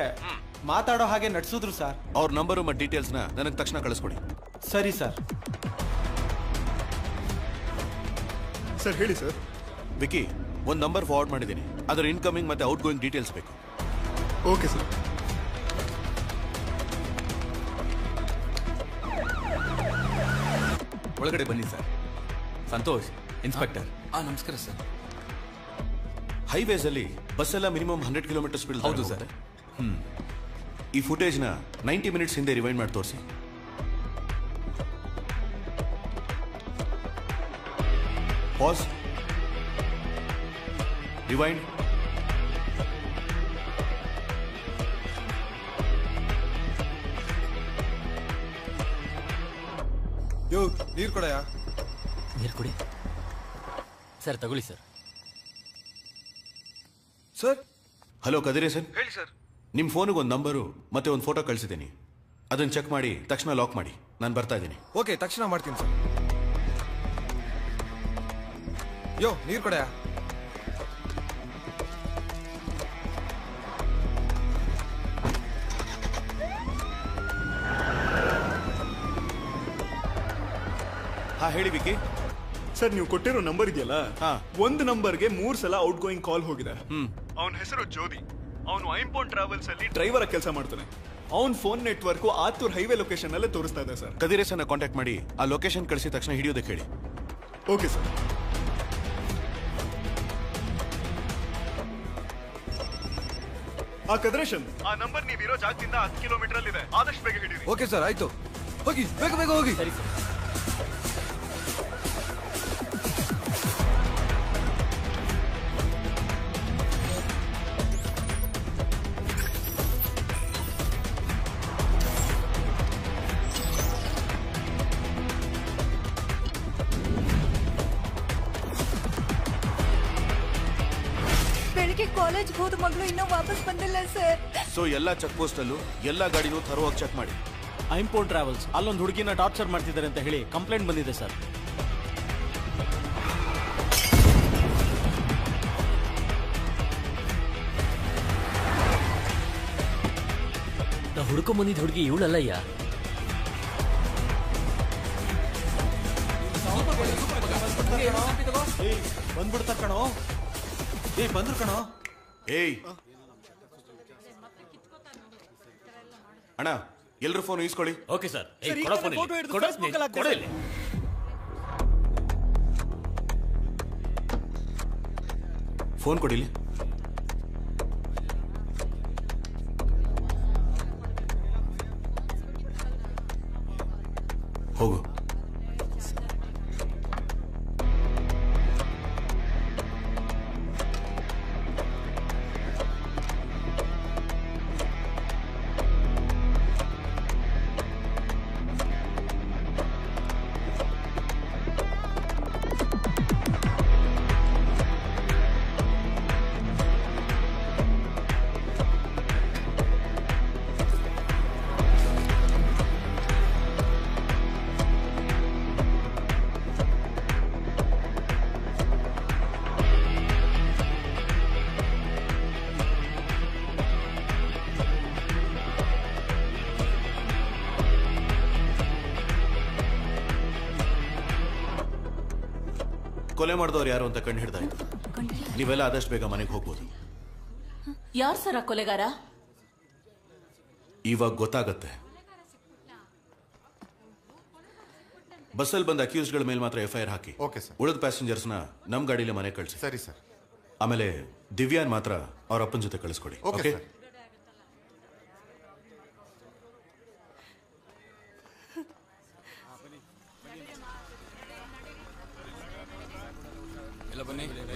ಮಾತಾಡೋ ಹಾಗೆ ನಡ್ಸಿದ್ರು ಸರ್. ಅವ್ರ ನಂಬರು ಮತ್ತು ಡೀಟೇಲ್ಸ್ನ ನನಗೆ ತಕ್ಷಣ ಕಳಿಸ್ಕೊಡಿ. ಸರಿ ಸರ್. ಸರ್ ಹೇಳಿ ಸರ್. ವಿಕಿ, ಒಂದು ನಂಬರ್ ಫಾರ್ವರ್ಡ್ ಮಾಡಿದ್ದೀನಿ, ಅದರ ಇನ್ಕಮಿಂಗ್ ಮತ್ತೆ ಔಟ್ ಗೋಯಿಂಗ್ ಡೀಟೇಲ್ಸ್ ಬೇಕು. Okay sir. ಒಳಗಡೆ ಬನ್ನಿ ಸರ್. ಸಂತೋಷ್, ಇನ್ಸ್ಪೆಕ್ಟರ್. ನಮಸ್ಕಾರ ಸರ್. ಹೈವೇಸ್ ಅಲ್ಲಿ ಬಸ್ ಎಲ್ಲ ಮಿನಿಮಮ್ 100 ಕಿಲೋಮೀಟರ್ ಸ್ಪೀಡ್. ಹೌದು ಸರ್. ಈ ಫುಟೇಜ್ನ 90 ಮಿನಿಟ್ಸ್ ಹಿಂದೆ ರಿವೈಂಡ್ ಮಾಡಿ ತೋರಿಸಿ. Pass, rewind. ಯೋ ನೀರು ಕೊಡಯಾ? ನೀರು ಕೊಡಿ ಸರ್. ತಗೊಳ್ಳಿ ಸರ್. ಸರ್. ಹಲೋ ಕದಿರೇ ಸರ್. ಹೇಳಿ ಸರ್. ನಿಮ್ಮ ಫೋನಿಗೆ ಒಂದು ನಂಬರು ಮತ್ತೆ ಒಂದು ಫೋಟೋ ಕಳಿಸಿದ್ದೀನಿ, ಅದನ್ನು ಚೆಕ್ ಮಾಡಿ ತಕ್ಷಣ ಲಾಕ್ ಮಾಡಿ. ನಾನು ಬರ್ತಾ ಇದ್ದೀನಿ. ಓಕೆ, ತಕ್ಷಣ ಮಾಡ್ತೀನಿ ಸರ್. ಯೋ ನೀರು ಕೊಡಯಾ? ಹಾ ಹೇಳಿ ವಿಕಿ. ಸರ್ ನೀವು ಕೊಟ್ಟಿರೋ ನಂಬರ್ ಇದೆಯಲ್ಲ, ಒಂದು ನಂಬರ್ಗೆ 3 ಸಲ ಔಟ್ ಗೋಯಿಂಗ್ ಕಾಲ್ ಹೋಗಿದೆ. ಅವನ ಹೆಸರು ಜ್ಯೋತಿ. ಅವನು ಐಂಪೋನ್ ಟ್ರಾವೆಲ್ಸ್ ಅಲ್ಲಿ ಡ್ರೈವರ್ ಕೆಲಸ ಮಾಡ್ತಾನೆ. ಅವನ್ phone network Athur highway location ಅಲ್ಲೇ ತೋರಿಸ್ತಾ ಇದೆ ಸರ್. ಕದಿರೇಸನ್ನ ಕಾಂಟ್ಯಾಕ್ಟ್ ಮಾಡಿ ಆ ಲೊಕೇಶನ್ ಕಳಿಸಿದ ತಕ್ಷಣ ಹಿಡಿಯೋದಕ್ಕೆ ಹೇಳಿ. Okay sir. ಕದ್ರೇಶನ್, ಆ ನಂಬರ್ ನೀವಿರೋ ಜಾಗದಿಂದ 10 ಕಿಲೋಮೀಟರ್ ಅಲ್ಲಿ ಇದೆ. ಆದಷ್ಟು ಬೇಗ ಹಿಡೀರಿ. ಓಕೆ ಸರ್, ಆಯ್ತು. ಹೋಗಿ, ಬೇಗ ಬೇಗ ಹೋಗಿ. ಸರಿ ಸರ್. ಬೆಳಿಗ್ಗೆ ಕಾಲೇಜ್ ಹೋದ ಮಗಳು ಇನ್ನೂ ವಾಪಸ್ ಬಂದಿಲ್ಲ ಸರ್. ಸೊ ಎಲ್ಲ ಚೆಕ್ ಪೋಸ್ಟ್ ಅಲ್ಲೂ ಎಲ್ಲ ಗಾಡಿನೂ ತರುವಾಗ ಚೆಕ್ ಮಾಡಿ. ಐಂಪೋನ್ ಟ್ರಾವೆಲ್ಸ್ ಅಲ್ಲೊಂದು ಹುಡುಗಿನ ಟಾರ್ಚರ್ ಮಾಡ್ತಿದ್ದಾರೆ ಅಂತ ಹೇಳಿ ಕಂಪ್ಲೇಂಟ್ ಬಂದಿದೆ ಸರ್. ನಾ ಹುಡ್ಕೊಂಡ್ ಬಂದಿದ್ದ ಹುಡುಗಿ ಇವಳಲ್ಲಯ್ಯ. ಬಂದ್ಬಿಡ್ತ ಕಣೋ. ಬಂದ್ರು ಕಣೋ. ಏಯ್ ಅಣ್ಣ, ಎಲ್ರು ಫೋನ್ ಈಸ್ಕೊಳ್ಳಿ. Okay sir. ಫೋನ್ ಕೊಡಿಲಿ. ಹೋಗು. ಕೊಲೆ ಮಾಡಿದವ್ರು ಯಾರು ಅಂತ ಕಂಡು ಹಿಡ್ದಾಯ್ತು. ನೀವೆಲ್ಲ ಆದಷ್ಟು ಬೇಗ ಮನೆಗೆ ಹೋಗ್ಬೋದು. ಯಾರು ಸರ ಕೊಲೆಗಾರ? ಇವಾಗ ಗೊತ್ತಾಗತ್ತೆ. ಬಸ್ಸಲ್ಲಿ ಬಂದ ಅಕ್ಯೂಸ್ಗಳ ಮೇಲೆ ಮಾತ್ರ FIR ಹಾಕಿ. Okay sir. ಉಳಿದ ಪ್ಯಾಸೆಂಜರ್ಸ್ನ ನಮ್ಮ ಗಾಡಿಲೇ ಮನೆ ಕಳಿಸಿ. ಸರಿ ಸರ್. ಆಮೇಲೆ ದಿವ್ಯಾನ್ ಮಾತ್ರ ಅವ್ರ ಅಪ್ಪನ ಜೊತೆ ಕಳಿಸ್ಕೊಡಿ. ಓಕೆ? ಎಲ್ಲ ಬನ್ನಿ,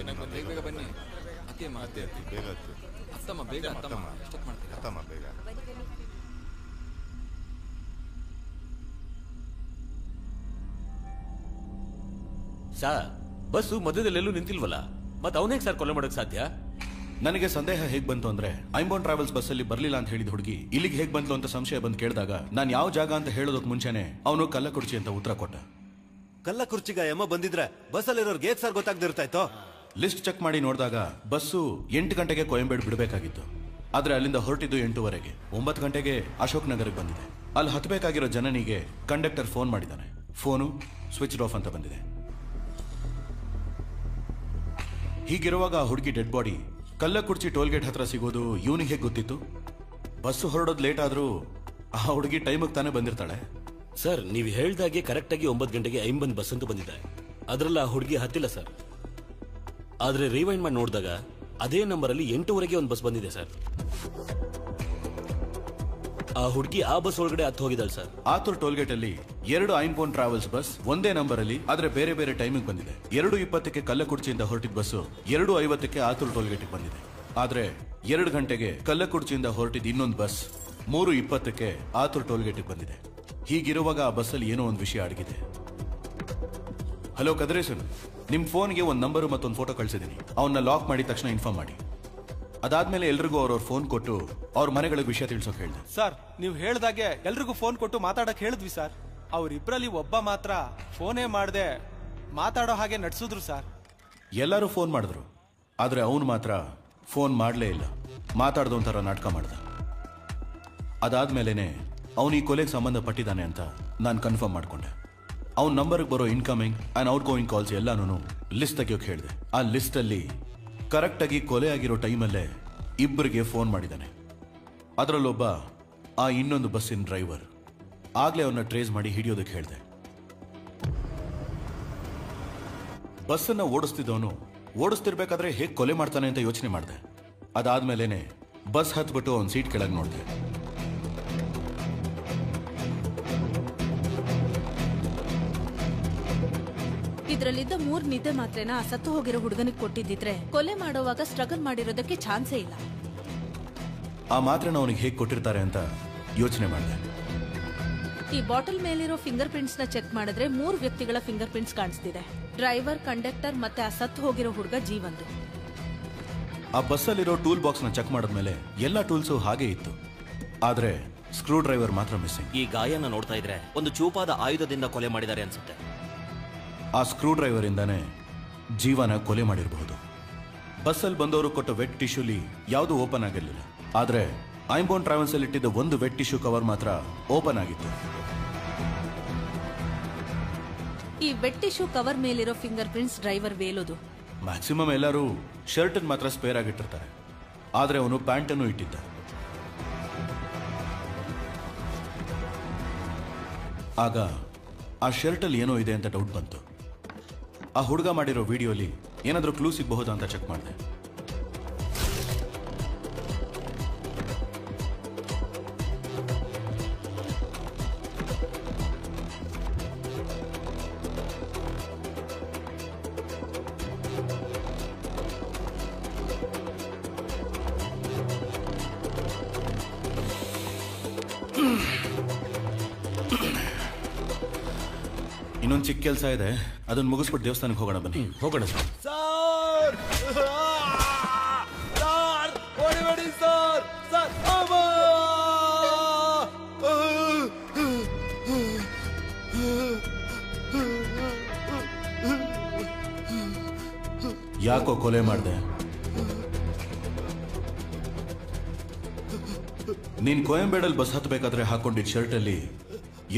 ಬೇಗ ಬೇಗ ಬನ್ನಿ. ಅತ್ತಮ್ಮ ಬೇಗ ಅತ್ತಮ್ಮ ಬೇಗ ಅತ್ತಮ್ಮ ಎಷ್ಟೊತ್ತು ಮಾಡ್ತೀರಾ? ಅತ್ತಮ್ಮ ಬೇಗ. ಸರ್ ಬಸ್ಸು ಮಧ್ಯದಲ್ಲೆಲ್ಲೂ ನಿಂತಿಲ್ವಲ್ಲ ಮತ್ತೆ ಅವನೇಗ್ ಸರ್ ಕೊಲೆ ಮಾಡಕ್ ಸಾಧ್ಯ? ನನಗೆ ಸಂದೇಹ ಹೇಗ್ ಬಂತು ಅಂದ್ರೆ ಐಂಬೋನ್ ಟ್ರಾವೆಲ್ಸ್ ಬಸ್ ಅಲ್ಲಿ ಬರ್ಲಿಲ್ಲ ಅಂತ ಹೇಳಿದ ಹುಡುಗಿ ಇಲ್ಲಿಗೆ ಹೇಗ್ ಬಂದ್ಲು ಅಂತ ಸಂಶಯ ಬಂದು ಕೇಳಿದಾಗ ನಾನು ಯಾವ ಜಾಗ ಅಂತ ಹೇಳೋದಕ್ ಮುಂಚೆನೆ ಅವನು ಕಲ್ಲಕುರ್ಚಿ ಅಂತ ಉತ್ತರ ಕೊಟ್ಟ. ಕಲ್ಲಕುರ್ಚಿಗ ಯಮ ಬಂದಿದ್ರೆ ಬಸ್ಸಲ್ಲಿರೋರ್ಗೆ ಹೇಗ್ ಸರ್ ಗೊತ್ತಾಗ್ದಿರ್ತಾಯ್ತೋ? ಲಿಸ್ಟ್ ಚೆಕ್ ಮಾಡಿ ನೋಡಿದಾಗ ಬಸ್ಸು 8 ಗಂಟೆಗೆ ಕೊಯಂಬೇಡ್ ಬಿಡಬೇಕಾಗಿತ್ತು. ಆದ್ರೆ ಅಲ್ಲಿಂದ ಹೊರಟಿದ್ದು 8:30. 9 ಗಂಟೆಗೆ ಅಶೋಕ್ ನಗರಕ್ಕೆ ಬಂದಿದೆ. ಅಲ್ಲಿ ಹತ್ತಬೇಕಾಗಿರೋ ಜನನಿಗೆ ಕಂಡಕ್ಟರ್ ಫೋನ್ ಮಾಡಿದ್ದಾನೆ. ಫೋನು ಸ್ವಿಚ್ ಆಫ್ ಅಂತ ಬಂದಿದೆ. ಹೀಗಿರುವಾಗ ಆ ಹುಡುಗಿ ಡೆಡ್ ಬಾಡಿ ಕಲ್ಲಕುರ್ಚಿ ಟೋಲ್ಗೇಟ್ ಹತ್ರ ಸಿಗೋದು ಇವನಿಗೆ ಹೇಗೆ ಗೊತ್ತಿತ್ತು? ಬಸ್ಸು ಹೊರಡೋದು ಲೇಟ್ ಆದ್ರೂ ಆ ಹುಡುಗಿ ಟೈಮಿಗೆ ತಾನೇ ಬಂದಿರ್ತಾಳೆ. ಸರ್ ನೀವು ಹೇಳ್ದಾಗೆ ಕರೆಕ್ಟಾಗಿ 9 ಗಂಟೆಗೆ ಐಂಬನ್ ಬಸ್ ಅಂತೂ ಬಂದಿದೆ. ಅದರಲ್ಲಿ ಆ ಹುಡುಗಿ ಹತ್ತಿಲ್ಲ ಸರ್. ಆದ್ರೆ ರಿವೈಂಡ್ ಮಾಡಿ ನೋಡಿದಾಗ ಅದೇ ನಂಬರಲ್ಲಿ 8:00ಗೆ ಒಂದು ಬಸ್ ಬಂದಿದೆ ಸರ್. ಆ ಹುಡುಗಿ ಆ ಬಸ್ ಒಳಗಡೆ ಹತ್ತು ಹೋಗಿದ್ದಾಳೆ ಸರ್. ಆತುರ್ ಟೋಲ್ಗೇಟ್ ಅಲ್ಲಿ 2 ಐಂಬೋನ್ ಟ್ರಾವೆಲ್ಸ್ ಬಸ್ ಒಂದೇ ನಂಬರ್ ಅಲ್ಲಿ ಆದ್ರೆ ಬೇರೆ ಬೇರೆ ಟೈಮಿಂಗ್ ಬಂದಿದೆ. 2:20ಕ್ಕೆ ಕಲ್ಲಕುರ್ಚಿಯಿಂದ ಹೊರಟಿದ್ದ ಬಸ್ಸು 2:50ಕ್ಕೆ ಆತುರ್ ಟೋಲ್ಗೇಟ್ ಬಂದಿದೆ. ಆದ್ರೆ 2 ಗಂಟೆಗೆ ಕಲ್ಲಕುರ್ಚಿಯಿಂದ ಹೊರಟಿದ್ದ ಇನ್ನೊಂದು ಬಸ್ 3:20ಕ್ಕೆ ಆತುರ್ ಟೋಲ್ಗೇಟ್ ಬಂದಿದೆ. ಹೀಗಿರುವಾಗ ಆ ಬಸ್ಸಲ್ಲಿ ಏನೋ ಒಂದು ವಿಷಯ ಅಡಗಿದೆ. ಹಲೋ ಕದ್ರೇಸನ್, ನಿಮ್ ಫೋನ್ಗೆ ಒಂದು ನಂಬರ್ ಮತ್ತೊಂದು ಫೋಟೋ ಕಳಿಸಿದ್ದೀನಿ. ಅವನ್ನ ಲಾಕ್ ಮಾಡಿದ ತಕ್ಷಣ ಇನ್ಫಾರ್ಮ್ ಮಾಡಿ. ಅದಾದ್ಮೇಲೆ ಎಲ್ರಿಗೂ ಅವ್ರವ್ರ ಫೋನ್ ಕೊಟ್ಟು ಅವ್ರ ಮನೆಗಳಿಗೆ ವಿಷಯ ತಿಳಿಸೋಕೆ ಹೇಳಿದೆ. ಸರ್ ನೀವು ಹೇಳ್ದಾಗೆ ಎಲ್ರಿಗೂ ಫೋನ್ ಕೊಟ್ಟು ಮಾತಾಡಕ್ ಹೇಳಿದ್ವಿ ಸರ್. ಅವ್ರಿಬ್ರಲ್ಲಿ ಒಬ್ಬ ಮಾತ್ರ ಫೋನೇ ಮಾಡದೆ ಮಾತಾಡೋ ಹಾಗೆ ನಡ್ಸಿದ್ರು ಸರ್. ಎಲ್ಲರೂ ಫೋನ್ ಮಾಡಿದ್ರು, ಆದ್ರೆ ಅವನು ಮಾತ್ರ ಫೋನ್ ಮಾಡಲೇ ಇಲ್ಲ. ಮಾತಾಡ್ದ ಒಂಥರ ನಾಟಕ ಮಾಡ್ದ. ಅದಾದ್ಮೇಲೆನೆ ಅವನು ಈ ಕೊಲೆಗೆ ಸಂಬಂಧಪಟ್ಟಿದ್ದಾನೆ ಅಂತ ನಾನು ಕನ್ಫರ್ಮ್ ಮಾಡ್ಕೊಂಡೆ. ಅವ್ನ ನಂಬರ್ಗೆ ಬರೋ incoming and out going calls ಎಲ್ಲಾನು ಲಿಸ್ಟ್ ತೆಗಿಯೋಕೆ ಹೇಳಿದೆ. ಆ ಲಿಸ್ಟ್ ಅಲ್ಲಿ ಕರೆಕ್ಟ್ ಆಗಿ ಕೊಲೆ ಆಗಿರೋ ಟೈಮಲ್ಲೇ ಇಬ್ಬರಿಗೆ ಫೋನ್ ಮಾಡಿದ್ದಾನೆ. ಅದರಲ್ಲೊಬ್ಬ ಆ ಇನ್ನೊಂದು ಬಸ್ಸಿನ ಡ್ರೈವರ್. ಆಗ್ಲೇ ಅವನ್ನ ಟ್ರೇಸ್ ಮಾಡಿ ಹಿಡಿಯೋದಕ್ಕೆ ಹೇಳಿದೆ. ಬಸ್ಸನ್ನ ಓಡಿಸ್ತಿದ್ದವನು ಓಡಿಸ್ತಿರ್ಬೇಕಾದ್ರೆ ಹೇಗೆ ಕೊಲೆ ಮಾಡ್ತಾನೆ ಅಂತ ಯೋಚನೆ ಮಾಡಿದೆ. ಅದಾದ್ಮೇಲೆನೆ ಬಸ್ ಹತ್ಬಿಟ್ಟು ಅವನ ಸೀಟ್ ಕೆಳಗೆ ನೋಡಿದೆ. ಇದ್ರಲ್ಲಿದ್ದ 3 ನಿದ್ದೆ ಮಾತ್ರೆನ ಸತ್ತು ಹೋಗಿರೋ ಹುಡುಗನಿಗೆ ಕೊಟ್ಟಿದ್ದಿದ್ರೆ ಕೊಲೆ ಮಾಡುವಾಗ ಸ್ಟ್ರಗಲ್ ಮಾಡಿರೋದಕ್ಕೆ ಚಾನ್ಸೇ ಇಲ್ಲ. ಆ ಮಾತ್ರೆನ ಅವನಿಗೆ ಹೇಗೆ ಕೊಟ್ಟಿರ್ತಾರೆ ಅಂತ ಯೋಚನೆ ಮಾಡಿದೆ. ಈ ಬಾಟಲ್ ಮೇಲಿರೋ ಫಿಂಗರ್ ಪ್ರಿಂಟ್ಸ್ ನ ಚೆಕ್ ಮಾಡಿದ್ರೆ 3 ವ್ಯಕ್ತಿಗಳ ಫಿಂಗರ್ ಪ್ರಿಂಟ್ಸ್ ಕಾಣಿಸ್ತಿದೆ. ಡ್ರೈವರ್, ಕಂಡಕ್ಟರ್ ಮತ್ತೆ ಆ ಸತ್ತು ಹೋಗಿರೋ ಹುಡುಗ ಜೀವಂದು. ಆ ಬಸ್ಸಲ್ಲಿರೋ ಟೂಲ್ ಬಾಕ್ಸ್ ನ ಚೆಕ್ ಮಾಡಿದ್ಮೇಲೆ ಎಲ್ಲಾ ಟೂಲ್ಸು ಹಾಗೆ ಇತ್ತು. ಆದ್ರೆ ಸ್ಕ್ರೂ ಡ್ರೈವರ್ ಮಾತ್ರ ಮಿಸ್ಸಿಂಗ್. ಈ ಗಾಯನ ನೋಡ್ತಾ ಇದ್ರೆ ಒಂದು ಚೂಪಾದ ಆಯುಧದಿಂದ ಕೊಲೆ ಮಾಡಿದ್ದಾರೆ ಅನ್ಸುತ್ತೆ. ಆ ಸ್ಕ್ರೂ ಡ್ರೈವರ್ ಇಂದಾನೆ ಜೀವನ ಕೊಲೆ ಮಾಡಿರಬಹುದು. ಬಸ್ಸಲ್ಲಿ ಬಂದವರು ಕೊಟ್ಟ ವೆಟ್ ಟಿಶ್ಯೂಲಿ ಯಾವುದು ಓಪನ್ ಆಗಿರಲಿಲ್ಲ. ಆದ್ರೆ ಐಂಬೋನ್ ಟ್ರಾವೆಲ್ಸ್ ಅಲ್ಲಿ ಇಟ್ಟಿದ್ದ ಒಂದು ವೆಟ್ ಟಿಶ್ಯೂ ಕವರ್ ಮಾತ್ರ ಓಪನ್ ಆಗಿತ್ತು. ಈ ವೆಟ್ ಟಿಶ್ಯೂ ಕವರ್ ಮೇಲಿರೋ ಫಿಂಗರ್ ಪ್ರಿಂಟ್ಸ್ ಡ್ರೈವರ್ ವೇಲೋದು. ಮ್ಯಾಕ್ಸಿಮಮ್ ಎಲ್ಲರೂ ಶರ್ಟ್ ಮಾತ್ರ ಸ್ಪೇರ್ ಆಗಿಟ್ಟಿರ್ತಾರೆ, ಆದ್ರೆ ಅವನು ಪ್ಯಾಂಟ್ ಅನ್ನು ಇಟ್ಟಿದ್ದ. ಆಗ ಆ ಶರ್ಟ್ ಅಲ್ಲಿ ಏನೋ ಇದೆ ಅಂತ ಡೌಟ್ ಬಂತು. ಆ ಹುಡುಗ ಮಾಡಿರೋ ವಿಡಿಯೋಲಿ ಏನಾದ್ರೂ ಕ್ಲೂ ಸಿಗಬಹುದಾ ಅಂತ ಚೆಕ್ ಮಾಡಿದೆ. ಇನ್ನೊಂದು ಚಿಕ್ಕ ಕೆಲಸ ಇದೆ, ಅದನ್ನ ಮುಗಿಸ್ಬಿಟ್ಟು ದೇವಸ್ಥಾನಕ್ಕೆ ಹೋಗೋಣ. ಬನ್ನಿ ಹೋಗೋಣ ಸರ್. ಸರ್ ಸರ್ ಹೊಡಿಬೇಡಿ ಸರ್. ಸರ್ ಯಾಕೋ ಕೊಲೆ ಮಾಡಿದೆ? ನೀನ್ ಕೊಯಂಬೇಡಲ್ಲಿ ಬಸ್ ಹತ್ತಬೇಕಾದ್ರೆ ಹಾಕೊಂಡಿದ್ದ ಶರ್ಟ್ ಅಲ್ಲಿ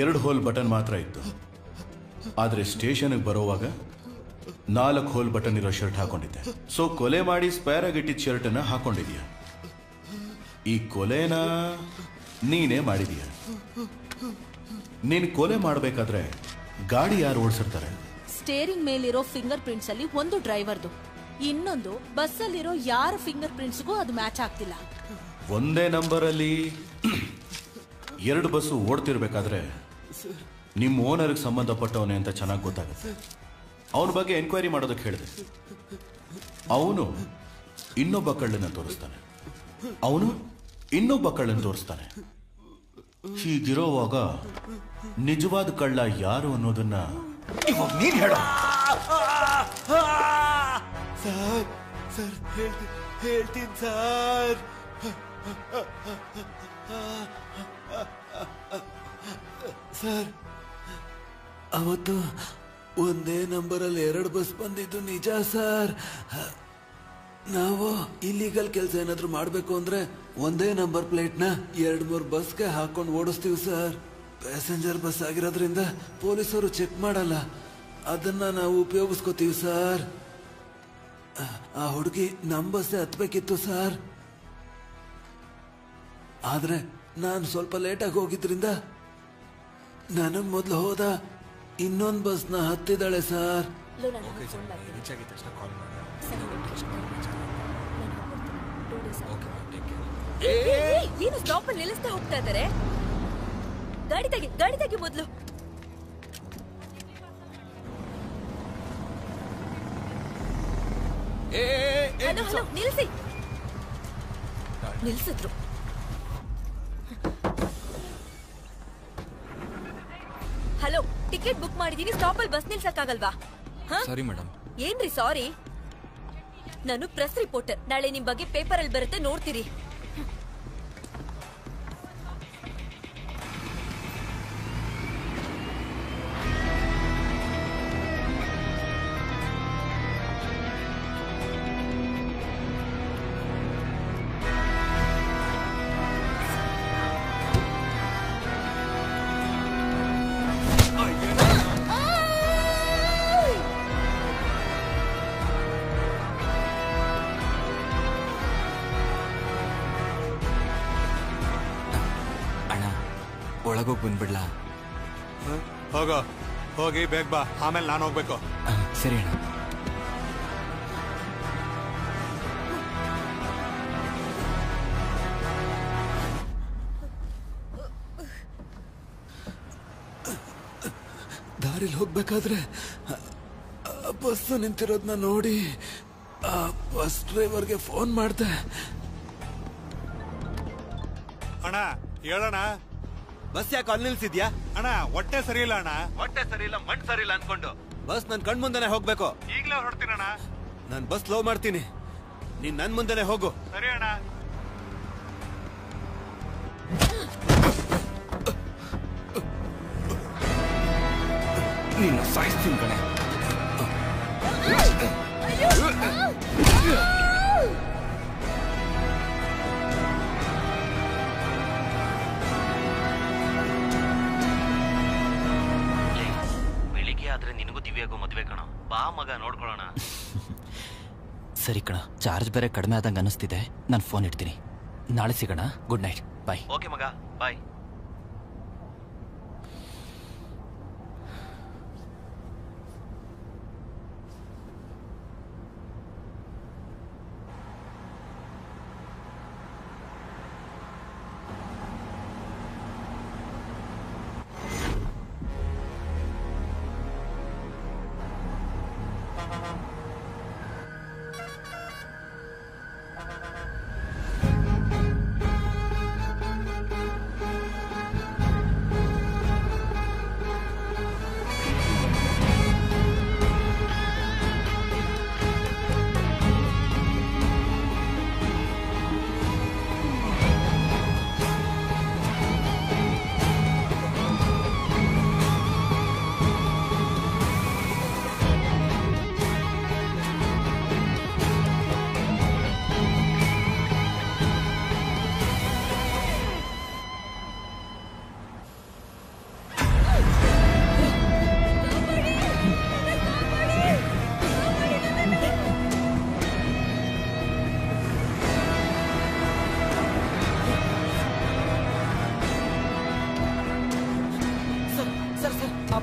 2 ಹೋಲ್ ಬಟನ್ ಮಾತ್ರ ಇತ್ತು. ಆದ್ರೆ ಸ್ಟೇಷನ್ಗೆ ಬರೋವಾಗ 4 ಹೋಲ್ ಬಟನ್ ಇರೋ ಶರ್ಟ್ ಹಾಕೊಂಡಿದ್ದೆ. ಸೊ ಕೊಲೆ ಮಾಡಿ ಸ್ಪೇರ್ ಆಗಿಟ್ಟಿದ್ದ ಶರ್ಟ್ ಅನ್ನ ಹಾಕೊಂಡಿದ್ಯಾ. ಈ ಕೊಲೆನ ನೀನೇ ಮಾಡಿದೀಯ. ನೀನ್ ಕೊಲೆ ಮಾಡ್ಬೇಕಾದ್ರೆ ಗಾಡಿ ಯಾರು ಓಡಿಸಿರ್ತಾರೆ? ಸ್ಟೇರಿಂಗ್ ಮೇಲಿರೋ ಫಿಂಗರ್ ಪ್ರಿಂಟ್ಸ್ ಅಲ್ಲಿ ಒಂದು ಡ್ರೈವರ್ದು, ಇನ್ನೊಂದು ಬಸ್ ಅಲ್ಲಿರೋ ಯಾರ ಫಿಂಗರ್ ಪ್ರಿಂಟ್ಸ್ಗೂ ಅದು ಮ್ಯಾಚ್ ಆಗ್ತಿಲ್ಲ. ಒಂದೇ ನಂಬರ್ ಅಲ್ಲಿ 2 ಬಸ್ಸು ಓಡ್ತಿರ್ಬೇಕಾದ್ರೆ ನಿಮ್ಮ ಓನರ್ಗೆ ಸಂಬಂಧಪಟ್ಟವನೇ ಅಂತ ಚೆನ್ನಾಗಿ ಗೊತ್ತಾಗುತ್ತೆ. ಅವನ ಬಗ್ಗೆ ಎನ್ಕ್ವೈರಿ ಮಾಡೋದಕ್ಕೆ ಹೇಳಿದೆ. ಅವನು ಇನ್ನೊಬ್ಬ ಕಳ್ಳನ್ನ ತೋರಿಸ್ತಾನೆ, ಅವನು ಇನ್ನೊಬ್ಬ ಕಳ್ಳನ್ನ ತೋರಿಸ್ತಾನೆ. ಹೀಗಿರೋವಾಗ ನಿಜವಾದ ಕಳ್ಳ ಯಾರು ಅನ್ನೋದನ್ನ ಇವಾಗ ನೀನ್ ಹೇಳ. ಸರ್ ಸರ್ ಹೇಳ್ತೀನಿ ಸರ್. ಸರ್ ಅವತ್ತು ಒಂದೇ ನಂಬರಲ್ಲಿ 2 ಬಸ್ ಬಂದಿದ್ದು ನಿಜ ಸರ್. ನಾವು ಇಲ್ಲಿಗಲ್ ಕೆಲಸ ಏನಾದ್ರು ಮಾಡ್ಬೇಕು ಅಂದ್ರೆ ಒಂದೇ ನಂಬರ್ ಪ್ಲೇಟ್ನ 2-3 ಬಸ್ಗೆ ಹಾಕೊಂಡು ಓಡಿಸ್ತೀವಿ ಸರ್. ಪ್ಯಾಸೆಂಜರ್ ಬಸ್ ಆಗಿರೋದ್ರಿಂದ ಪೊಲೀಸರು ಚೆಕ್ ಮಾಡಲ್ಲ, ಅದನ್ನ ನಾವು ಉಪಯೋಗಿಸ್ಕೋತೀವಿ ಸರ್. ಆ ಹುಡುಗಿ ನಮ್ ಬಸ್ಸೇ ಹತ್ಬೇಕಿತ್ತು ಸರ್, ಆದ್ರೆ ನಾನು ಸ್ವಲ್ಪ ಲೇಟಾಗಿ ಹೋಗಿದ್ರಿಂದ ನನಗ್ ಮೊದ್ಲು ಹೋದ ಇನ್ನೊಂದು ಬಸ್ನ ಹತ್ತಿದ್ದಾಳೆ ಸರ್. ಏನು ಸ್ಟಾಪ್ ಅಲ್ಲಿ ನಿಲ್ಲಿಸ್ತಾ ಹೋಗ್ತಾ ಇದ್ದಾರೆ? ಗಾಡಿ ತೆಗಿ ಮೊದ್ಲು. ಹಲೋ ನಿಲ್ಸಿದ್ರು. ಹಲೋ, ಟಿಕೆಟ್ ಬುಕ್ ಮಾಡಿದೀನಿ, ಸ್ಟಾಪ್ ಅಲ್ಲಿ ಬಸ್ ನಿಲ್ಸಕ್ಕಾಗಲ್ವಾ? Sorry madam. ಏನ್ರಿ ಸಾರಿ? ನಾನು ಪ್ರೆಸ್ ರಿಪೋರ್ಟರ್, ನಾಳೆ ನಿಮ್ ಬಗ್ಗೆ ಪೇಪರ್ ಅಲ್ಲಿ ಬರುತ್ತೆ, ನೋಡ್ತೀರಿ. ಒಳಗೋಗಿ ಬಂದ್ಬಿಡ್ಲಾ? ಹೋಗಿ ಬೇಗ ಬಾ, ಆಮೇಲೆ ನಾನು ಹೋಗ್ಬೇಕು. ಸರಿ ಅಣ್ಣ. ದಾರಿಲಿ ಹೋಗ್ಬೇಕಾದ್ರೆ ಬಸ್ ನಿಂತಿರೋದನ್ನ ನೋಡಿ ಆ ಬಸ್ ಡ್ರೈವರ್ಗೆ ಫೋನ್ ಮಾಡ್ದೆ. ಅಣ್ಣ ಹೇಳೋಣ, ಬಸ್ ಯಾಕೆ ಅಲ್ಲಿ ನಿಲ್ಸಿದ್ಯಾ? ಅಣ್ಣ ಹೊಟ್ಟೆ ಸರಿ ಇಲ್ಲ ಅಣ್ಣ. ಹೊಟ್ಟೆ ಸರಿ ಇಲ್ಲ, ಮಣ್ಣು ಸರಿ ಇಲ್ಲ ಅನ್ಕೊಂಡು ಬಸ್ ನನ್ ಕಣ್ ಮುಂದೆನೆ ಹೋಗ್ಬೇಕು. ಈಗಲೇ ಹೊರಡ್ತೀನಣ್ಣ. ನಾನು ಬಸ್ ಲೋ ಮಾಡ್ತೀನಿ, ನೀನ್ ನನ್ ಮುಂದೆನೆ ಹೋಗು. ಸರಿ ಅಣ್ಣ. ನಿನ್ನ ಸಾಯಿಸ್ತೀನಿ ಕಣೆ. ಬೆಳಿಗ್ಗೆ ಆದ್ರೆ ನಿನಗೂ ದಿವ್ಯಾಗೂ ಮದ್ವೆ ಕಣ, ಬಾ ಮಗ ನೋಡ್ಕೊಳ್ಳೋಣ. ಸರಿ ಕಣ, ಚಾರ್ಜ್ ಬೇರೆ ಕಡಿಮೆ ಆದಂಗೆ ಅನಿಸ್ತಿದೆ, ನಾನು ಫೋನ್ ಇಡ್ತೀನಿ. ನಾಳೆ ಸಿಗೋಣ. ಗುಡ್ ನೈಟ್, ಬಾಯ್. ಓಕೆ ಮಗ, ಬಾಯ್.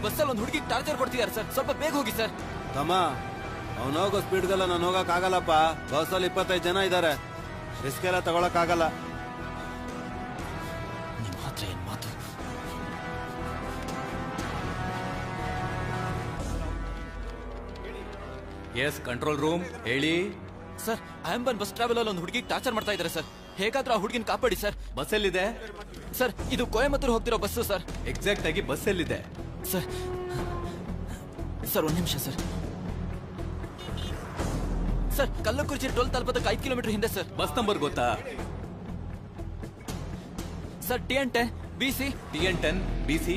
ಬಸ್ಸಲ್ಲಿ ಒಂದು ಹುಡುಗಿ ಟಾರ್ಚರ್ ಕೊಡ್ತಿದ್ದಾರೆ ಸರ್, ಸ್ವಲ್ಪ ಬೇಗ ಹೋಗಿ ಸರ್. ತಮ್ಮ, ಅವನು ಹೋಗೋ ಸ್ಪೀಡ್ಗೆಲ್ಲ ನಾನು ಹೋಗಕ್ ಆಗಲ್ಲಪ್ಪ. ಬಸ್ಸಲ್ಲಿ 25 ಜನ ಇದ್ದಾರೆ, ರಿಸ್ಕ್ ಎಲ್ಲ ತಗೊಳಕ್ ಆಗಲ್ಲ. ನಿಮ್ಮ ಹತ್ರ ಏನ್ ಮಾತು? ಎಸ್ ಕಂಟ್ರೋಲ್ ರೂಮ್, ಹೇಳಿ ಸರ್. ಆಂಬನ್ ಬಸ್ ಟ್ರಾವೆಲ್ ಅಲ್ಲಿ ಒಂದು ಹುಡುಗಿ ಟಾರ್ಚರ್ ಮಾಡ್ತಾ ಇದ್ದಾರೆ ಸರ್. ಹೇಗಾದ್ರೂ ಆ ಹುಡುಗಿನ ಕಾಪಾಡಿ ಸರ್. ಬಸ್ ಎಲ್ಲಿದೆ ಸರ್? ಇದು ಕೊಯಮತ್ತೂರು ಹೋಗ್ತಿರೋ ಬಸ್ಸು ಸರ್. ಎಕ್ಸಾಕ್ಟ್ ಆಗಿ ಬಸ್ ಎಲ್ಲಿದೆ ಸರ್? ಸರ್ 1 ನಿಮಿಷ ಸರ್. ಸರ್ ಕಲ್ಲಕುರ್ಚಿ ಟೋಲ್ ತಲುಪೋದಕ್ಕೆ 5 ಕಿಲೋಮೀಟರ್ ಹಿಂದೆ ಸರ್. ಬಸ್ ನಂಬರ್ ಗೊತ್ತಾ? Sir TN10 BC TN10 BC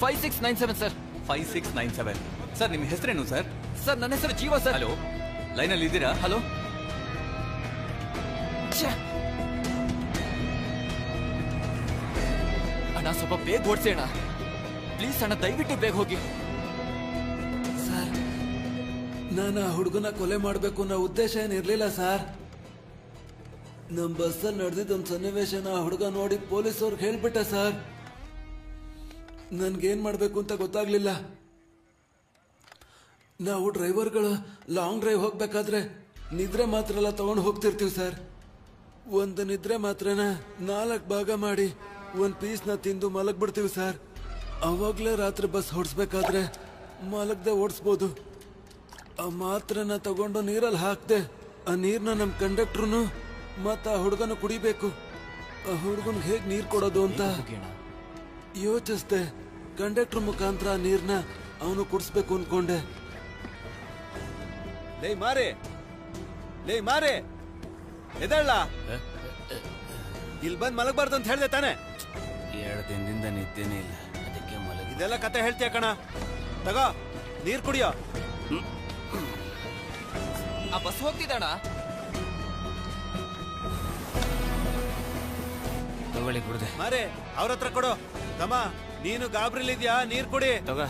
5697 sir. 5697. Sir ನಿಮ್ಮ ಹೆಸರೇನು ಸರ್? ಸರ್ ನನ್ನ ಹೆಸರು ಜೀವ ಸರ್. ಹಲೋ, ಲೈನಲ್ಲಿ ಇದ್ದೀರಾ? ಹಲೋ. ಅಣ್ಣ ಸ್ವಲ್ಪ ಬೇಗ ಓಡಿಸಿ ಅಣ್ಣ, ಪ್ಲೀಸ್ ಅಣ್ಣ, ದಯವಿಟ್ಟು ಬೇಗ ಹೋಗಿ. ಸರ್, ನಾನು ಆ ಹುಡುಗನ ಕೊಲೆ ಮಾಡಬೇಕು ಅನ್ನೋ ಉದ್ದೇಶ ಏನಿರ್ಲಿಲ್ಲ ಸರ್. ನಮ್ಮ ಬಸ್ಸಲ್ಲಿ ನಡೆದಿದ್ದೊಂದು ಸನ್ನಿವೇಶನ ಆ ಹುಡುಗ ನೋಡಿ ಪೊಲೀಸವ್ರಿಗೆ ಹೇಳ್ಬಿಟ್ಟೆ ಸರ್. ನನ್ಗೇನ್ ಮಾಡ್ಬೇಕು ಅಂತ ಗೊತ್ತಾಗ್ಲಿಲ್ಲ. ನಾವು ಡ್ರೈವರ್ಗಳು ಲಾಂಗ್ ಡ್ರೈವ್ ಹೋಗ್ಬೇಕಾದ್ರೆ ನಿದ್ರೆ ಮಾತ್ರ ಎಲ್ಲ ತಗೊಂಡು ಹೋಗ್ತಿರ್ತೀವಿ ಸರ್. ಒಂದು ನಿದ್ರೆ ಮಾತ್ರನ 4 ಭಾಗ ಮಾಡಿ ಒಂದು ಪೀಸ್ನ ತಿಂದು ಮಲಗ್ಬಿಡ್ತೀವಿ ಸರ್. ಅವಾಗ್ಲೇ ರಾತ್ರಿ ಬಸ್ ಹೊಡ್ಸ್ಬೇಕಾದ್ರೆ ಮಲಗದೆ ಓಡಿಸ್ಬೋದು. ಆ ಮಾತ್ರನ ತಗೊಂಡು ನೀರಲ್ಲಿ ಹಾಕ್ದೆ ಆ ನೀರ್ನ ನಮ್ಮ ಕಂಡಕ್ಟ್ರು ಮತ್ತು ಆ ಹುಡುಗನ ಕುಡಿಬೇಕು. ಆ ಹುಡುಗನ್ಗೆ ಹೇಗೆ ನೀರು ಕೊಡೋದು ಅಂತ ಯೋಚಿಸ್ದೆ. ಕಂಡಕ್ಟರ್ ಮುಖಾಂತರ ಆ ನೀರ್ನ ಅವನು ಕುಡಿಸ್ಬೇಕು ಅನ್ಕೊಂಡೆ. ಲೇ ಮಾರೆ ಎದಳ್ಳ, ಇಲ್ಲಿ ಬಂದ್ ಮಲಗಬಾರ್ದು ಅಂತ ಹೇಳ್ದೆ ತಾನೆ? 2 ದಿನದಿಂದ ನಿದ್ದೆನೇ ಇಲ್ಲ, ಅದಕ್ಕೆ ಮಲಗಿ. ಇದೆಲ್ಲ ಕತೆ ಹೇಳ್ತೀಯ ಕಣ. ತಗೋ ನೀರ್ ಕುಡಿಯೋ. ಆ ಬಸ್ ಹೋಗ್ತಿದ್ದಣ್ಣ. ತಗೊಳ್ಳಿ ಕುಡ್ದೆ. ಮಾರೆ ಅವ್ರ ಹತ್ರ ಕೊಡು. ತಮ್ಮ ನೀನು ಗಾಬ್ರಿಲಿದ್ಯಾ? ನೀರ್ ಕುಡಿ. ತಗೋ.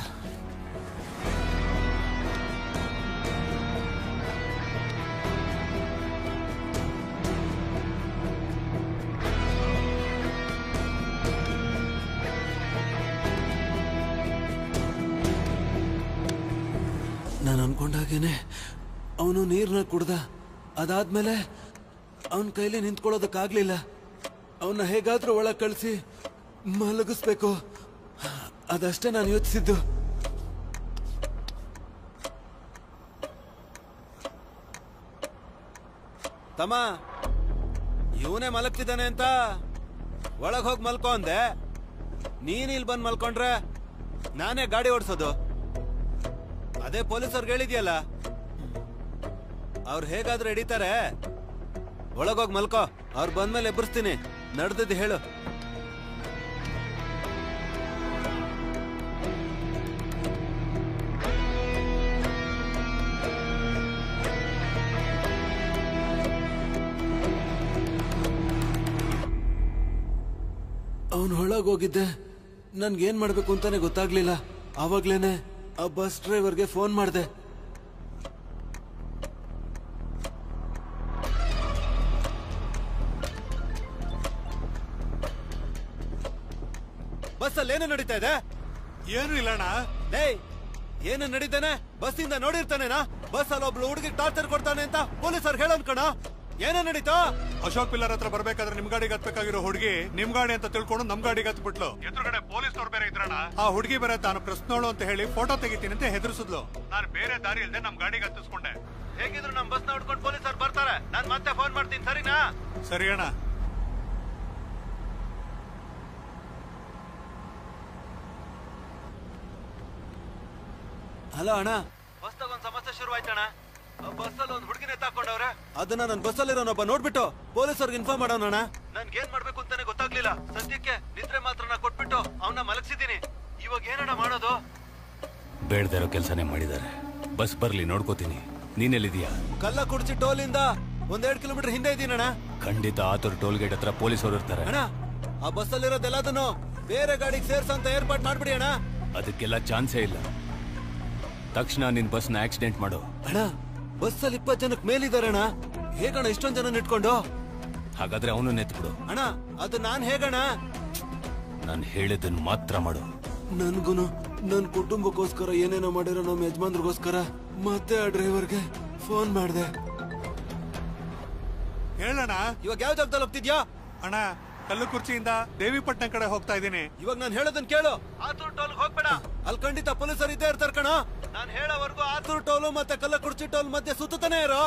ನಾನು ಅನ್ಕೊಂಡಾಗೇನೆ ಅವನು ನೀರ್ನ ಕುಡ್ದ. ಅದಾದ್ಮೇಲೆ ಅವನ ಕೈಲಿ ನಿಂತ್ಕೊಳ್ಳೋದಕ್ಕಾಗ್ಲಿಲ್ಲ. ಅವನ್ನ ಹೇಗಾದ್ರೂ ಒಳಗೆ ಕಳಿಸಿ ಮಲಗಿಸ್ಬೇಕು, ಅದಷ್ಟೇ ನಾನು ಯೋಚಿಸಿದ್ದು. ತಮ್ಮ ಇವನೇ ಮಲಗ್ತಿದ್ದಾನೆ ಅಂತ ಒಳಗ್ ಹೋಗಿ ಮಲ್ಕೋ ಅಂದೆ. ನೀನ್ ಇಲ್ಲಿ ಬಂದ್ ಮಲ್ಕೊಂಡ್ರೆ ನಾನೇ ಗಾಡಿ ಓಡಿಸೋದು. ಅದೇ ಪೊಲೀಸವ್ರಿಗೆ ಹೇಳಿದ್ಯಲ್ಲ, ಅವ್ರು ಹೇಗಾದ್ರೂ ಹಿಡಿತಾರೆ. ಒಳಗೋಗಿ ಮಲ್ಕೋ, ಅವ್ರು ಬಂದ್ಮೇಲೆ ಎಬ್ಬರಿಸ್ತೀನಿ. ನಡೆದಿದ್ದು ಹೇಳು. ಅವನು ಒಳಗೋಗಿದ್ದೆ. ನನ್ಗೇನ್ ಮಾಡ್ಬೇಕು ಅಂತಾನೆ ಗೊತ್ತಾಗ್ಲಿಲ್ಲ. ಆವಾಗ್ಲೇನೆ ಆ ಬಸ್ ಡ್ರೈವರ್ಗೆ ಫೋನ್ ಮಾಡಿದೆ. ಬಸ್ಸಲ್ಲಿ ಏನು ನಡೀತಾ ಇದೆ? ಏನು ಇಲ್ಲಣ್ಣ. ಏಯ್ ಏನು ನಡೀತಾನೆ? ಬಸ್ಸಿಂದ ನೋಡಿರ್ತಾನೇನಾ? ಬಸ್ಸಲ್ಲಿ ಒಬ್ಳು ಹುಡುಗಿಗೆ ಟಾರ್ಚರ್ ಕೊಡ್ತಾನೆ ಅಂತ ಪೊಲೀಸರು ಹೇಳೋನ್ ಕಣ. ಏನೇ ನಡೀತಾ? ಅಶೋಕ್ ಪಿಲ್ಲರ್ ಹತ್ರ ಬರ್ಬೇಕಾದ್ರೆ ನಿಮ್ ಗಾಡಿಗೆ ಹತ್ಬೇಕಾಗಿರೋ ಹುಡುಗಿ ನಿಮ್ ಗಾಡಿ ಅಂತ ತಿಳ್ಕೊಂಡು ನಮ್ ಗಾಡಿಗೆ ಹತ್ಬಿಟ್ಲು. ಎದುರುಗಡೆ ಪೊಲೀಸ್ನವ್ರು ಬೇರೆ ಇದ್ರಣ್ಣ. ಆ ಹುಡುಗಿ ಬೇರೆ ತಾನು ಪ್ರಶ್ನೋಳು ಅಂತ ಹೇಳಿ ಫೋಟೋ ತೆಗಿತೀನಿ ಅಂತ ಹೆದರ್ಸಿದ್ಲು. ನಾನು ಬೇರೆ ದಾರಿ ಇಲ್ದೆ ನಮ್ ಗಾಡಿಗೆ ಹತ್ತಿಸ್ಕೊಂಡೆ. ಹೇಗಿದ್ರು ನಮ್ ಬಸ್ನ ಹುಡ್ಕೊಂಡು ಪೊಲೀಸರು ಬರ್ತಾರೆ. ನಾನ್ ಮತ್ತೆ ಫೋನ್ ಮಾಡ್ತೀನಿ, ಸರಿನಾ? ಸರಿ ಅಣ್ಣ. ಹಲೋ ಅಣ್ಣ, ಬಸ್ದಾಗ ಒಂದ್ ಸಮಸ್ಯೆ ಶುರುವಾಯ್ತಣ್ಣ. ಬಸ್ಸಲ್ಲಿ ಒಂದ್ ಹುಡುಗಿನ ಎತ್ತಾಕೊಂಡವ್ರೆ. ಅದನ್ನ ನನ್ ಬಸ್ಸಲ್ಲಿರೋನೊಬ್ಬ ನೋಡ್ಬಿಟ್ಟು ಪೊಲೀಸರ್ಗೆ ಇನ್ಫಾರ್ಮ್ ಮಾಡೋಣ. ನನ್ಗೆ ಏನ್ ಮಾಡ್ಬೇಕು ಅಂತಾನೆ ಗೊತ್ತಾಗ್ಲಿಲ್ಲ. ಸದ್ಯಕ್ಕೆ ನಿದ್ರೆ ಮಾತ್ರನ ಕೊಟ್ಬಿಟ್ಟು ಅವನ್ನ ಮಲಗಿಸಿದೀನಿ. ಇವಾಗ ಏನಣ್ಣ ಮಾಡೋದು? ಬೇಡದೇ ಇರೋ ಕೆಲಸನೇ ಮಾಡಿದ್ದಾರೆ. ಬಸ್ ಬರ್ಲಿ ನೋಡ್ಕೋತೀನಿ. ನೀನೆಲ್ಲಿದೀಯಾ? ಕಲ್ಲಕುರ್ಚಿ ಟೋಲಿಂದ 1-2 ಕಿಲೋಮೀಟರ್ ಹಿಂದೆ ಇದೀನಣ್ಣ. ಖಂಡಿತ ಆತುರ್ ಟೋಲ್ ಗೇಟ್ ಹತ್ರ ಪೊಲೀಸರು ಇರ್ತಾರೆ. ಅಣ್ಣ ಆ ಬಸ್ಸಲ್ಲಿರೋದೆಲ್ಲದನ್ನು ಬೇರೆ ಗಾಡಿಗೆ ಸೇರ್ಸಂತ ಏರ್ಪಾಟ್ ಮಾಡ್ಬಿಡಿ ಅಣ್ಣ. ಅದಕ್ಕೆಲ್ಲ ಚಾನ್ಸೇ ಇಲ್ಲ. ತಕ್ಷಣ ನಿನ್ ಬಸ್ನ ಆಕ್ಸಿಡೆಂಟ್ ಮಾಡು. ಅಣ್ಣ ಬಸ್ಸಲ್ಲಿ 20 ಜನಕ್ಕೆ ಮೇಲಿದಾರಣ್ಣ. ಹೇಗಣ್ಣ ಇಷ್ಟೊಂದ್ ಜನ ಇಟ್ಕೊಂಡು? ಹಾಗಾದ್ರೆ ಅವನು ಎತ್ಬಿಡು. ಅಣ್ಣ ಅದು ನಾನ್ ಹೇಗಣ್ಣ? ನಾನು ಹೇಳಿದ್ದನ್ನು ಮಾತ್ರ ಮಾಡು. ನನ್ಗುನು ನನ್ ಕುಟುಂಬಕ್ಕೋಸ್ಕರ ಏನೇನೋ ಮಾಡಿರೋ ನಮ್ಮ ಯಜಮಾನ್ರಿಗೋಸ್ಕರ ಮತ್ತೆ ಆ ಡ್ರೈವರ್ಗೆ ಫೋನ್ ಮಾಡಿದೆ. ಹೇಳಣ್ಣ. ಇವಾಗ ಯಾವ ಜಾಗದಲ್ಲಿ ಹೋಗ್ತಿದ್ಯಾ? ಅಣ್ಣ ಕಲ್ಲುಕುರ್ಚಿಯಿಂದ ದೇವಿಪಟ್ಟಣ ಕಡೆ ಹೋಗ್ತಾ ಇದ್ದೀನಿ. ಇವಾಗ ನಾನು ಹೇಳೋದನ್ನ ಕೇಳು. ಆತೂರ್ ಟೋಲ್ ಹೋಗ್ಬೇಡ. ಅಲ್ಲಿ ಖಂಡಿತ ಪೊಲೀಸರು ಇದ್ದೇ ಇರ್ತಾರ ಕಣ. ನಾನು ಹೇಳೋವರೆಗೂ ಆತೂರ್ ಟೋಲು ಮತ್ತೆ ಕಲ್ಲಕುರ್ಚಿ ಟೋಲ್ ಮಧ್ಯೆ ಸುತ್ತಾನೆ ಇರೋ.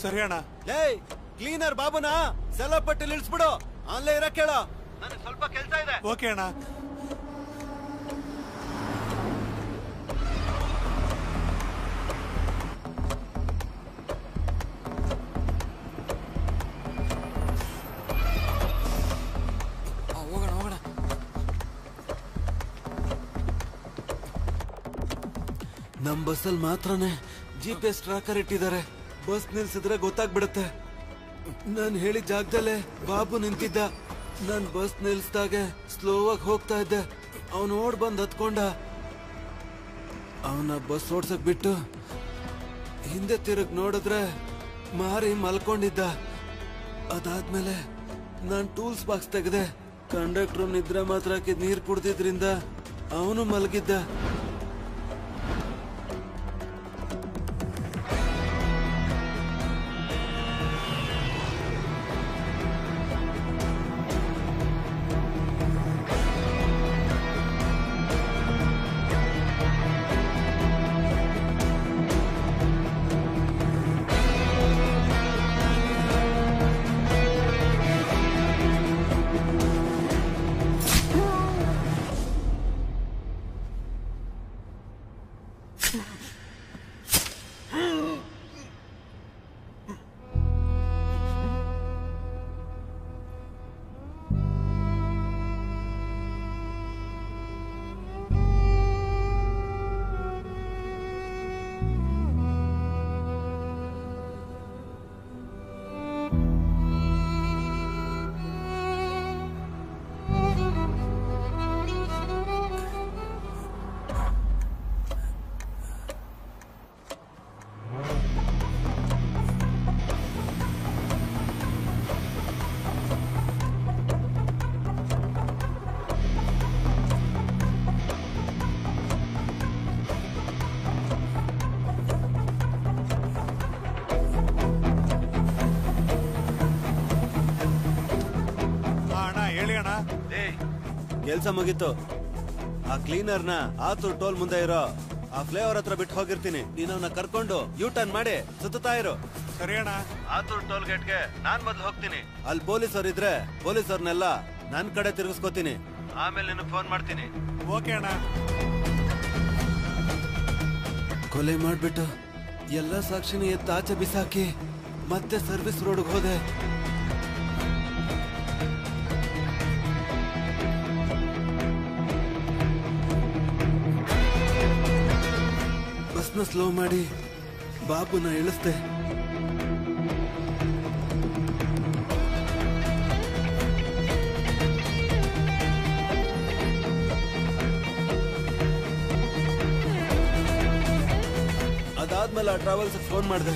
ಸರಿ ಅಣ್ಣ. ಏಯ್ ಕ್ಲೀನರ್ ಬಾಬುನ ಸೆಲಪಟ್ಟಿಲಿ ಇಳಿಸ್ಬಿಡು. ಅಲ್ಲೇ ಇರಕ್ ಹೇಳ. ನನಗೆ ಸ್ವಲ್ಪ ಕೆಲಸ ಇದೆ. ಓಕೆ ಅಣ್ಣ. ನಮ್ ಬಸ್ಸಲ್ಲಿ ಮಾತ್ರನೇ GPS ಟ್ರ್ಯಾಕರ್ ಇಟ್ಟಿದ್ದಾರೆ. ಬಸ್ ನಿಲ್ಸಿದ್ರೆ ಗೊತ್ತಾಗ್ಬಿಡುತ್ತೆ. ನಾನು ಹೇಳಿದ ಜಾಗದಲ್ಲೇ ಬಾಬು ನಿಂತಿದ್ದ. ನಾನು ಬಸ್ ನಿಲ್ಸ್ದಾಗೆ ಸ್ಲೋವಾಗಿ ಹೋಗ್ತಾ ಇದ್ದೆ. ಅವನು ಓಡ್ ಬಂದ್ ಹತ್ಕೊಂಡ. ಅವನ ಬಸ್ ಓಡ್ಸಕ್ ಬಿಟ್ಟು ಹಿಂದೆ ತಿರುಗ್ ನೋಡಿದ್ರೆ ಮಾರಿ ಮಲ್ಕೊಂಡಿದ್ದ. ಅದಾದ್ಮೇಲೆ ನಾನು ಟೂಲ್ಸ್ ಬಾಕ್ಸ್ ತೆಗೆದೆ. ಕಂಡಕ್ಟ್ರು ನಿದ್ರೆ ಮಾತ್ರ ಹಾಕಿದ್ ನೀರು ಕುಡ್ದಿದ್ರಿಂದ ಅವನು ಮಲಗಿದ್ದ. ಕೆಲ್ಸ ಮುಗೀತು. ಆ ಕ್ಲೀನರ್ನ ಆತೂರ್ ಟೋಲ್ ಮುಂದೆ ಇರೋ ಆ ಫ್ಲೇವರ್ ಹತ್ರ ಬಿಟ್ಟು ಹೋಗಿರ್ತೀನಿ. ನೀನು ಅವನ್ನ ಕರ್ಕೊಂಡು ಯೂ ಟರ್ನ್ ಮಾಡಿ ಸುತ್ತಾ ಇರು. ಸರಿ ಅಣ್ಣ. ಆತೂರ್ ಟೋಲ್ ಗೇಟ್ಗೆ ನಾನ್ ಮೊದ್ಲು ಹೋಗ್ತೀನಿ. ಅಲ್ಲಿ ಪೊಲೀಸರು ಇದ್ರೆ ಪೊಲೀಸರ್ನೆಲ್ಲ ನನ್ ಕಡೆ ತಿರುಗಿಸ್ಕೋತೀನಿ. ಆಮೇಲೆ ನಿನಗೆ ಫೋನ್ ಮಾಡ್ತೀನಿ. ಓಕೆ ಅಣ್ಣ. ಕೊಲೆ ಮಾಡ್ಬಿಟ್ಟು ಎಲ್ಲ ಸಾಕ್ಷಿನ ಎತ್ತಾಚೆ ಬಿಸಾಕಿ ಮತ್ತೆ ಸರ್ವಿಸ್ ರೋಡ್ಗೆ ಹೋದೆ. ಬಸ್ನ ಸ್ಲೋ ಮಾಡಿ ಬಾಬುನ ಇಳಿಸ್ದೆ. ಅದಾದ್ಮೇಲೆ ಆ ಟ್ರಾವೆಲ್ಸ್ ಫೋನ್ ಮಾಡಿದೆ.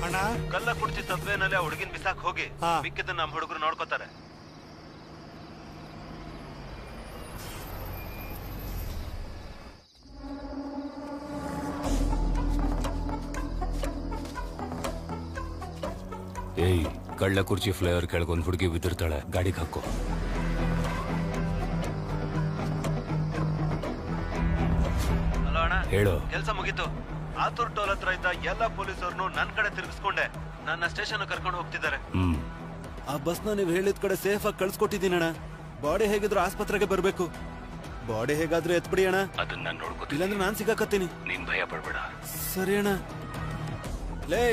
ಅಣ್ಣ ಕಲ್ಲ ಕುಡ್ಚಿ ಸಬ್ವೇನಲ್ಲಿ ಆ ಹುಡುಗಿನ ಬಿಸಾಕ್ ಹೋಗಿ ಮಿಕ್ಕಿದ್ದನ್ನ ನಮ್ಮ ಹುಡುಗರು ನೋಡ್ಕೋತಾರೆ. ಏಯ್, ಕಳ್ಳ ಕುರ್ಚಿ ಫ್ಲೇವರ್ ಕೆಳಗೊಂದು ಹುಡುಗಿ ಬಿದ್ದಿರ್ತಾಳೆ, ಗಾಡಿಗೆ ಹಾಕೋ. ಹಲೋ ಅಣ್ಣ, ಹೇಳು. ಕೆಲ್ಸ ಮುಗೀತು. ಆತೂರ್ ಟೋಲ್ ಹತ್ರ ಇದ್ದ ಎಲ್ಲ ಪೊಲೀಸರನ್ನು ನನ್ ಕಡೆ ತಿರುಗಿಸ್ಕೊಂಡೆ. ನನ್ನ ಸ್ಟೇಷನ್ ಕರ್ಕೊಂಡು ಹೋಗ್ತಿದ್ದಾರೆ. ಆ ಬಸ್ನ ನೀವು ಹೇಳಿದ ಕಡೆ ಸೇಫ್ ಆಗಿ ಕಳ್ಸ್ಕೊಟ್ಟಿದ್ದೀನಿ ಅಣ್ಣ. ಬಾಡಿ ಹೇಗಿದ್ರು ಆಸ್ಪತ್ರೆಗೆ ಬರ್ಬೇಕು. ಬಾಡಿ ಹೇಗಾದ್ರೂ ಎತ್ಬಿಡಿ ಅಣ್ಣ. ಅದನ್ನ ನೋಡ್ಕೋ, ಇಲ್ಲಾಂದ್ರೆ ನಾನ್ ಸಿಗಾಕತ್ತೀನಿ. ನೀನ್ ಭಯ ಪಡ್ಬೇಡ. ಸರಿ ಅಣ್ಣ. ಲೇ,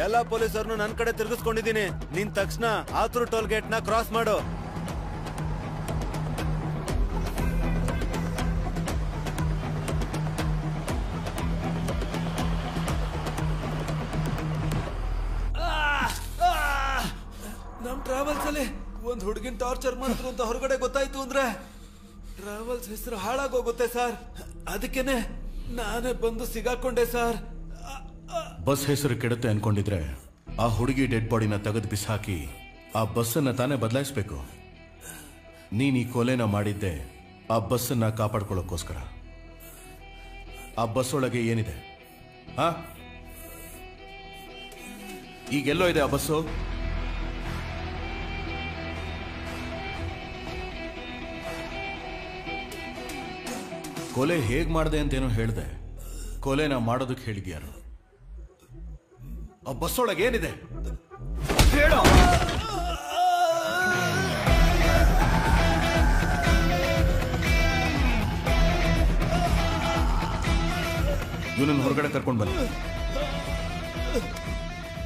ಎಲ್ಲಾ ಪೊಲೀಸರನ್ನು ನನ್ ಕಡೆ ತಿರುಗಿಸ್ಕೊಂಡಿದ್ದೀನಿ. ನಿನ್ ತಕ್ಷಣ ಆತೂರ್ ಟೋಲ್ ಗೇಟ್ ನ ಕ್ರಾಸ್ ಮಾಡು. ನಮ್ ಟ್ರಾವೆಲ್ಸ್ ಅಲ್ಲಿ ಒಂದ್ ಹುಡುಗಿನ ಟಾರ್ಚರ್ ಮಾಡಿದ್ರು ಅಂತ ಹೊರಗಡೆ ಗೊತ್ತಾಯ್ತು ಅಂದ್ರೆ ಟ್ರಾವೆಲ್ಸ್ ಹೆಸರು ಹಾಳಾಗೋಗುತ್ತೆ ಸರ್. ಅದಕ್ಕೇನೆ ನಾನೇ ಬಂದು ಸಿಗಾಕೊಂಡೆ ಸರ್. ಬಸ್ ಹೆಸರು ಕೆಡುತ್ತೆ ಅನ್ಕೊಂಡಿದ್ರೆ ಆ ಹುಡುಗಿ ಡೆಡ್ ಬಾಡಿನ ತೆಗೆದು ಬಿಸಾಕಿ ಆ ಬಸ್ಸನ್ನ ತಾನೇ ಬದಲಾಯಿಸ್ಬೇಕು. ನೀನ್ ಈ ಕೊಲೆನ ಮಾಡಿದ್ದೆ ಆ ಬಸ್ಸನ್ನ ಕಾಪಾಡ್ಕೊಳ್ಳೋಕ್ಕೋಸ್ಕರ. ಆ ಬಸ್ ಒಳಗೆ ಏನಿದೆ? ಈಗೆಲ್ಲೋ ಇದೆ ಆ ಬಸ್ಸು? ಕೊಲೆ ಹೇಗ್ ಮಾಡಿದೆ ಅಂತೇನೋ ಹೇಳ್ದೆ. ಕೊಲೆನ ಮಾಡೋದಕ್ಕೆ ಹೇಳಿದ್ಯಾರು? ಆ ಬಸ್ ಒಳಗೆ ಏನಿದೆ ಹೇಳೋ. ಇವನನ್ನು ಹೊರಗಡೆ ಕರ್ಕೊಂಡು ಬನ್ನಿ.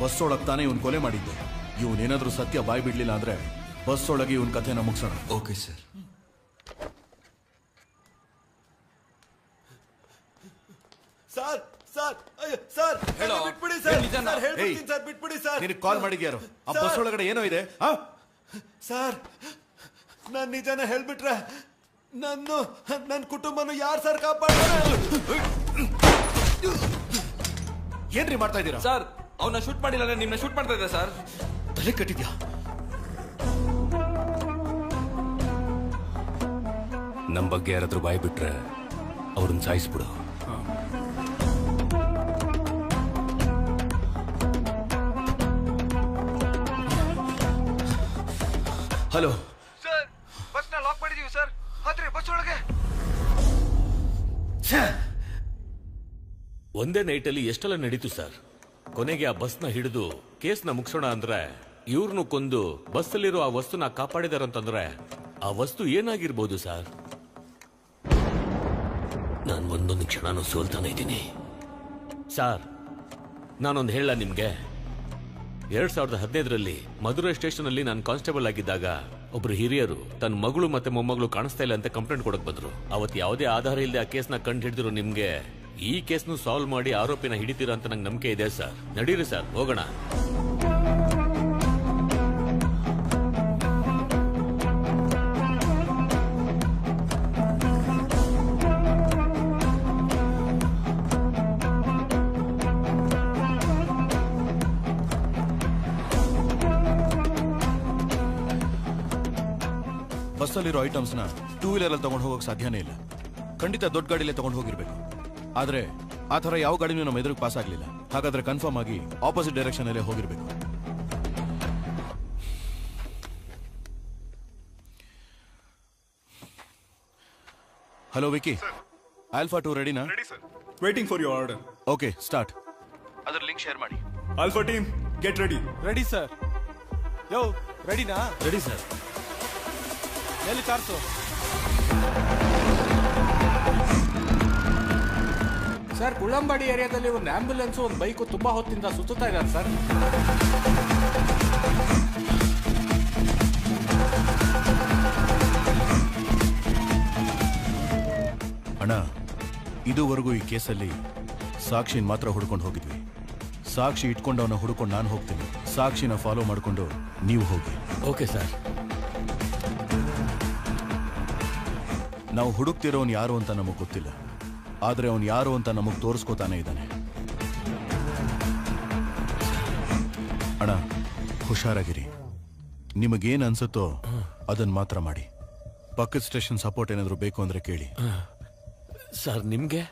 ಬಸ್ ಒಳಗೆ ತಾನೇ ಇವನ್ ಕೊಲೆ ಮಾಡಿದ್ದೆ. ಇವನೇನಾದ್ರೂ ಸತ್ಯ ಬಾಯ್ ಬಿಡ್ಲಿಲ್ಲ ಅಂದ್ರೆ ಬಸ್ ಒಳಗೆ ಇವನ್ ಕಥೆನ ಮುಗಿಸೋಣ. Okay sir. ಸರ್ ಸರ್ ಅಯ್ಯೋ, ಸರ್ ಹೇಳೋ. ಬಿಟ್ಬಿಡಿ ಸರ್ ಹೇಳು ನಿಜಾನ. ಸರ್, ಹೇಳ್ಬಿಡ್ತೀನಿ ಏಯ್, ಸರ್ ಬಿಟ್ಬಿಡಿ ಸರ್ ನಿನಗೆ ಕಾಲ್ ಮಾಡಿದ್ಯಾರು ಆ ಬಸ್ ಒಳಗಡೆ ಏನೋ ಇದೆ ಸರ್ ನಾನ್ ನಿಜಾನ ಹೇಳ್ಬಿಟ್ರೆ ನನ್ನ ಕುಟುಂಬನ ಯಾರು ಸರ್ ಕಾಪಾಡ್ತಾರೆ? ಏನ್ರಿ ಮಾಡ್ತಾ ಇದ್ದೀರಾ ಸರ್? ಅವನ್ನ ಶೂಟ್ ಮಾಡಿಲ್ಲ, ನಿಮ್ನ ಶೂಟ್ ಮಾಡ್ತಾ ಇದ್ದೆ ಸರ್. ತಲೆ ಕಟ್ಟಿದ್ಯಾ? ನಮ್ ಬಗ್ಗೆ ಯಾರಾದ್ರೂ ಬಾಯ್ ಬಿಟ್ರೆ ಅವ್ರನ್ನ ಸಾಯಿಸ್ಬಿಡು. ಹಲೋ ಸರ್, ಬಸ್ ನ ಲಾಕ್ ಮಾಡಿದೀವಿ ಸರ್. ಆದ್ರೆ ಬಸ್ ಒಳಗೆ ಒಂದೇ ನೈಟಲ್ಲಿ ಎಷ್ಟೆಲ್ಲ ನಡೀತು ಸರ್. ಕೊನೆಗೆ ಆ ಬಸ್ನ ಹಿಡಿದು ಕೇಸ್ನ ಮುಗಿಸೋಣ ಅಂದ್ರೆ ಇವ್ರನ್ನು ಕೊಂದು ಬಸ್ಸಲ್ಲಿರೋ ಆ ವಸ್ತುನ ಕಾಪಾಡಿದಾರಂತಂದ್ರೆ ಆ ವಸ್ತು ಏನಾಗಿರ್ಬೋದು ಸರ್? ನಾನು ಒಂದೊಂದು ಕ್ಷಣನೂ ಸೋಲ್ತಾನೆ ಇದ್ದೀನಿ ಸರ್. ನಾನೊಂದು ಹೇಳ ನಿಮ್ಗೆ, 2015ರಲ್ಲಿ ಮಧುರೈ ಸ್ಟೇಷನ್ ಅಲ್ಲಿ ನಾನು ಕಾನ್ಸ್ಟೇಬಲ್ ಆಗಿದ್ದಾಗ ಒಬ್ರು ಹಿರಿಯರು ತನ್ನ ಮಗಳು ಮತ್ತೆ ಮೊಮ್ಮಗಳು ಕಾಣಿಸ್ತಾ ಇಲ್ಲ ಅಂತ ಕಂಪ್ಲೇಂಟ್ ಕೊಡಕ್ ಬಂದ್ರು. ಅವತ್ತು ಯಾವುದೇ ಆಧಾರ ಇಲ್ಲದೆ ಆ ಕೇಸ್ನ ಕಂಡು ಹಿಡಿದ್ರು ನಿಮ್ಗೆ ಈ ಕೇಸ್ನು ಸಾಲ್ವ್ ಮಾಡಿ ಆರೋಪಿನ ಹಿಡಿತೀರಾ ಅಂತ ನಂಗೆ ನಂಬಿಕೆ ಇದೆ ಸರ್. ನಡೀರಿ ಸರ್, ಹೋಗೋಣ. ಬಸ್ಸಲ್ಲಿರೋ ಐಟಮ್ಸ್ನ ಟೂ ವೀಲರ್ ಅಲ್ಲಿ ತಗೊಂಡು ಹೋಗೋಕೆ ಸಾಧ್ಯನೇ ಇಲ್ಲ. ಖಂಡಿತ ದೊಡ್ಡ ಗಾಡಿಲೇ ತಗೊಂಡು ಹೋಗಿರ್ಬೇಕು. ಆದ್ರೆ ಆ ಥರ ಯಾವ ಗಾಡಿನೂ ನಮ್ಮ ಎದುರಿಗೆ ಪಾಸ್ ಆಗಲಿಲ್ಲ. ಹಾಗಾದ್ರೆ ಕನ್ಫರ್ಮ್ ಆಗಿ ಆಪೋಸಿಟ್ ಡೈರೆಕ್ಷನ್ ಅಲ್ಲೇ ಹೋಗಿರ್ಬೇಕು. ಹಲೋ ವಿಕಿ, ಆಲ್ಫಾ 2 ರೆಡಿನಾ? Waiting for your order. Okay, start. ಅದರ ಲಿಂಕ್ ಶೇರ್ ಮಾಡಿ. Alpha team get ready. Ready sir. Yo ರೆಡಿನಾ? Ready sir. ಎಲ್ಲಿ ಕಾರ್ಸು? ಸರ್, ಕುಳ್ಳಂಬಾಡಿ ಏರಿಯಾದಲ್ಲಿ ಒಂದು ಆಂಬ್ಯುಲೆನ್ಸ್ ಒಂದು ಬೈಕು ತುಂಬಾ ಹೊತ್ತಿಂದ ಸುತ್ತುತ್ತಾ ಇದ್ದಾರೆ ಸರ್. ಅಣ್ಣ, ಇದುವರೆಗೂ ಈ ಕೇಸಲ್ಲಿ ಸಾಕ್ಷಿನ ಮಾತ್ರ ಹುಡ್ಕೊಂಡು ಹೋಗಿದ್ವಿ. ಸಾಕ್ಷಿ ಇಟ್ಕೊಂಡವನ್ನ ಹುಡ್ಕೊಂಡು ನಾನು ಹೋಗ್ತೀನಿ. ಸಾಕ್ಷಿನ ಫಾಲೋ ಮಾಡಿಕೊಂಡು ನೀವು ಹೋಗಿ. Okay sir. ನಾವು ಹುಡುಕ್ತಿರೋನ್ ಯಾರು ಅಂತ ನಮಗ್ ಗೊತ್ತಿಲ್ಲ, ಆದ್ರೆ ಅವನ್ ಯಾರು ಅಂತ ನಮಗ್ ತೋರಿಸ್ಕೋತಾನೆ ಇದ್ದಾನೆ. ಅಣ್ಣ, ಹುಷಾರಾಗಿರಿ. ನಿಮಗೇನ್ ಅನ್ಸುತ್ತೋ ಅದನ್ನ ಮಾತ್ರ ಮಾಡಿ. ಪಕ್ಕದ ಸ್ಟೇಷನ್ ಸಪೋರ್ಟ್ ಏನಾದ್ರು ಬೇಕು ಅಂದ್ರೆ ಕೇಳಿ. ಸರ್, ನಿಮ್ಗೆ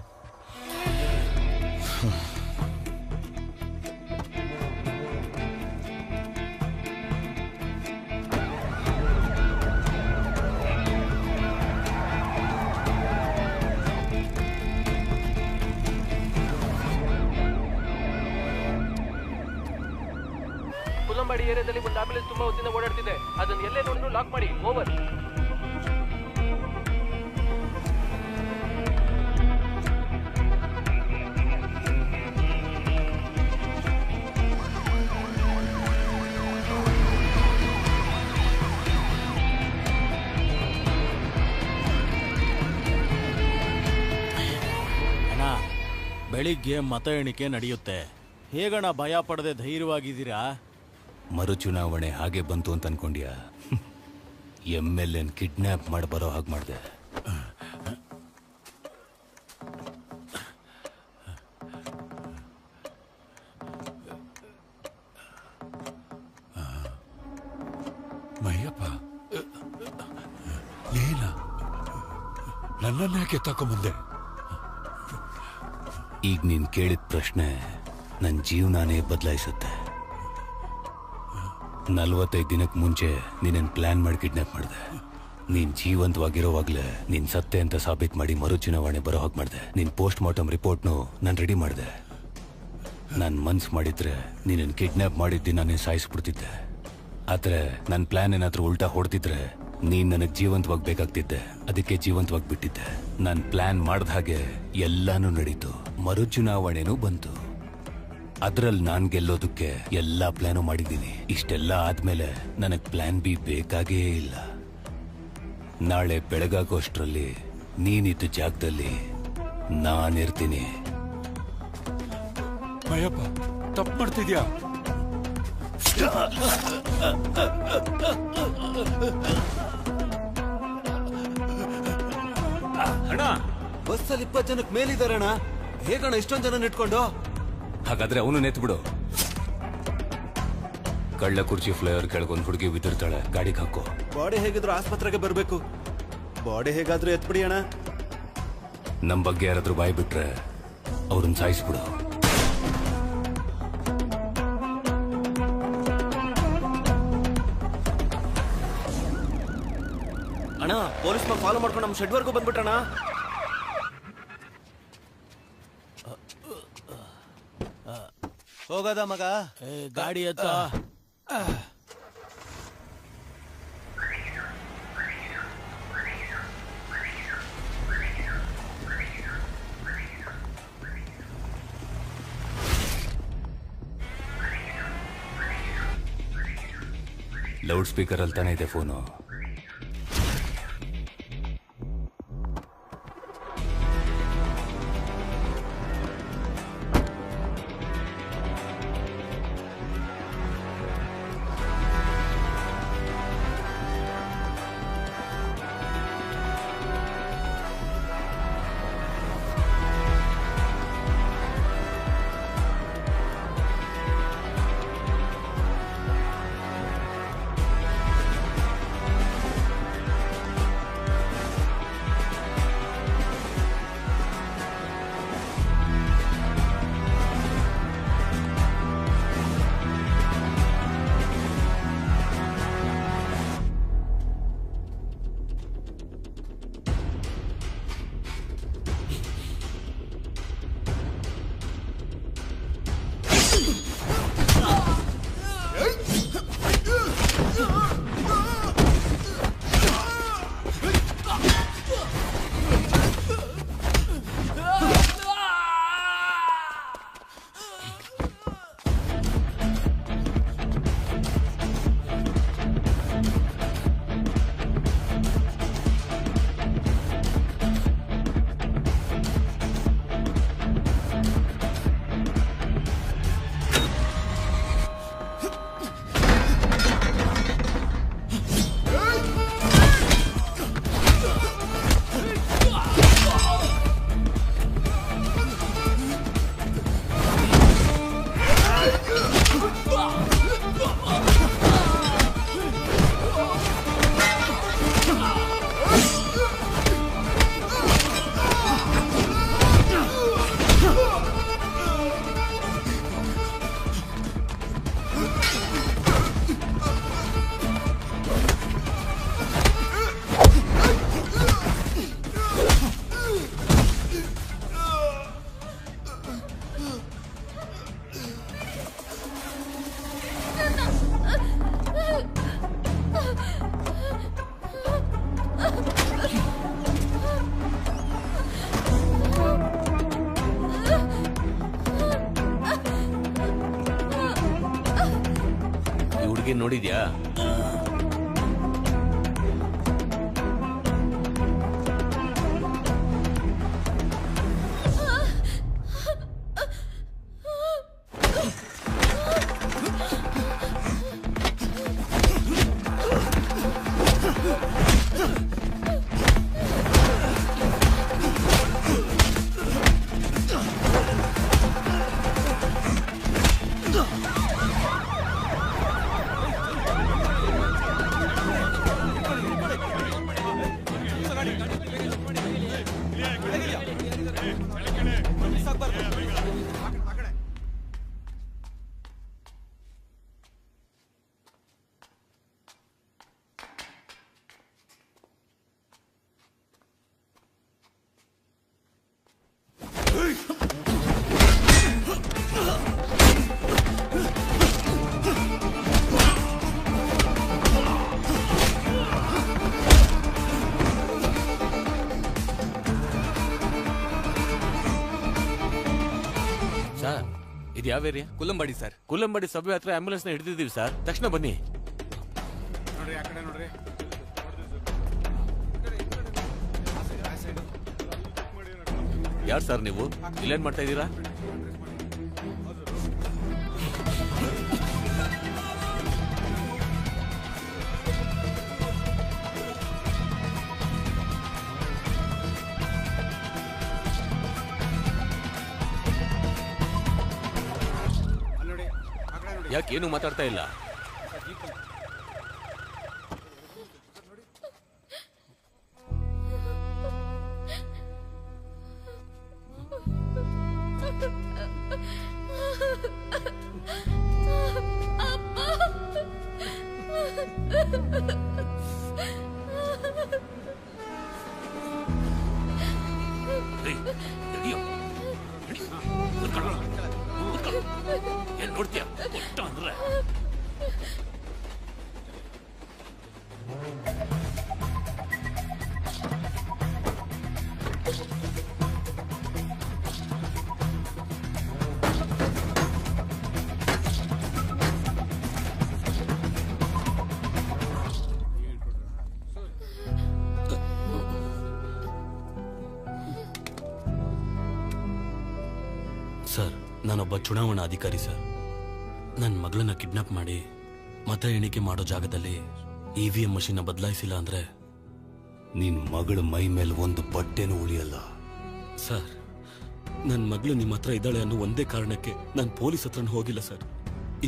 ಕುಳ್ಳಂಬಾಡಿ ಏರಿಯಾದಲ್ಲಿ ಒಂದು ಆಂಬ್ಯುಲೆನ್ಸ್ ತುಂಬಾ ಹೊತ್ತಿಂದ ಓಡಾಡ್ತಿದೆ. ಅದನ್ನ ಎಲ್ಲೇ ನೋಡಿದ್ರು ಲಾಕ್ ಮಾಡಿ. ಓವರ್. ಬೆಳಿಗ್ಗೆ ಮತ ಎಣಿಕೆ ನಡೆಯುತ್ತೆ. ಹೇಗಣ ಭಯ ಪಡದೆ ಧೈರ್ಯವಾಗಿದ್ದೀರಾ? ಮರುಚುನಾವಣೆ ಹಾಗೆ ಬಂತು ಅಂತ ಅನ್ಕೊಂಡ್ಯಾ? MLA ಕಿಡ್ನಾಪ್ ಮಾಡಿ ಬರೋ ಹಾಗೆ ಮಾಡಿದೆ. ಮಯ್ಯಪ್ಪ, ಏನ ನನ್ನನ್ಯಾಕೆ ತಕೊಂಬಂದೆ? ಈಗ ನೀನ್ ಕೇಳಿದ ಪ್ರಶ್ನೆ ನನ್ನ ಜೀವನಾನೇ ಬದಲಾಯಿಸುತ್ತೆ. 45 ದಿನಕ್ಕೆ ಮುಂಚೆ ನೀನೇನು ಪ್ಲಾನ್ ಮಾಡಿ ಕಿಡ್ನಾಪ್ ಮಾಡಿದೆ. ನೀನ್ ಜೀವಂತವಾಗಿರೋವಾಗ್ಲೇ ನೀನ್ ಸತ್ತೆ ಅಂತ ಸಾಬೀತ್ ಮಾಡಿ ಮರುಚುನಾವಣೆ ಬರೋ ಹಾಗೆ ಮಾಡಿದೆ. ನೀನ್ ಪೋಸ್ಟ್ ಮಾರ್ಟಮ್ ರಿಪೋರ್ಟ್ನು ನಾನು ರೆಡಿ ಮಾಡಿದೆ. ನಾನು ಮನ್ಸು ಮಾಡಿದ್ರೆ ನೀನನ್ನು ಕಿಡ್ನಾಪ್ ಮಾಡಿದ್ದು ನಾನೇ ಸಾಯಿಸ್ಬಿಡ್ತಿದ್ದೆ. ಆದ್ರೆ ನನ್ನ ಪ್ಲಾನ್ ಏನಾದ್ರೂ ಉಲ್ಟಾ ಹೊಡೆದಿದ್ರೆ ನೀನ್ ನನಗೆ ಜೀವಂತವಾಗಿ ಬೇಕಾಗ್ತಿದ್ದೆ. ಅದಕ್ಕೆ ಜೀವಂತವಾಗಿ ಬಿಟ್ಟಿದ್ದೆ. ನಾನು ಪ್ಲಾನ್ ಮಾಡ್ದ ಹಾಗೆ ಎಲ್ಲಾನು ನಡೀತು. ಮರುಚುನಾವಣೆನೂ ಬಂತು. ಅದ್ರಲ್ಲಿ ನಾನ್ ಗೆಲ್ಲೋದಕ್ಕೆ ಎಲ್ಲಾ ಪ್ಲಾನು ಮಾಡಿದ್ದೀನಿ. ಇಷ್ಟೆಲ್ಲ ಆದ್ಮೇಲೆ ನನಗ್ ಪ್ಲಾನ್ ಬಿ ಬೇಕಾಗೇ ಇಲ್ಲ. ನಾಳೆ ಬೆಳಗಾಗೋಷ್ಟ್ರಲ್ಲಿ ನೀನಿದ್ದ ಜಾಗದಲ್ಲಿ ನಾನಿರ್ತೀನಿ. ಭಯಪ್ಪ ತಪ್ಪು ಮಾಡ್ತಿದ್ಯಾ? ಅಣ್ಣ ಬಸ್ಸಲ್ಲಿ 20 ಜನಕ್ಕೆ ಮೇಲಿದ್ದಾರೆ ಅಣ್ಣ. ಹೇಗಣ್ಣ ಇಷ್ಟೊಂದು ಜನ ಇಟ್ಕೊಂಡು? ಹಾಗಾದ್ರೆ ಅವನು ನೆತ್ಬಿಡು. ಕಳ್ಳ ಕುರ್ಚಿ ಫ್ಲೈವರ್ ಕೆಳಗೊಂದು ಹುಡುಗಿ ಬಿದ್ದಿರ್ತಾಳೆ, ಗಾಡಿಗೆ ಹಾಕೋ. ಬಾಡಿ ಹೇಗಿದ್ರು ಆಸ್ಪತ್ರೆಗೆ ಬರಬೇಕು. ಬಾಡಿ ಹೇಗಾದ್ರೂ ಎತ್ಬಿಡಿ ಅಣ್ಣ. ನಮ್ ಬಗ್ಗೆ ಯಾರಾದ್ರೂ ಬಾಯಿ ಬಿಟ್ರೆ ಅವ್ರನ್ನ ಸಾಯಿಸ್ಬಿಡು. ಅಣ್ಣ ಪೊಲೀಸ್ ಫಾಲೋ ಮಾಡ್ಕೊಂಡು ನಮ್ಮ ಶೆಡ್ವರ್ಗೂ ಬಂದ್ಬಿಟ್ಟಣ. ಹೋಗದ ಮಗ, ಗಾಡಿ ಎತ್ತ. ಲೌಡ್ ಸ್ಪೀಕರ್ ಅಲ್ಲಿ ತಾನೇ ಇದೆ ಫೋನು. ನೋಡಿದ್ಯಾ? ಇದು ಯಾವ ಏರಿಯಾ? ಕುಲ್ಲಂಬಾಡಿ ಸರ್. ಕುಲ್ಲಂಬಾಡಿ ಸಬ್ವೆ ಹತ್ರ ಆಂಬುಲೆನ್ಸ್ ನ ಹಿಡಿದಿದ್ದೀವಿ ಸರ್. ತಕ್ಷಣ ಬನ್ನಿ. ನೋಡ್ರಿ ಆ ಕಡೆ ನೋಡ್ರಿ. ಯಾರು ಸರ್ ನೀವು? ಇಲ್ಲೇನ್ ಮಾಡ್ತಾ ಇದ್ದೀರಾ? ಯಾಕೇನು ಮಾತಾಡ್ತಾ ಇಲ್ಲ? ಏನ್ ನೋಡ್ತೀಯ ಅಂದ್ರೆ ಸರ್, ನಾನೊಬ್ಬ ಚುನಾವಣಾ ಅಧಿಕಾರಿ ಸರ್. ನನ್ನ ಮಗಳನ್ನ ಕಿಡ್ನಾಪ್ ಮಾಡಿ ಮತ ಎಣಿಕೆ ಮಾಡೋ ಜಾಗದಲ್ಲಿ EVM ಮಷೀನ್ ಬದಲಾಯಿಸಿಲ್ಲ ಅಂದ್ರೆ ನಿನ್ ಮಗಳ ಮೈ ಮೇಲೆ ಒಂದು ಬಟ್ಟೆನೂ ಉಳಿಯಲ್ಲ. ಸರ್, ನನ್ನ ಮಗಳು ನಿಮ್ಮ ಹತ್ರ ಇದ್ದಾಳೆ ಅನ್ನೋ ಒಂದೇ ಕಾರಣಕ್ಕೆ ನಾನು ಪೊಲೀಸ್ ಹತ್ರನೂ ಹೋಗಿಲ್ಲ ಸರ್.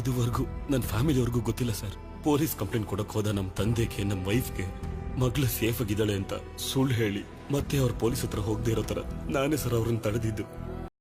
ಇದುವರೆಗೂ ನನ್ನ ಫ್ಯಾಮಿಲಿಯವ್ರಿಗೂ ಗೊತ್ತಿಲ್ಲ ಸರ್. ಪೊಲೀಸ್ ಕಂಪ್ಲೇಂಟ್ ಕೊಡಕ್ ಹೋದ ನಮ್ಮ ತಂದೆಗೆ, ನಮ್ಮ ವೈಫ್ಗೆ ಮಗಳು ಸೇಫ್ ಆಗಿದ್ದಾಳೆ ಅಂತ ಸುಳ್ಳು ಹೇಳಿ ಮತ್ತೆ ಅವ್ರ ಪೊಲೀಸ್ ಹತ್ರ ಹೋಗದೆ ಇರೋ ತರ ನಾನೇ ಸರ್ ಅವ್ರನ್ನ ತಡೆದಿದ್ದು.